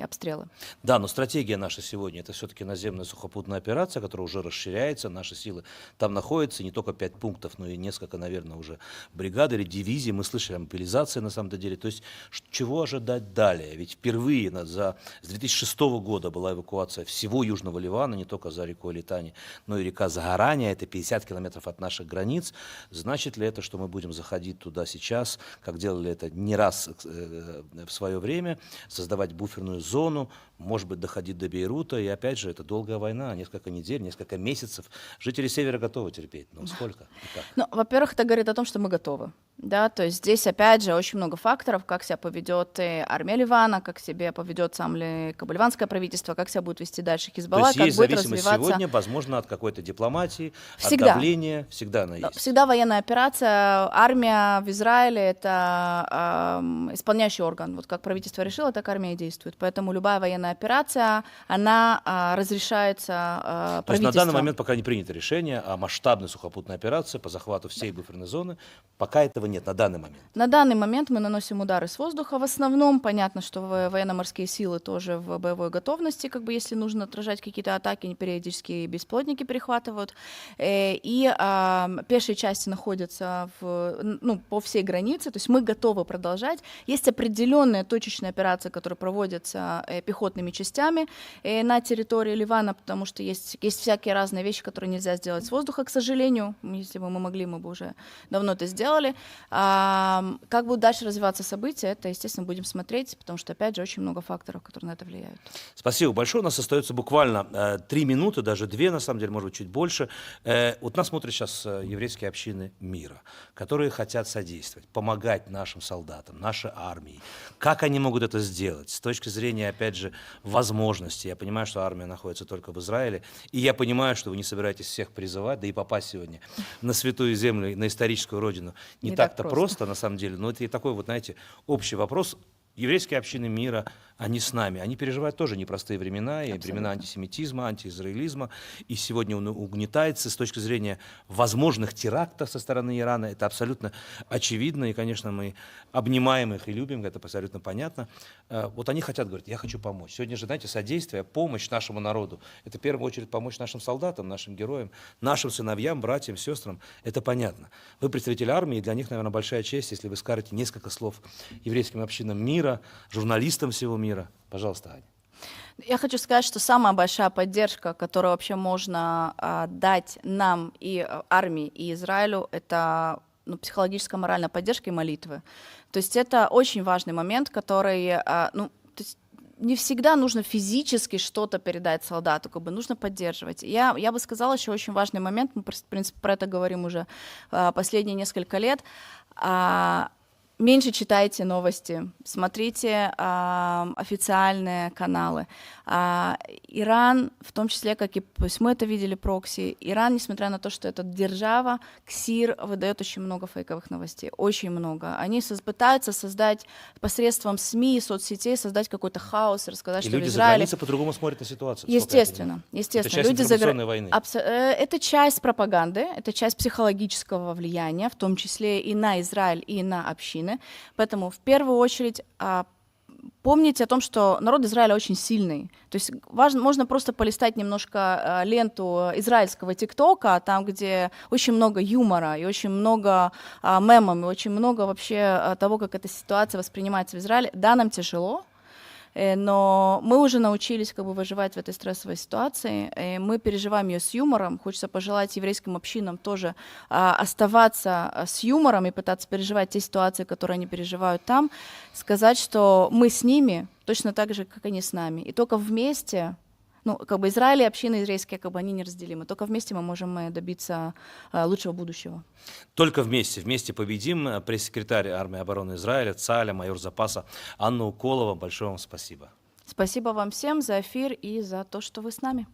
обстрелы. Да, но стратегия наша сегодня — это все-таки наземная сухопутная операция, которая уже расширяется, наши силы там находятся, не только 5 пунктов, но и несколько, наверное, уже бригад или дивизий. Мы слышали о мобилизации на самом деле. То есть чего ожидать далее? Ведь впервые с 2006 года была эвакуация всего Южного Ливана, не только за рекой Литани, но и река Загарания, это 50 километров от наших границ. Значит ли это, что мы будем заходить туда сейчас, как делали это не раз в свое время, создавать буферную зону, может быть, доходить до Бейрута, и опять же, это долгая война, несколько недель, несколько месяцев. Жители Севера готовы терпеть, но сколько и как? Ну, во-первых, это говорит о том, что мы готовы. Да, то есть здесь, опять же, очень много факторов, как себя поведет армия Ливана, как себя поведет ливанское правительство, как себя будет вести дальше Хизбалла, как есть будет зависимость развиваться. Сегодня, возможно, от какой-то дипломатии, всегда. От давления, всегда она есть. Всегда военная операция. Армия в Израиле — это исполняющий орган. Вот как правительство решило, так армия и действует. Поэтому любая военная операция, она разрешается правительством. То есть на данный момент пока не принято решение о масштабной сухопутной операции по захвату всей буферной зоны. Пока этого нет на данный момент. На данный момент мы наносим удары с воздуха в основном. Понятно, что военно-морские силы тоже в боевой готовности, как бы если нужно отражать какие-то атаки, периодически беспилотники перехватывают. И пешие части находятся по всей границе, то есть мы готовы продолжать. Есть определенные точечные операции, которые проводятся пехотными частями на территории Ливана, потому что есть всякие разные вещи, которые нельзя сделать с воздуха, к сожалению. Если бы мы могли, мы бы уже давно это сделали. Как будут дальше развиваться события, это, естественно, будем смотреть, потому что, опять же, очень много факторов, которые на это влияют. Спасибо большое. У нас остается буквально 3 минуты, даже 2, на самом деле, может быть, чуть больше. Вот нас смотрят сейчас еврейские общины мира, которые хотят содействовать, помогать нашим солдатам, нашей армии. Как они могут это сделать? С точки зрения, опять же, возможностей. Я понимаю, что армия находится только в Израиле, и я понимаю, что вы не собираетесь всех призывать, да и попасть сегодня на святую землю, на историческую родину не так-то просто, на самом деле. Но это и такой, вот, знаете, общий вопрос. Еврейские общины мира, они с нами, они переживают тоже непростые времена, и времена антисемитизма, антиизраилизма, и сегодня он угнетается с точки зрения возможных терактов со стороны Ирана, это абсолютно очевидно, и, конечно, мы обнимаем их и любим, это абсолютно понятно. Вот они хотят, говорят, я хочу помочь. Сегодня же, знаете, содействие, помощь нашему народу, это в первую очередь помочь нашим солдатам, нашим героям, нашим сыновьям, братьям, сестрам, это понятно. Вы представитель армии, для них, наверное, большая честь, если вы скажете несколько слов еврейским общинам мира, журналистам всего мира. Пожалуйста, Аня. Я хочу сказать, что самая большая поддержка, которую вообще можно дать нам и армии, и Израилю, это психологическая, моральная поддержка и молитвы. То есть это очень важный момент, который... не всегда нужно физически что-то передать солдату, как бы нужно поддерживать. Я бы сказала, еще очень важный момент, мы, в принципе, про это говорим уже последние несколько лет. меньше читайте новости, смотрите официальные каналы. Иран, в том числе, как и то есть мы это видели прокси, Иран, несмотря на то, что это держава, КСИР выдает очень много фейковых новостей, очень много. Они пытаются создать посредством СМИ, соцсетей, создать какой-то хаос, рассказать, И что люди в за Израиле... границей по-другому смотрят на ситуацию. Естественно. Это часть информационной войны. Это часть пропаганды, это часть психологического влияния, в том числе и на Израиль, и на общины. Поэтому в первую очередь помните о том, что народ Израиля очень сильный. То есть можно просто полистать немножко ленту израильского ТикТока, там, где очень много юмора, и очень много мемов, и очень много вообще того, как эта ситуация воспринимается в Израиле. Да, нам тяжело, но мы уже научились как бы выживать в этой стрессовой ситуации, и мы переживаем ее с юмором. Хочется пожелать еврейским общинам тоже оставаться с юмором и пытаться переживать те ситуации, которые они переживают там, сказать, что мы с ними точно так же, как они с нами, и только вместе, ну, как бы Израиль и общины еврейские, как бы они неразделимы, только вместе мы можем добиться лучшего будущего. Только вместе победим. Пресс-секретарь армии обороны Израиля, ЦАля, майор запаса Анна Уколова. Большое вам спасибо. Спасибо вам всем за эфир и за то, что вы с нами.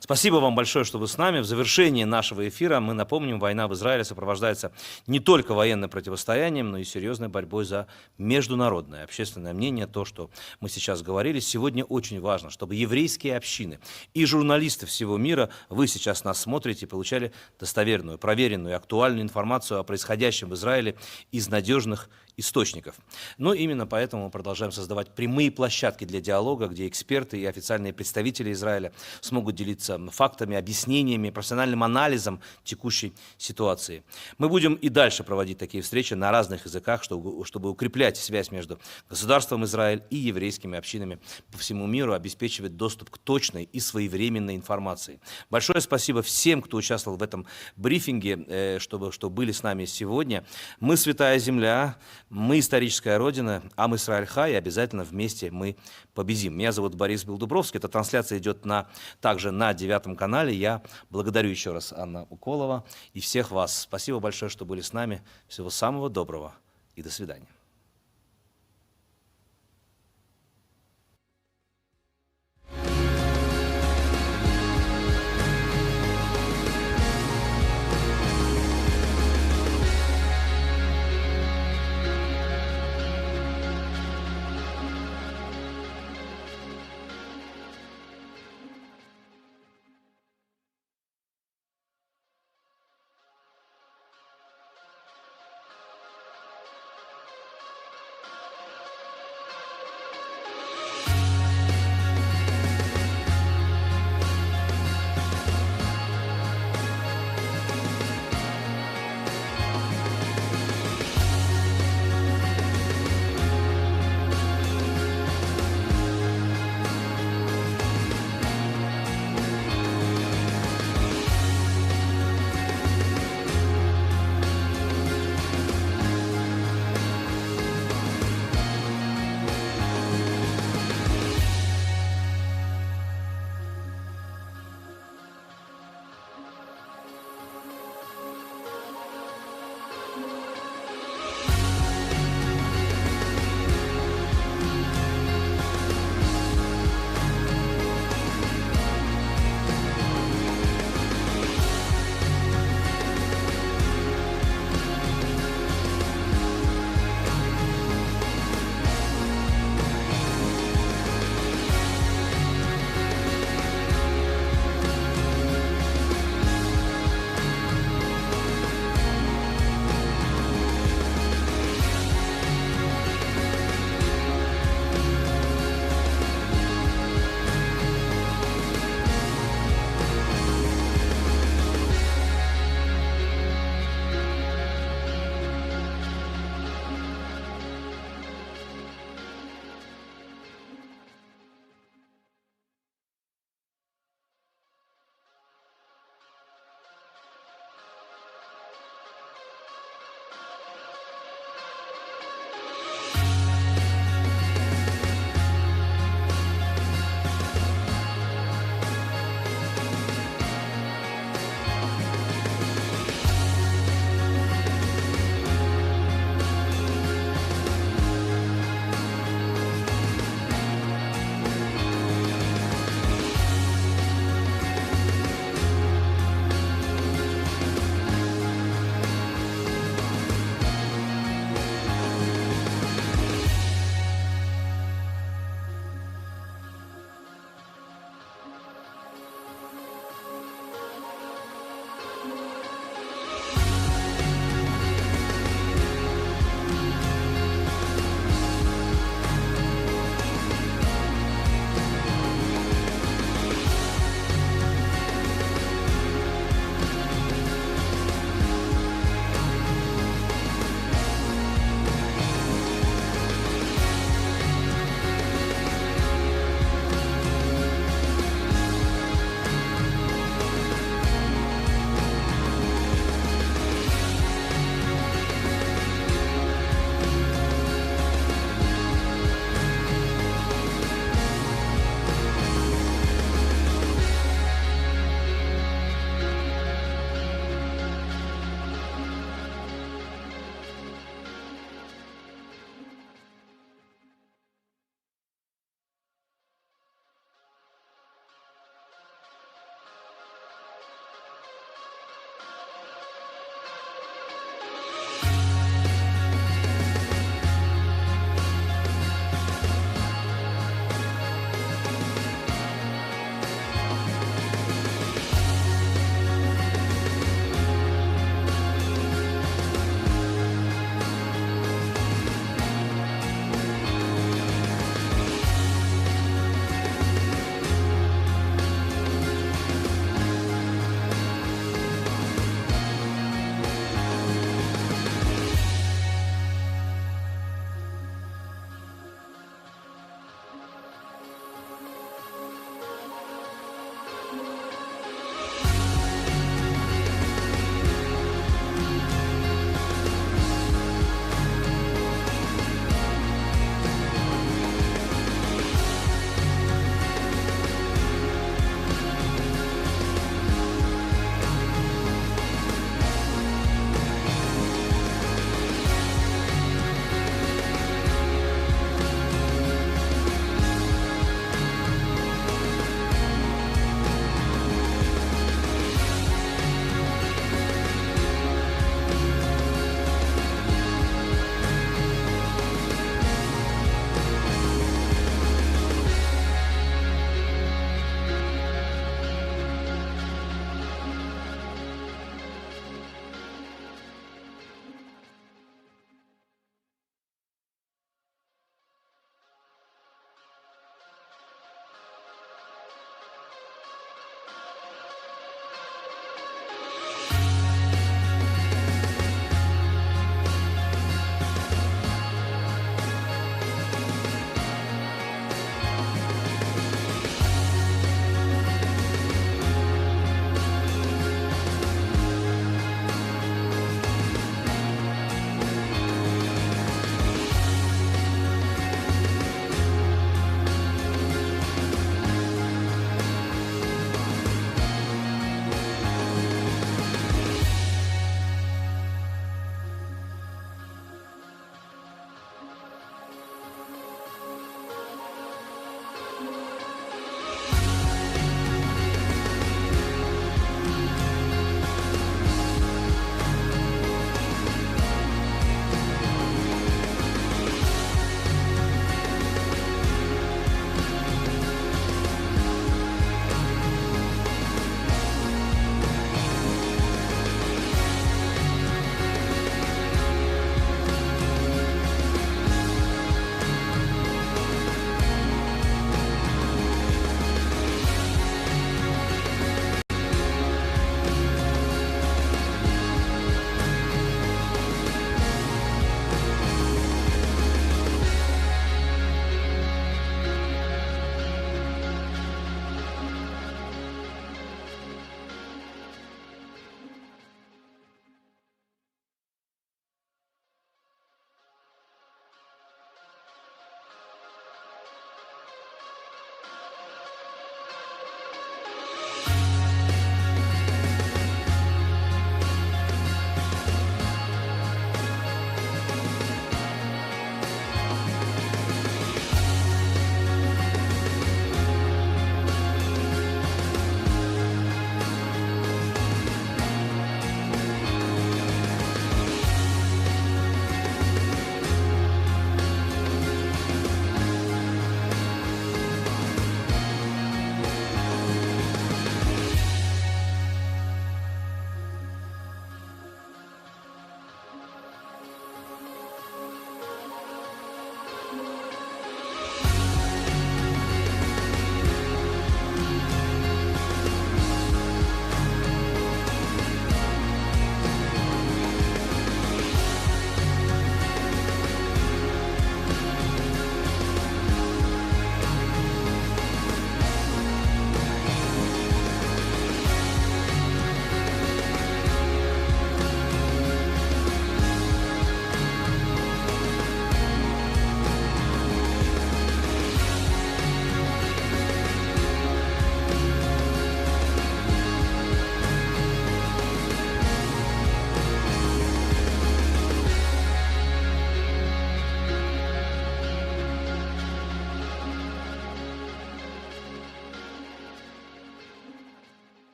Спасибо вам большое, что вы с нами. В завершении нашего эфира мы напомним, война в Израиле сопровождается не только военным противостоянием, но и серьезной борьбой за международное общественное мнение. То, что мы сейчас говорили, сегодня очень важно, чтобы еврейские общины и журналисты всего мира, вы сейчас нас смотрите, получали достоверную, проверенную, актуальную информацию о происходящем в Израиле из надежных источников. Но именно поэтому мы продолжаем создавать прямые площадки для диалога, где эксперты и официальные представители Израиля смогут делиться фактами, объяснениями, профессиональным анализом текущей ситуации. Мы будем и дальше проводить такие встречи на разных языках, чтобы укреплять связь между государством Израиль и еврейскими общинами по всему миру, обеспечивать доступ к точной и своевременной информации. Большое спасибо всем, кто участвовал в этом брифинге, что были с нами сегодня. Мы святая земля, мы историческая родина, Ам Исраэль Хай, и обязательно вместе мы победим. Меня зовут Борис Белдубровский, эта трансляция идет также на 9 канале. Я благодарю еще раз Анна Уколова и всех вас. Спасибо большое, что были с нами. Всего самого доброго и до свидания.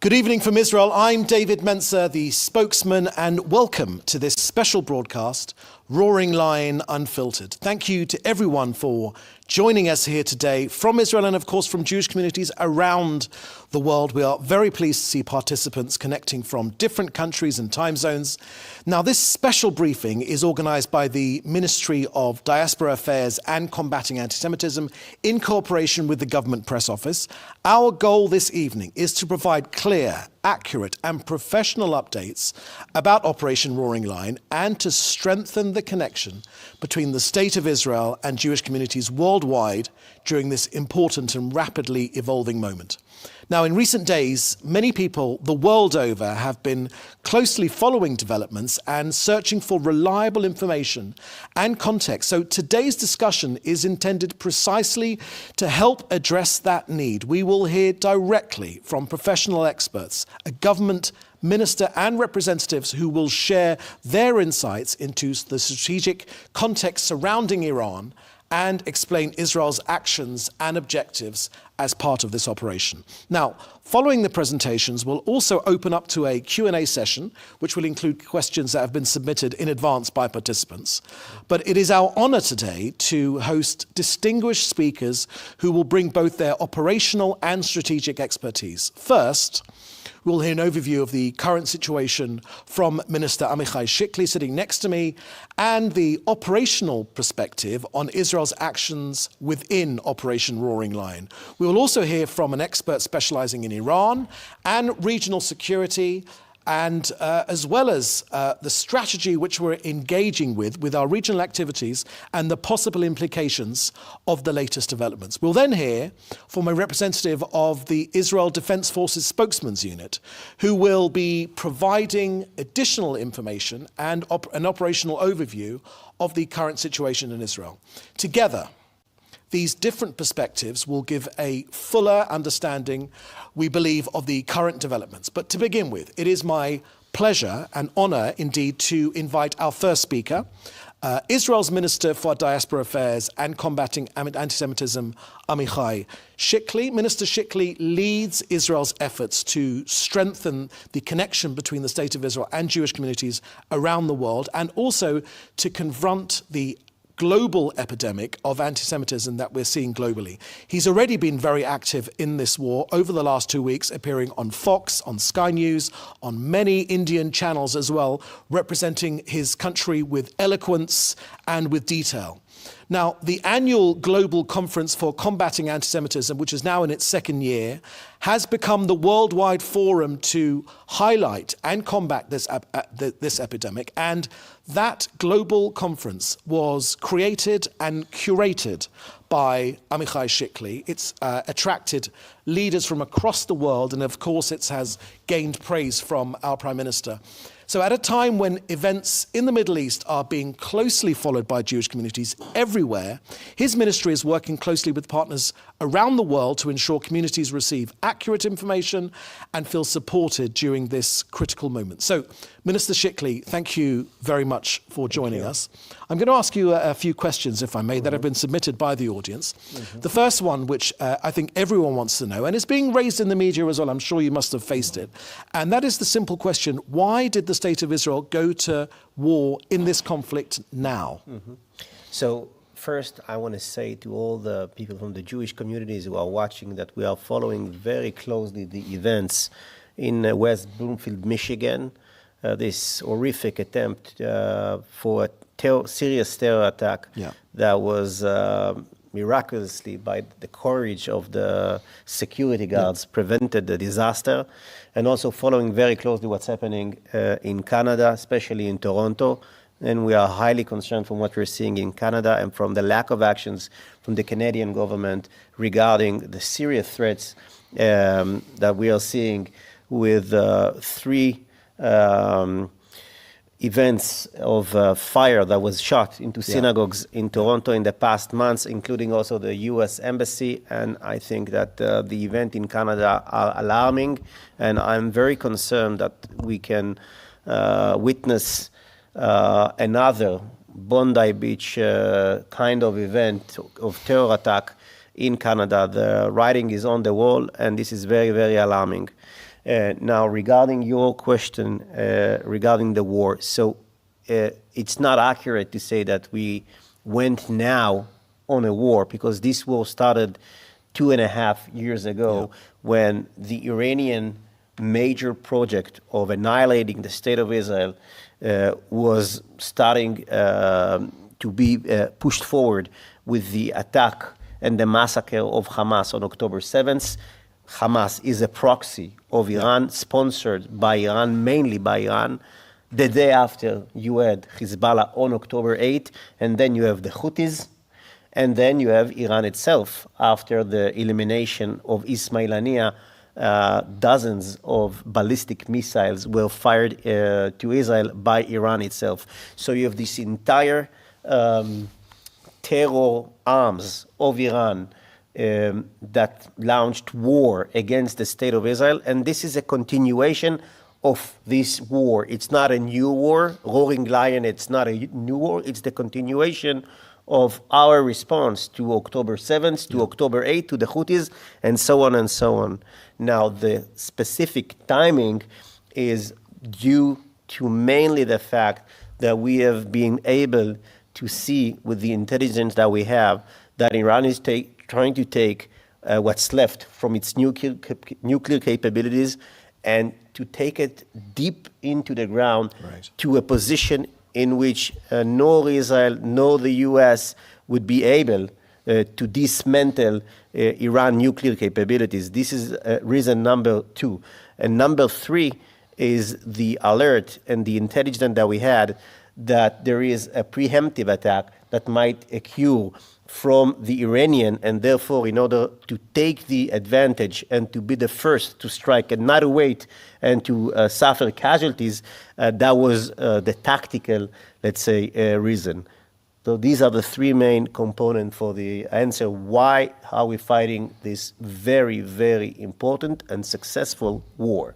Good evening from Israel. I'm David Menzer, the spokesman, and welcome to this special broadcast, Roaring Lion Unfiltered. Thank you to everyone for joining us here today from Israel and, of course, from Jewish communities around the world. We are very pleased to see participants connecting from different countries and time zones. Now, this special briefing is organised by the Ministry of Diaspora Affairs and Combating Anti-Semitism in cooperation with the Government Press Office. Our goal this evening is to provide clear, accurate and professional updates about Operation Roaring Lion and to strengthen the connection between the State of Israel and Jewish communities worldwide during this important and rapidly evolving moment. Now, in recent days, many people the world over have been closely following developments and searching for reliable information and context. So today's discussion is intended precisely to help address that need. We will hear directly from professional experts, a government minister and representatives who will share their insights into the strategic context surrounding Iran and explain Israel's actions and objectives as part of this operation. Now, following the presentations, we'll also open up to a Q&A session, which will include questions that have been submitted in advance by participants. But it is our honor today to host distinguished speakers who will bring both their operational and strategic expertise. First, we'll hear an overview of the current situation from Minister Amichai Shikli, sitting next to me, and the operational perspective on Israel's actions within Operation Roaring Lion. We will also hear from an expert specializing in Iran and regional security, and as well as the strategy which we're engaging with our regional activities and the possible implications of the latest developments. We'll then hear from a representative of the Israel Defense Forces Spokesman's Unit, who will be providing additional information and an operational overview of the current situation in Israel. Together, these different perspectives will give a fuller understanding, we believe, of the current developments. But to begin with, it is my pleasure and honor indeed to invite our first speaker, Israel's Minister for Diaspora Affairs and Combating Anti-Semitism, Amichai Shikli. Minister Shikli leads Israel's efforts to strengthen the connection between the State of Israel and Jewish communities around the world, and also to confront the global epidemic of anti-Semitism that we're seeing globally. He's already been very active in this war over the last 2 weeks, appearing on Fox, on Sky News, on many Indian channels as well, representing his country with eloquence and with detail. Now, the annual Global Conference for Combating Anti-Semitism, which is now in its second year, has become the worldwide forum to highlight and combat this epidemic. And that global conference was created and curated by Amichai Shikli. It's attracted leaders from across the world, and of course it has gained praise from our Prime Minister. So at a time when events in the Middle East are being closely followed by Jewish communities everywhere, his ministry is working closely with partners around the world to ensure communities receive accurate information and feel supported during this critical moment. So, Minister Shikli, thank you very much for joining us. I'm going to ask you a few questions, if I may, that have been submitted by the audience. The first one, which I think everyone wants to know, and it's being raised in the media as well, I'm sure you must have faced it, and that is the simple question: why did the State of Israel go to war in this conflict now? So first, I want to say to all the people from the Jewish communities who are watching that we are following very closely the events in West Bloomfield, Michigan, this horrific attempt for a serious terror attack that was miraculously, by the courage of the security guards, prevented the disaster, and also following very closely what's happening in Canada, especially in Toronto. And we are highly concerned from what we're seeing in Canada and from the lack of actions from the Canadian government regarding the serious threats that we are seeing with three events of fire that was shot into synagogues in Toronto in the past months, including also the U.S. Embassy. And I think that the event in Canada are alarming, and I'm very concerned that we can witness another Bondi Beach kind of event of terror attack in Canada. The writing is on the wall, and this is very, very alarming. Now, regarding your question regarding the war, so it's not accurate to say that we went now on a war, because this war started 2.5 years ago when the Iranian major project of annihilating the state of Israel was starting to be pushed forward with the attack and the massacre of Hamas on October 7th. Hamas is a proxy of Iran, sponsored by Iran, mainly by Iran. The day after, you had Hezbollah on October 8th, and then you have the Houthis, and then you have Iran itself after the elimination of Ismail Haniyeh. Dozens of ballistic missiles were fired to Israel by Iran itself. So you have this entire terror arms of Iran that launched war against the state of Israel, and this is a continuation of this war. It's not a new war. Roaring Lion, it's not a new war. It's the continuation of our response to October 7th, to October 8th, to the Houthis, and so on and so on. Now, the specific timing is due to mainly the fact that we have been able to see with the intelligence that we have that Iran is trying to take what's left from its nuclear capabilities and to take it deep into the ground to a position in which nor Israel nor the US would be able to dismantle Iran nuclear capabilities. This is reason number 2. And number 3 is the alert and the intelligence that we had that there is a preemptive attack that might occur from the Iranian, and therefore, in order to take the advantage and to be the first to strike and not wait and to suffer casualties, that was the tactical, let's say, reason. So these are the 3 main components for the answer. Why are we fighting this very, very important and successful war?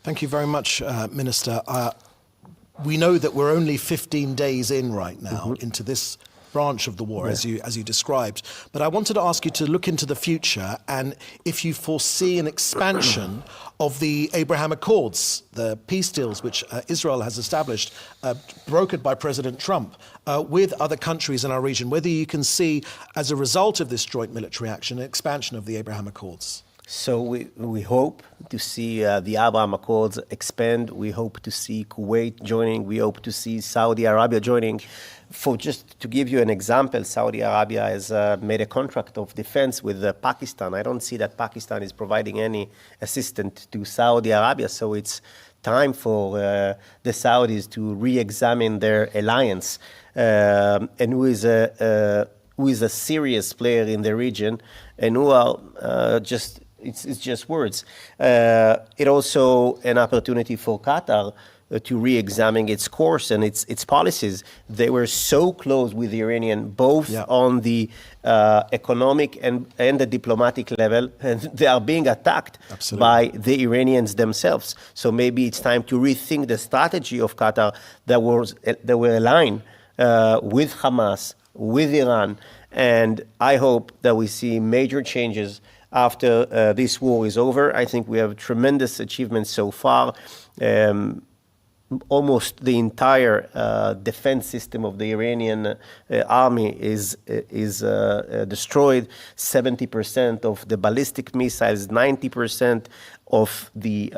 Thank you very much, Minister. We know that we're only 15 days in right now into this branch of the war, as you described. But I wanted to ask you to look into the future and if you foresee an expansion of the Abraham Accords, the peace deals which Israel has established, brokered by President Trump, with other countries in our region, whether you can see, as a result of this joint military action, an expansion of the Abraham Accords. So we hope to see the Abraham Accords expand. We hope to see Kuwait joining. We hope to see Saudi Arabia joining. For just to give you an example, Saudi Arabia has made a contract of defense with Pakistan. I don't see that Pakistan is providing any assistance to Saudi Arabia, so it's time for the Saudis to re-examine their alliance and who is a serious player in the region and who are just. It's just words. It also an opportunity for Qatar to re-examine its course and its policies. They were so close with the Iranian, both on the economic and the diplomatic level, and they are being attacked by the Iranians themselves. So maybe it's time to rethink the strategy of Qatar that were aligned with Hamas, with Iran, and I hope that we see major changes after this war is over. I think we have tremendous achievements so far. Almost the entire defense system of the Iranian army is destroyed. 70% of the ballistic missiles, 90% of the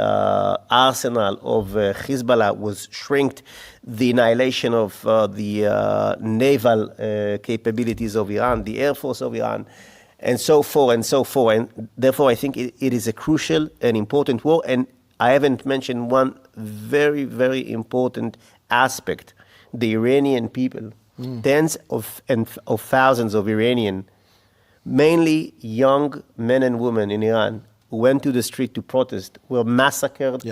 arsenal of Hezbollah was shrinked. The annihilation of the naval capabilities of Iran, the air force of Iran, and so forth and so forth. And therefore, I think it is a crucial and important war. And I haven't mentioned one very, very important aspect. The Iranian people, tens of thousands of Iranian, mainly young men and women in Iran, who went to the street to protest, were massacred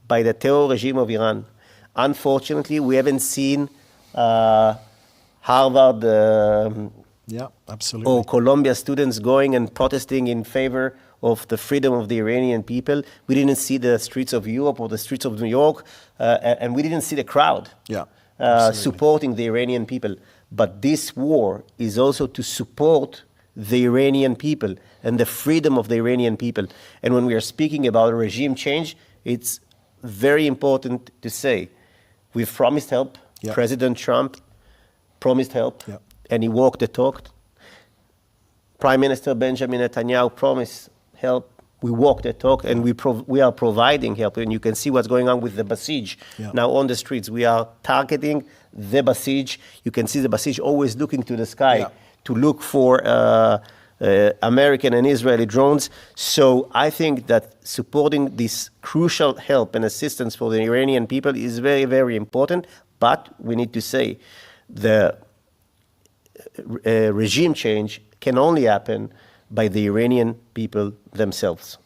by the terror regime of Iran. Unfortunately, we haven't seen Harvard or Columbia students going and protesting in favor of the freedom of the Iranian people. We didn't see the streets of Europe or the streets of New York, and we didn't see the crowd supporting the Iranian people. But this war is also to support the Iranian people and the freedom of the Iranian people. And when we are speaking about a regime change, it's very important to say we've promised help. Yeah. President Trump promised help, Yeah. and he walked the talk. Prime Minister Benjamin Netanyahu promised help. We walk the talk, and we are providing help. And you can see what's going on with the Basij. Yeah. Now on the streets, we are targeting the Basij. You can see the Basij always looking to the sky Yeah. to look for American and Israeli drones. So I think that supporting this crucial help and assistance for the Iranian people is very, very important. But we need to say the regime change can only happen by the Iranian people themselves.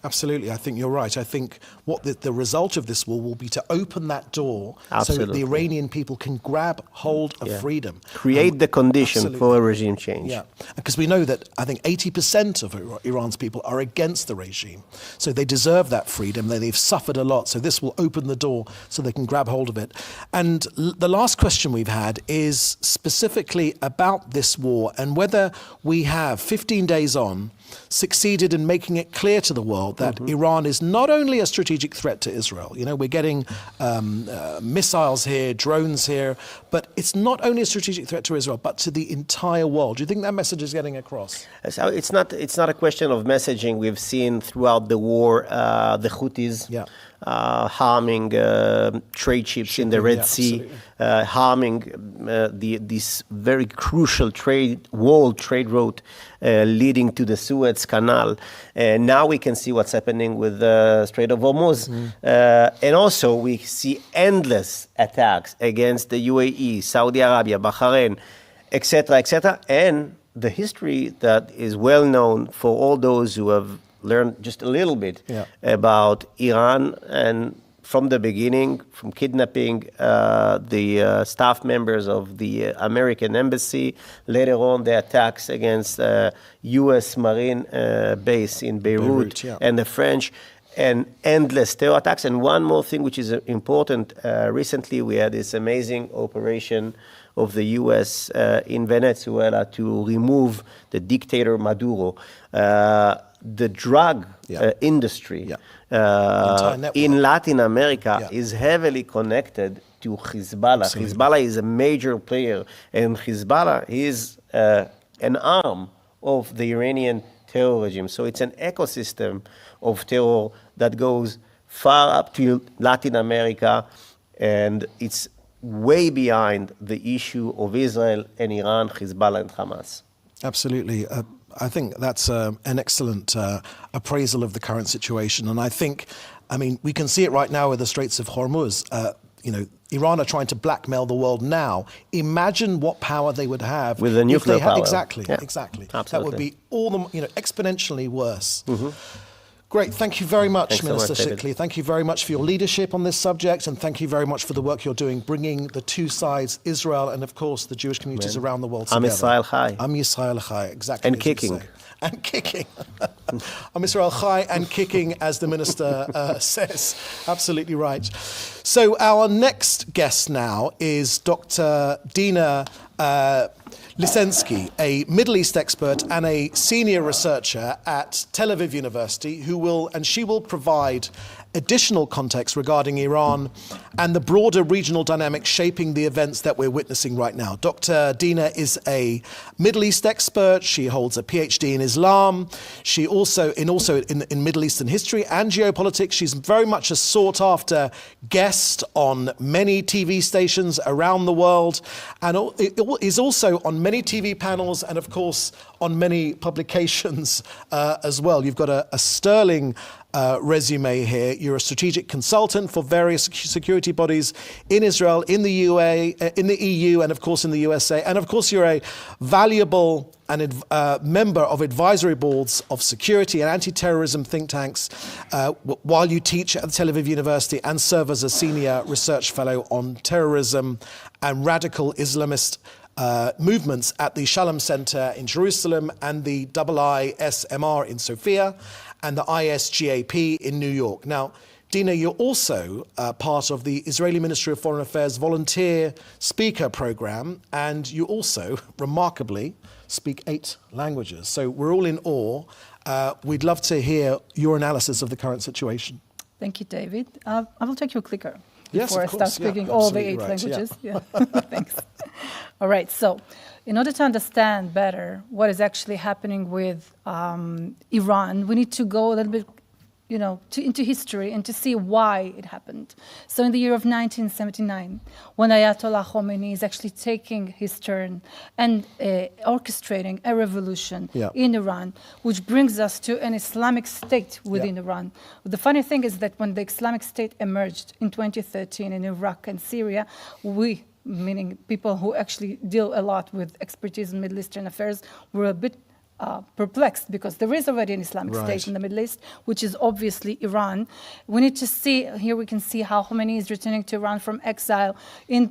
Absolutely, I think you're right. I think what the result of this war will be to open that door so that Absolutely. the Iranian people can grab hold of Yeah. freedom. Create the condition absolutely. for a regime change. Yeah, because we know that I think 80% of Iran's people are against the regime. So they deserve that freedom. They've suffered a lot. So this will open the door so they can grab hold of it. And the last question we've had is specifically about this war and whether we have, 15 days on, succeeded in making it clear to the world that Iran is not only a strategic threat to Israel. You know, we're getting missiles here, drones here, but it's not only a strategic threat to Israel, but to the entire world. Do you think that message is getting across? So it's not a question of messaging. We've seen throughout the war the Houthis Yeah. harming trade ships in the Red yeah, Sea, absolutely. harming this very crucial world trade route leading to the Suez Canal. Now we can see what's happening with the Strait of Hormuz. And also we see endless attacks against the UAE, Saudi Arabia, Bahrain, etc., and the history that is well known for all those who have learned just a little bit Yeah. about Iran, and from the beginning, from kidnapping the staff members of the American embassy, later on the attacks against U.S. Marine base in Beirut, yeah. and the French, and endless terror attacks. And one more thing which is important, recently we had this amazing operation of the U.S. In Venezuela to remove the dictator Maduro. The drug Yeah. industry Yeah. Entire network. in Latin America Yeah. is heavily connected to Hezbollah. Absolutely. Hezbollah is a major player, and Hezbollah is an arm of the Iranian terror regime. So it's an ecosystem of terror that goes far up to Latin America, and it's way behind the issue of Israel and Iran, Hezbollah and Hamas. Absolutely. I think that's an excellent appraisal of the current situation. And I think, I mean, we can see it right now with the Straits of Hormuz. You know, Iran are trying to blackmail the world now. Imagine what power they would have With the if nuclear they had, power. Exactly, Yeah. exactly. That Absolutely. would be all the, exponentially worse. Great. Thank you very much, Thanks so Minister much, David. Shikli. Thank you very much for your leadership on this subject, and thank you very much for the work you're doing, bringing the two sides, Israel and, of course, the Jewish communities around the world Am together. Israel Chai. Am Yisrael Chai, exactly. And as you kicking. say. And kicking. Am Yisrael Chai and kicking, as the minister says. Absolutely right. So our next guest now is Dr. Dina Lisensky, a Middle East expert and a senior researcher at Tel Aviv University, she will provide additional context regarding Iran and the broader regional dynamics shaping the events that we're witnessing right now. Dr. Dina is a Middle East expert. She holds a PhD in Islam. She also in Middle Eastern history and geopolitics. She's very much a sought-after guest on many TV stations around the world, and is also on many TV panels and, of course, on many publications as well. You've got a sterling resume here. You're a strategic consultant for various security bodies in Israel, in the in the EU, and of course in the USA. And of course, you're a valuable and member of advisory boards of security and anti-terrorism think tanks, while you teach at Tel Aviv University and serve as a senior research fellow on terrorism and radical Islamist movements at the Shalom Center in Jerusalem and the IISMR in Sofia and the ISGAP in New York. Now, Dina, you're also part of the Israeli Ministry of Foreign Affairs volunteer speaker program, and you also, remarkably, speak 8 languages. So we're all in awe. We'd love to hear your analysis of the current situation. Thank you, David. I will take your clicker Yes, before I of start course. Yeah, speaking all the absolutely 8 right. languages. Yeah. Thanks. All right. So, in order to understand better what is actually happening with Iran, we need to go a little bit, into history and to see why it happened. So, in the year of 1979, when Ayatollah Khomeini is actually taking his turn and orchestrating a revolution in Iran, which brings us to an Islamic state within Iran. The funny thing is that when the Islamic State emerged in 2013 in Iraq and Syria, we, meaning people who actually deal a lot with expertise in Middle Eastern affairs, were a bit perplexed because there is already an Islamic State in the Middle East, which is obviously Iran. We need to see, here we can see how Khomeini is returning to Iran from exile in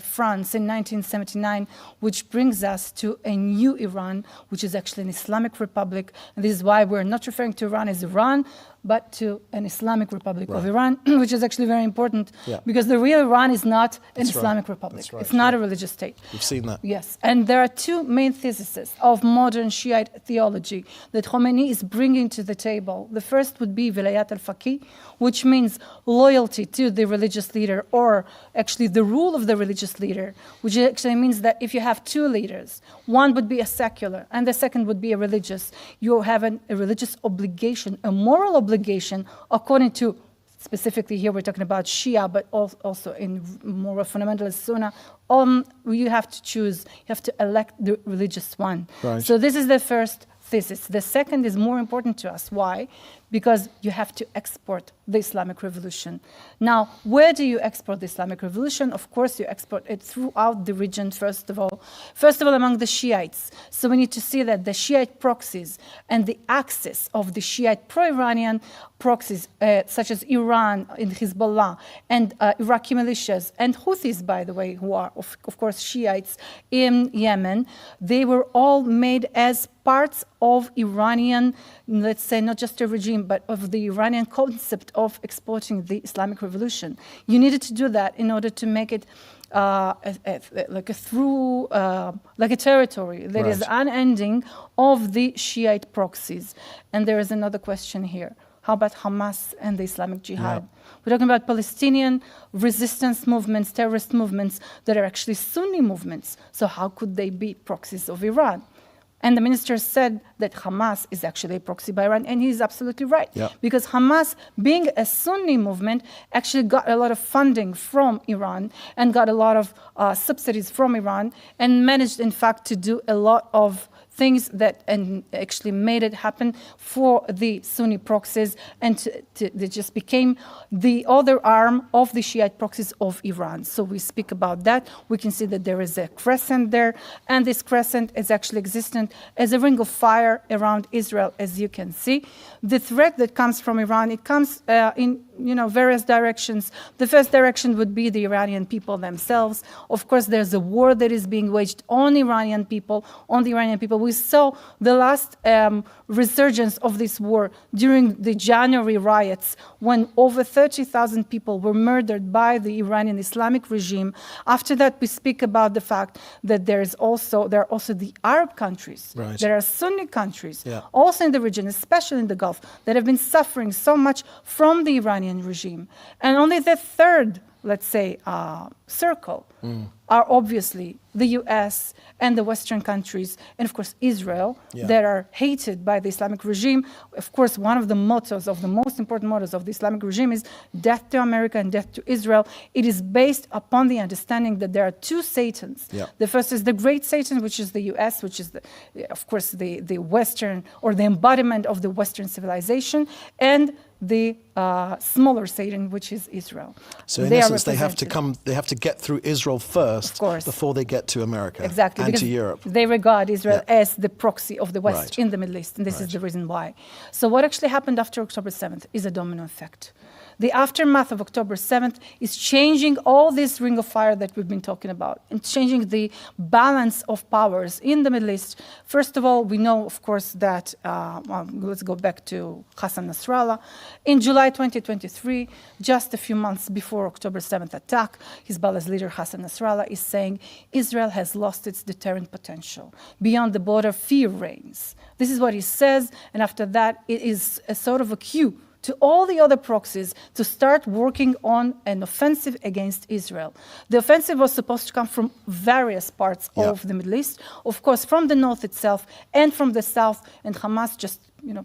France in 1979, which brings us to a new Iran, which is actually an Islamic republic. And this is why we're not referring to Iran as Iran, but to an Islamic Republic of Iran, which is actually very important because the real Iran is not an Islamic Republic. It's not a religious state. We've seen that. Yes, and there are 2 main theses of modern Shiite theology that Khomeini is bringing to the table. The first would be Vilayat al-Faqih, which means loyalty to the religious leader, or actually the rule of the religious leader, which actually means that if you have 2 leaders, one would be a secular and the second would be a religious, you have a religious obligation, a moral obligation, according to, specifically here we're talking about Shia, but also in more fundamentalist Sunnah, you have to choose, you have to elect the religious one. So this is the first thesis. The second is more important to us. Why? Because you have to export the Islamic Revolution. Now, where do you export the Islamic Revolution? Of course, you export it throughout the region, first of all among the Shiites. So we need to see that the Shiite proxies and the axis of the Shiite pro-Iranian proxies, such as Iran and Hezbollah, and Iraqi militias, and Houthis, by the way, who are, of course, Shiites in Yemen, they were all made as parts of Iranian, let's say, not just a regime, but of the Iranian concept of exporting the Islamic Revolution. You needed to do that in order to make it like a territory that is unending of the Shiite proxies. And there is another question here. How about Hamas and the Islamic Jihad? We're talking about Palestinian resistance movements, terrorist movements that are actually Sunni movements. So how could they be proxies of Iran? And the minister said that Hamas is actually a proxy by Iran, and he's absolutely right. Because Hamas, being a Sunni movement, actually got a lot of funding from Iran and got a lot of subsidies from Iran and managed, in fact, to do a lot of things that and actually made it happen for the Sunni proxies, and they just became the other arm of the Shiite proxies of Iran. So we speak about that. We can see that there is a crescent there, and this crescent is actually existent as a ring of fire around Israel, as you can see. The threat that comes from Iran, it comes in various directions. The first direction would be the Iranian people themselves. Of course, there's a war that is being waged on the Iranian people. We saw the last resurgence of this war during the January riots, when over 30,000 people were murdered by the Iranian Islamic regime. After that, we speak about the fact that there are also the Arab countries. There are Sunni countries, also in the region, especially in the Gulf, that have been suffering so much from the Iranian regime. And only the third, let's say, circle are obviously the US and the Western countries, and of course Israel, that are hated by the Islamic regime. Of course, one of the most important mottos of the Islamic regime is death to America and death to Israel. It is based upon the understanding that there are 2 Satans. The first is the great Satan, which is the US, which is, of course, the Western, or the embodiment of the Western civilization, and the smaller Satan, which is Israel. So in essence, they have to get through Israel first before they get to America and to Europe. They regard Israel as the proxy of the West in the Middle East, and this is the reason why. So what actually happened after October 7th is a domino effect. The aftermath of October 7th is changing all this ring of fire that we've been talking about and changing the balance of powers in the Middle East. First of all, we know, of course, that, let's go back to Hassan Nasrallah. In July 2023, just a few months before October 7th attack, Hezbollah's leader Hassan Nasrallah is saying Israel has lost its deterrent potential. Beyond the border, fear reigns. This is what he says, and after that, it is a sort of a cue to all the other proxies to start working on an offensive against Israel. The offensive was supposed to come from various parts of the Middle East, of course, from the north itself and from the south, and Hamas just,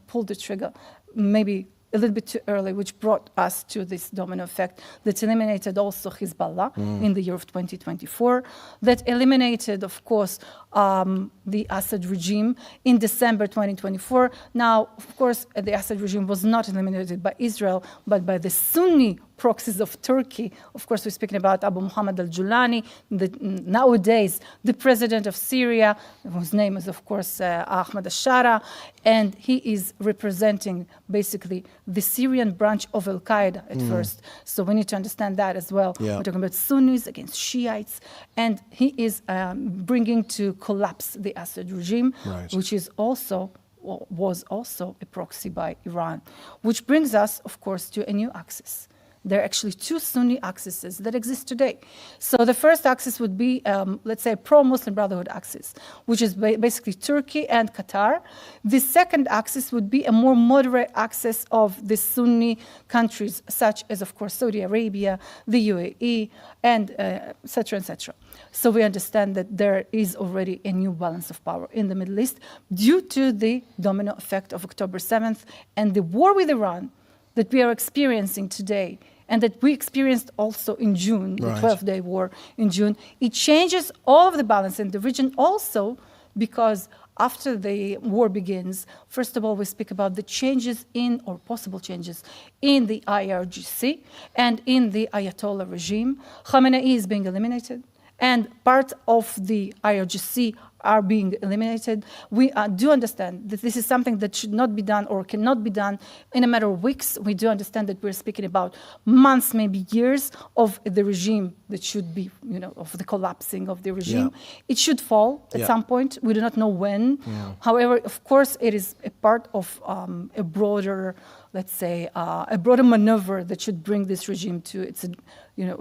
pulled the trigger, maybe a little bit too early, which brought us to this domino effect that eliminated also Hezbollah in the year of 2024, that eliminated, of course, the Assad regime in December 2024. Now, of course, the Assad regime was not eliminated by Israel, but by the Sunni proxies of Turkey. Of course, we're speaking about Abu Muhammad al-Julani, nowadays the president of Syria, whose name is, of course, Ahmad al-Shara, and he is representing basically the Syrian branch of Al-Qaeda at first. So we need to understand that as well. Yeah. We're talking about Sunnis against Shiites, and he is bringing to collapse the Assad regime, which is was also a proxy by Iran, which brings us, of course, to a new axis. There are actually two Sunni axes that exist today. So the first axis would be, let's say, pro-Muslim Brotherhood axis, which is basically Turkey and Qatar. The second axis would be a more moderate axis of the Sunni countries, such as, of course, Saudi Arabia, the UAE, and et cetera, et cetera. So we understand that there is already a new balance of power in the Middle East due to the domino effect of October 7th and the war with Iran that we are experiencing today, and that we experienced also in June, the 12-day war in June. It changes all of the balance in the region also because after the war begins, first of all, we speak about the changes in, or possible changes, in the IRGC and in the Ayatollah regime. Khamenei is being eliminated, and part of the IRGC are being eliminated. We do understand that this is something that should not be done or cannot be done in a matter of weeks. We do understand that we're speaking about months, maybe years of the regime that should be, of the collapsing of the regime. Yeah. It should fall at some point. We do not know when. However, of course, it is a part of a broader, let's say, a broader maneuver that should bring this regime to its,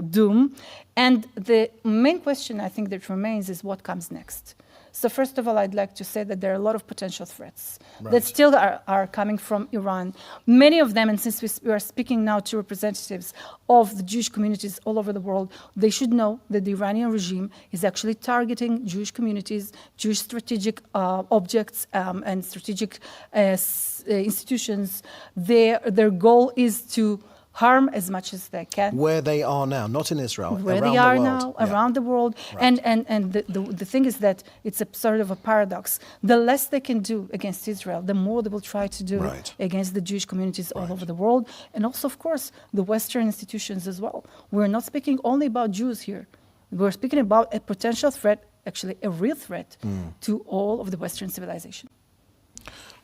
doom. And the main question I think that remains is what comes next. So first of all, I'd like to say that there are a lot of potential threats that still are coming from Iran. Many of them, and since we are speaking now to representatives of the Jewish communities all over the world, they should know that the Iranian regime is actually targeting Jewish communities, Jewish strategic objects and strategic institutions. Their goal is to harm as much as they can. Where they are now, not in Israel, where around they are the now, world. around the world. Right. And the thing is that it's a sort of a paradox. The less they can do against Israel, the more they will try to do against the Jewish communities all over the world. And also, of course, the Western institutions as well. We're not speaking only about Jews here. We're speaking about a potential threat, actually a real threat, to all of the Western civilization.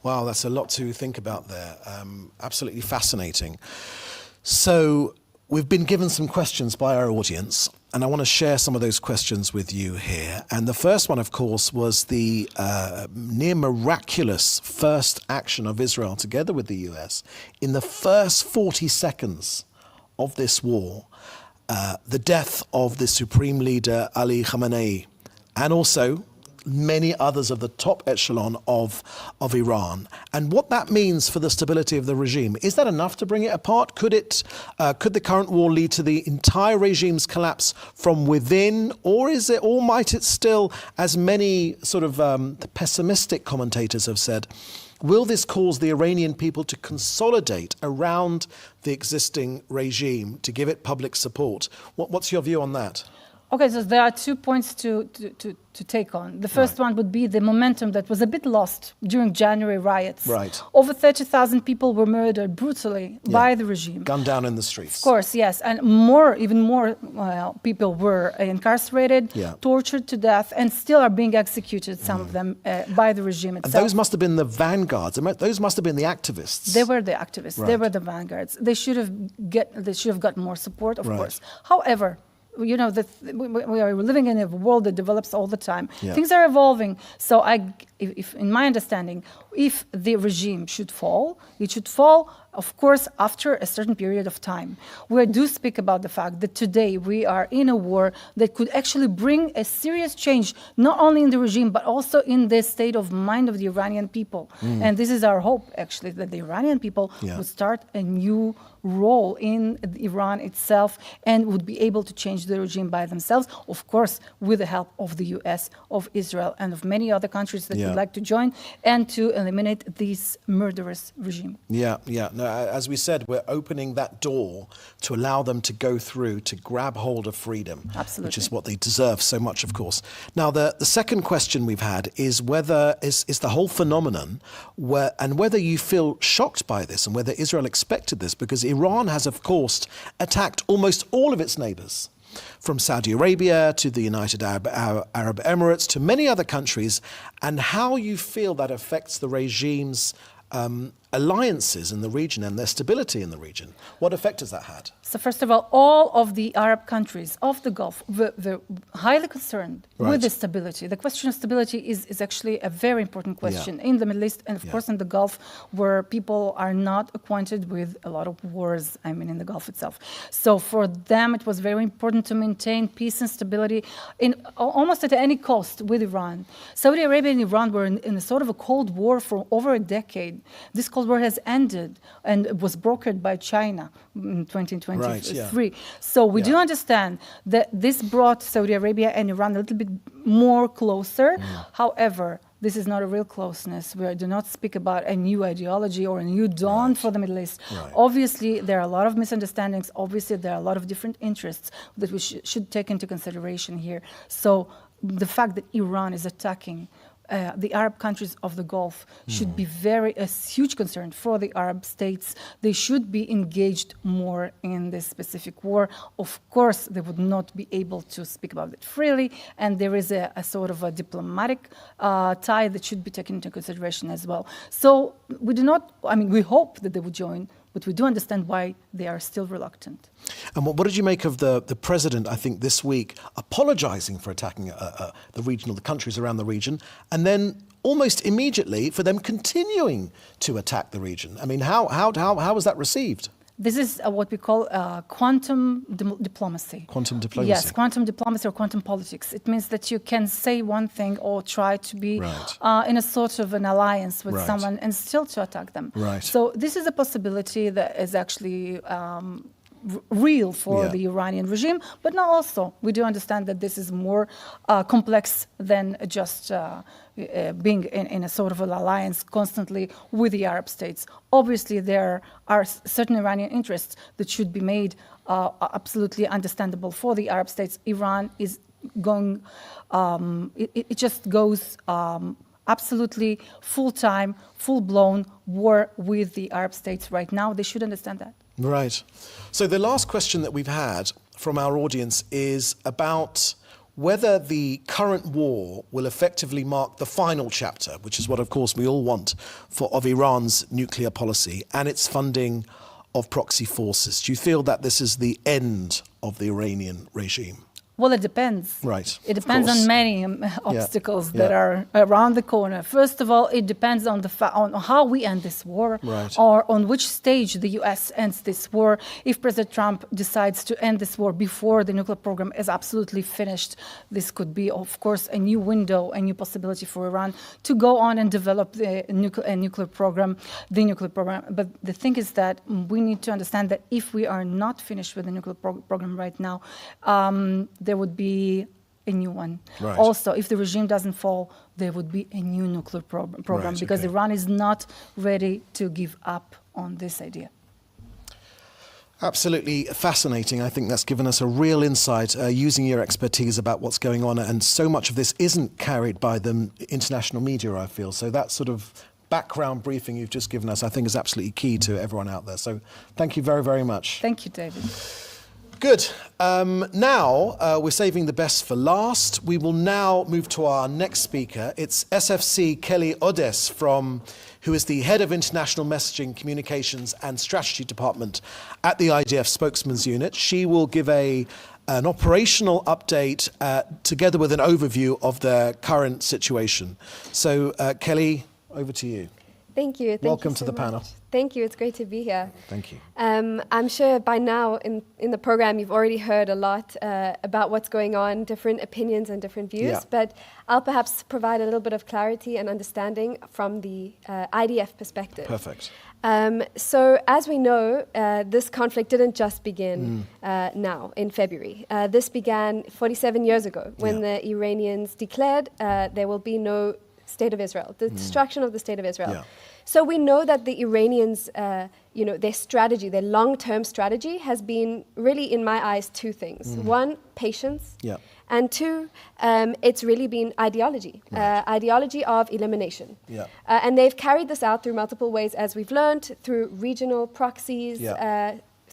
Wow, that's a lot to think about there. Absolutely fascinating. So we've been given some questions by our audience, and I want to share some of those questions with you here. And the first one, of course, was the near miraculous first action of Israel together with the US in the first 40 seconds of this war, the death of the supreme leader Ali Khamenei, and also many others of the top echelon of Iran, and what that means for the stability of the regime. Is that enough to bring it apart? Could the current war lead to the entire regime's collapse from within, or might it still, as many sort of pessimistic commentators have said, will this cause the Iranian people to consolidate around the existing regime to give it public support? What's your view on that? Okay, so there are 2 points to take on. The first one would be the momentum that was a bit lost during January riots. Right. Over 30,000 people were murdered brutally by the regime. Gunned down in the streets. Of course, yes. And even more people were incarcerated, tortured to death, and still are being executed, some of them, by the regime itself. And those must have been the vanguards. Those must have been the activists. They were the activists. Right. They were the vanguards. They should have got more support, of course. However, we are living in a world that develops all the time. Things are evolving. So if in my understanding, if the regime should fall, it should fall, of course, after a certain period of time. We do speak about the fact that today we are in a war that could actually bring a serious change, not only in the regime, but also in the state of mind of the Iranian people. And this is our hope, actually, that the Iranian people would start a new role in Iran itself and would be able to change the regime by themselves, of course, with the help of the US, of Israel, and of many other countries that would like to join and to eliminate this murderous regime. No, as we said, we're opening that door to allow them to go through, to grab hold of freedom. Absolutely. Which is what they deserve so much, of course. Now, the second question we've had is the whole phenomenon, whether you feel shocked by this and whether Israel expected this, because Iran has, of course, attacked almost all of its neighbors, from Saudi Arabia to the United Arab Emirates to many other countries, and how you feel that affects the regime's alliances in the region and their stability in the region. What effect has that had? So first of all of the Arab countries of the Gulf were highly concerned with the stability. The question of stability is actually a very important question in the Middle East and, of course, in the Gulf, where people are not acquainted with a lot of wars, in the Gulf itself. So for them, it was very important to maintain peace and stability in almost at any cost with Iran. Saudi Arabia and Iran were in a sort of a Cold War for over a decade. This Cold War has ended and was brokered by China in 2023. So we do understand that this brought Saudi Arabia and Iran a little bit more closer. However, this is not a real closeness. We do not speak about a new ideology or a new dawn for the Middle East. Obviously, there are a lot of misunderstandings. Obviously, there are a lot of different interests that we should take into consideration here. So the fact that Iran is attacking the Arab countries of the Gulf should be a huge concern for the Arab states. They should be engaged more in this specific war. Of course, they would not be able to speak about it freely, and there is a sort of a diplomatic tie that should be taken into consideration as well. So we hope that they would join, but we do understand why they are still reluctant. And what did you make of the president, I think, this week, apologizing for attacking the countries around the region, and then almost immediately for them continuing to attack the region? How was that received? This is what we call quantum diplomacy. Quantum diplomacy? Yes, quantum diplomacy or quantum politics. It means that you can say one thing or try to be in a sort of an alliance with someone and still to attack them. So this is a possibility that is actually real for the Iranian regime, but now also we do understand that this is more complex than just being in a sort of an alliance constantly with the Arab states. Obviously, there are certain Iranian interests that should be made absolutely understandable for the Arab states. Iran is going, it just goes absolutely full-time, full-blown war with the Arab states right now. They should understand that. Right. So the last question that we've had from our audience is about whether the current war will effectively mark the final chapter, which is what, of course, we all want of Iran's nuclear policy and its funding of proxy forces. Do you feel that this is the end of the Iranian regime? Well, it depends. Right. It depends on many obstacles that are around the corner. First of all, it depends on on how we end this war, or on which stage the U.S. ends this war. If President Trump decides to end this war before the nuclear program is absolutely finished, this could be, of course, a new window, a new possibility for Iran to go on and develop the nuclear program. But the thing is that we need to understand that if we are not finished with the nuclear program right now, there would be a new one. Also, if the regime doesn't fall, there would be a new nuclear program because Iran is not ready to give up on this idea. Absolutely fascinating. I think that's given us a real insight using your expertise about what's going on, and so much of this isn't carried by the international media, I feel. So that sort of background briefing you've just given us, I think, is absolutely key to everyone out there. So thank you very, very much. Thank you, David. Good. Now we're saving the best for last. We will now move to our next speaker. It's SFC Kelly Odes, who is the head of International Messaging, Communications and Strategy Department at the IDF Spokesman's Unit. She will give an operational update together with an overview of the current situation. So, Kelly, over to you. Thank you. Welcome to the panel. Thank you. It's great to be here. Thank you. I'm sure by now in the program you've already heard a lot about what's going on, different opinions and different views, but I'll perhaps provide a little bit of clarity and understanding from the IDF perspective. Perfect. So as we know, this conflict didn't just begin now in February. This began 47 years ago when the Iranians declared there will be no State of Israel, the destruction of the State of Israel. Yeah. So we know that the Iranians, their strategy, their long-term strategy has been really, in my eyes, two things. One, patience. Yeah. And two, it's really been ideology, ideology of elimination. Yeah. And they've carried this out through multiple ways, as we've learned, through regional proxies,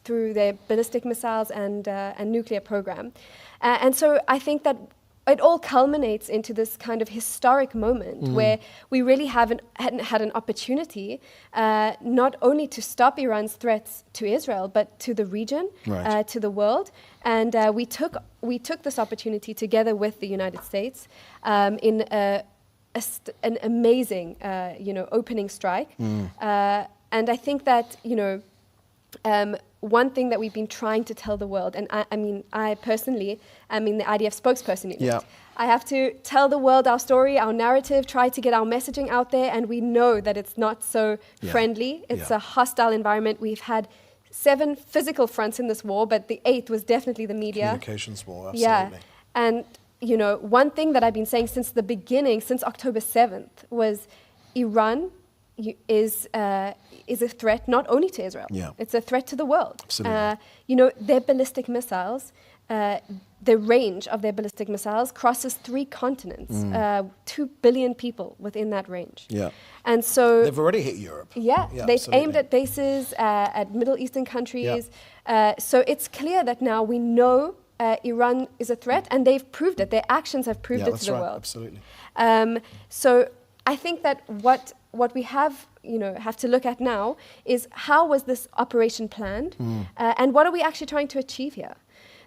through their ballistic missiles and nuclear program. And so I think that it all culminates into this kind of historic moment where we really hadn't had an opportunity not only to stop Iran's threats to Israel, but to the region, to the world. And we took this opportunity together with the United States in an amazing, opening strike. And I think that, one thing that we've been trying to tell the world, and I personally am in the IDF spokesperson unit. I have to tell the world our story, our narrative, try to get our messaging out there, and we know that it's not so friendly. It's a hostile environment. We've had 7 physical fronts in this war, but the 8th was definitely the media. Communications war, absolutely. And, one thing that I've been saying since the beginning, since October 7th, was Iran is a threat not only to Israel, it's a threat to the world. Absolutely. Their ballistic missiles, the range of their ballistic missiles crosses 3 continents, 2 billion people within that range. And so they've already hit Europe. They've absolutely. aimed at bases, at Middle Eastern countries. So it's clear that now we know Iran is a threat, and they've proved it. Their actions have proved it to the world. Absolutely. So I think that what we have to look at now is how was this operation planned, and what are we actually trying to achieve here?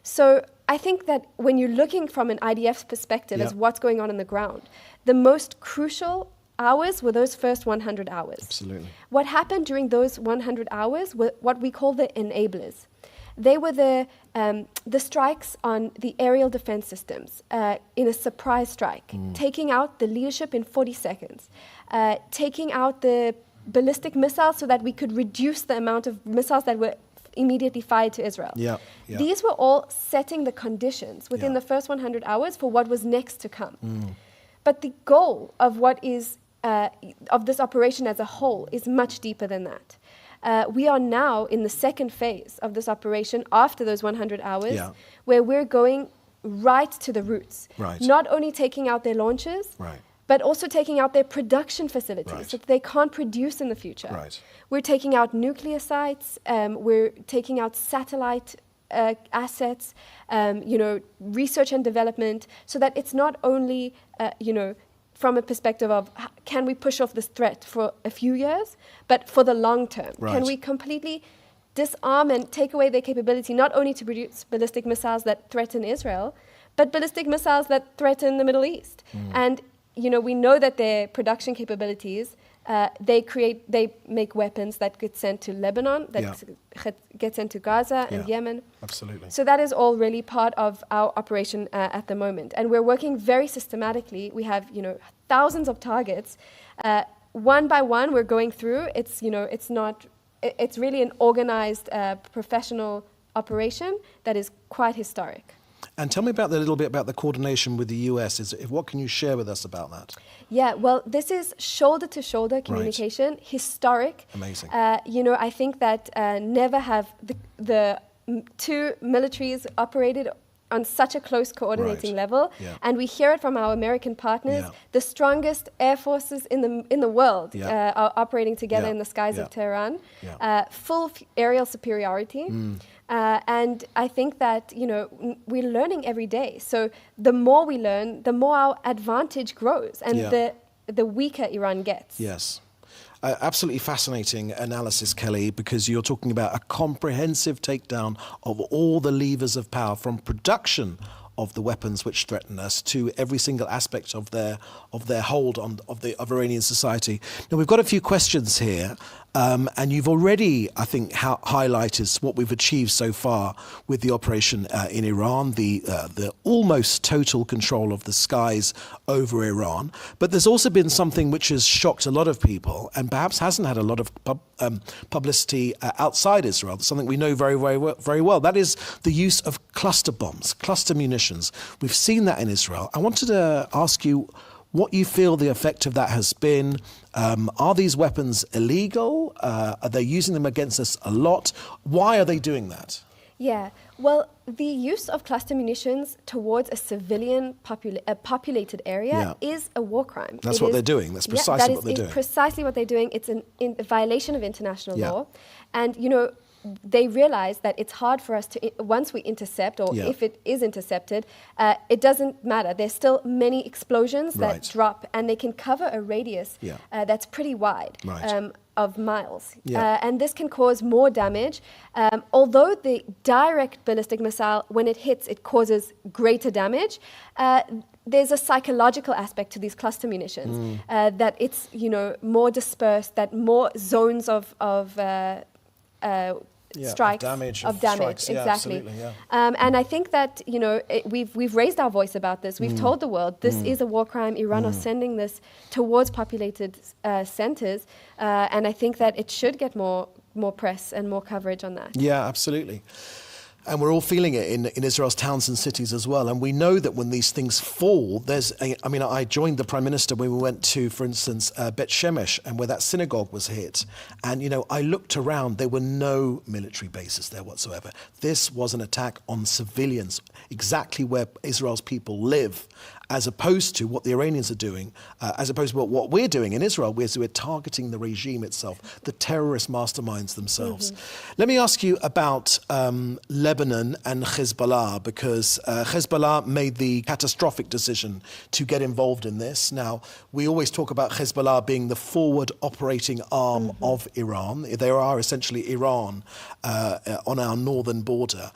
So I think that when you're looking from an IDF perspective as what's going on the ground, the most crucial hours were those first 100 hours. Absolutely. What happened during those 100 hours were what we call the enablers. They were the strikes on the aerial defense systems in a surprise strike, taking out the leadership in 40 seconds, taking out the ballistic missiles so that we could reduce the amount of missiles that were immediately fired to Israel. These were all setting the conditions within the first 100 hours for what was next to come. But the goal of what is of this operation as a whole is much deeper than that. We are now in the second phase of this operation after those 100 hours, where we're going right to the roots. Not only taking out their launches, but also taking out their production facilities so that they can't produce in the future. We're taking out nuclear sites, we're taking out satellite assets, research and development, so that it's not only, from a perspective of can we push off this threat for a few years, but for the long term. Can we completely disarm and take away their capability not only to produce ballistic missiles that threaten Israel, but ballistic missiles that threaten the Middle East. And we know that their production capabilities, they make weapons that get sent to Lebanon, that get sent to Gaza and Yemen. Absolutely. So that is all really part of our operation at the moment. And we're working very systematically. We have, thousands of targets. One by one, we're going through. It's really an organized, professional operation that is quite historic. And tell me a little bit about the coordination with the US. What can you share with us about that? Yeah, well, this is shoulder-to-shoulder communication, historic. Amazing. I think that never have the two militaries operated on such a close coordinating level, and we hear it from our American partners. The strongest air forces in the world are operating together in the skies of Tehran. Full aerial superiority. And I think that, we're learning every day. So the more we learn, the more our advantage grows and the weaker Iran gets. Yes. Absolutely fascinating analysis, Kelly, because you're talking about a comprehensive takedown of all the levers of power, from production of the weapons which threaten us to every single aspect of their hold of Iranian society. Now, we've got a few questions here, and you've already, I think, highlighted what we've achieved so far with the operation in Iran, the almost total control of the skies over Iran. But there's also been something which has shocked a lot of people and perhaps hasn't had a lot of publicity outside Israel, something we know very, very well. That is the use of cluster bombs, cluster munitions. We've seen that in Israel. I wanted to ask you what you feel the effect of that has been. Are these weapons illegal? Are they using them against us a lot? Why are they doing that? Yeah, well, the use of cluster munitions towards a civilian populated area is a war crime. That's what they're doing. That's precisely what they're doing. Precisely what they're doing. It's a violation of international law. And, they realize that it's hard for us to, once we intercept, or if it is intercepted, it doesn't matter. There's still many explosions that drop, and they can cover a radius that's pretty wide. Of miles. And this can cause more damage. Although the direct ballistic missile, when it hits, it causes greater damage, there's a psychological aspect to these cluster munitions, that it's, more dispersed, that more zones of strikes, of damage, exactly. And I think that, we've raised our voice about this. We've told the world this is a war crime. Iran are sending this towards populated centers, and I think that it should get more press and more coverage on that. Yeah, absolutely. And we're all feeling it in Israel's towns and cities as well. And we know that when these things fall, I joined the Prime Minister when we went to, for instance, Bet Shemesh, and where that synagogue was hit. And, I looked around, there were no military bases there whatsoever. This was an attack on civilians, exactly where Israel's people live, as opposed to what the Iranians are doing, as opposed to what we're doing in Israel, we're targeting the regime itself, the terrorist masterminds themselves. Let me ask you about Lebanon and Hezbollah, because Hezbollah made the catastrophic decision to get involved in this. Now, we always talk about Hezbollah being the forward operating arm of Iran. They are essentially Iran on our northern border.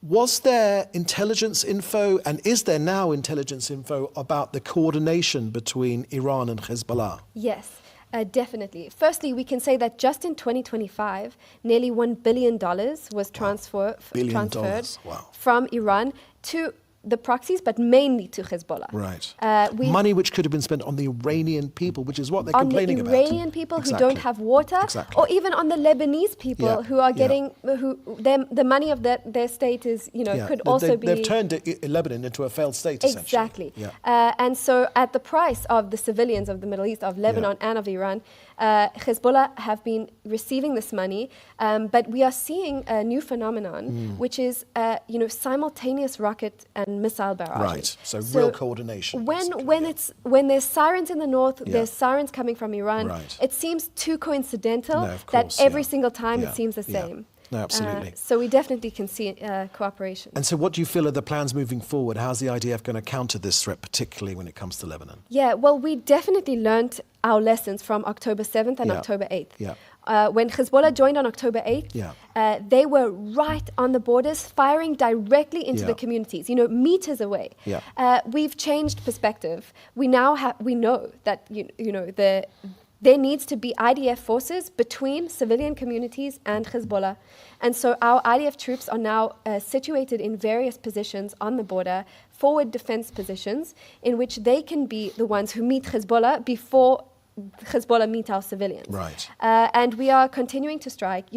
Was there intelligence info, and is there now intelligence info about the coordination between Iran and Hezbollah? Yes, definitely. Firstly, we can say that just in 2025, nearly $1 billion was transferred from Iran to the proxies, but mainly to Hezbollah. Money which could have been spent on the Iranian people, which is what they're complaining about. On the Iranian people who don't have water, or even on the Lebanese people who are getting, the money of their state is, could also be... They've turned Lebanon into a failed state, essentially. Exactly. And so at the price of the civilians of the Middle East, of Lebanon and of Iran, Hezbollah have been receiving this money, but we are seeing a new phenomenon, which is, simultaneous rocket and missile barrages. So real coordination. When there's sirens in the north, there's sirens coming from Iran. It seems too coincidental that every single time it seems the same. No, absolutely. So we definitely can see cooperation. And so what do you feel are the plans moving forward? How's the IDF going to counter this threat, particularly when it comes to Lebanon? Yeah, well, we definitely learned our lessons from October 7th and October 8th. When Hezbollah joined on October 8th, they were right on the borders, firing directly into the communities, meters away. We've changed perspective. We now know that there needs to be IDF forces between civilian communities and Hezbollah. And so our IDF troops are now situated in various positions on the border, forward defense positions, in which they can be the ones who meet Hezbollah before Hezbollah meet our civilians. And we are continuing to strike.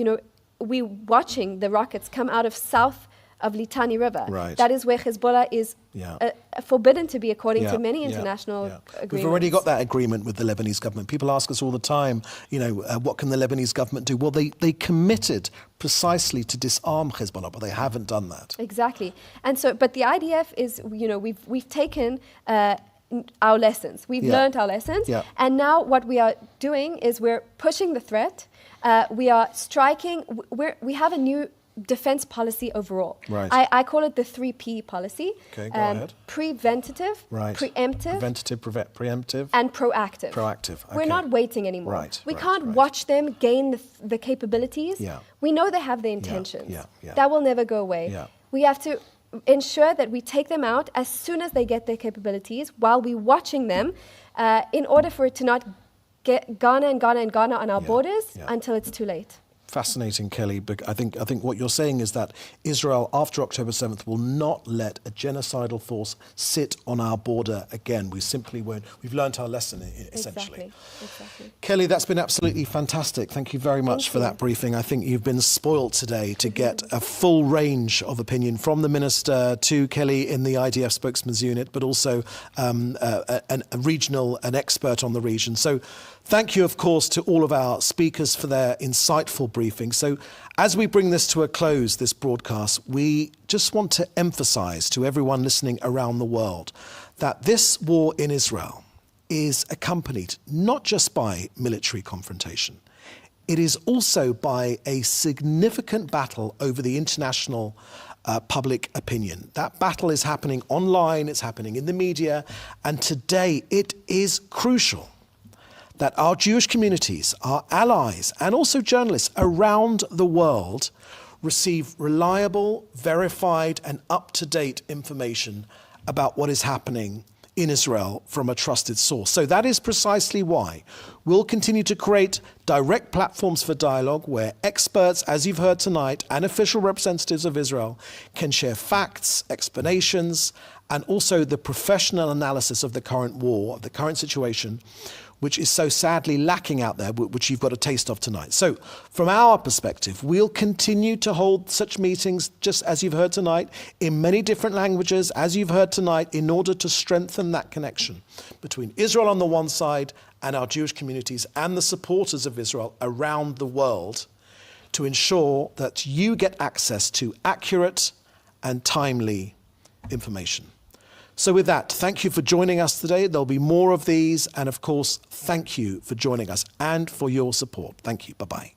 We're watching the rockets come out of south of Litani River. Right. That is where Hezbollah is forbidden to be according to many international agreements. We've already got that agreement with the Lebanese government. People ask us all the time, what can the Lebanese government do? Well, they committed precisely to disarm Hezbollah, but they haven't done that. Exactly. And so, but the IDF is, we've taken our lessons. We've learned our lessons. Yeah. And now what we are doing is we're pushing the threat. We are striking. We have a new defense policy overall. Right. I call it the 3P policy. Okay, go ahead. Preventative, preemptive, preemptive, and proactive. Proactive. Okay. We're not waiting anymore. Right. We can't watch them gain the capabilities. Yeah. We know they have the intentions. Yeah. That will never go away. Yeah. We have to ensure that we take them out as soon as they get their capabilities while we're watching them in order for it to not get Ghana on our borders until it's too late. Fascinating, Kelly. But I think what you're saying is that Israel, after October 7th, will not let a genocidal force sit on our border again. We simply won't. We've learnt our lesson, essentially. Exactly. Kelly, that's been absolutely fantastic. Thank you very much for that briefing. I think you've been spoilt today to get a full range of opinion from the Minister to Kelly in the IDF Spokesman's Unit, but also an expert on the region. So thank you, of course, to all of our speakers for their insightful briefing. So as we bring this to a close, this broadcast, we just want to emphasize to everyone listening around the world that this war in Israel is accompanied not just by military confrontation, it is also by a significant battle over the international public opinion. That battle is happening online, it's happening in the media, and today it is crucial that our Jewish communities, our allies, and also journalists around the world receive reliable, verified, and up-to-date information about what is happening in Israel from a trusted source. So that is precisely why we'll continue to create direct platforms for dialogue where experts, as you've heard tonight, and official representatives of Israel can share facts, explanations, and also the professional analysis of the current war, of the current situation, which is so sadly lacking out there, which you've got a taste of tonight. So from our perspective, we'll continue to hold such meetings, just as you've heard tonight, in many different languages, as you've heard tonight, in order to strengthen that connection between Israel on the one side and our Jewish communities and the supporters of Israel around the world, to ensure that you get access to accurate and timely information. So with that, thank you for joining us today. There'll be more of these. And of course, thank you for joining us and for your support. Thank you. Bye-bye.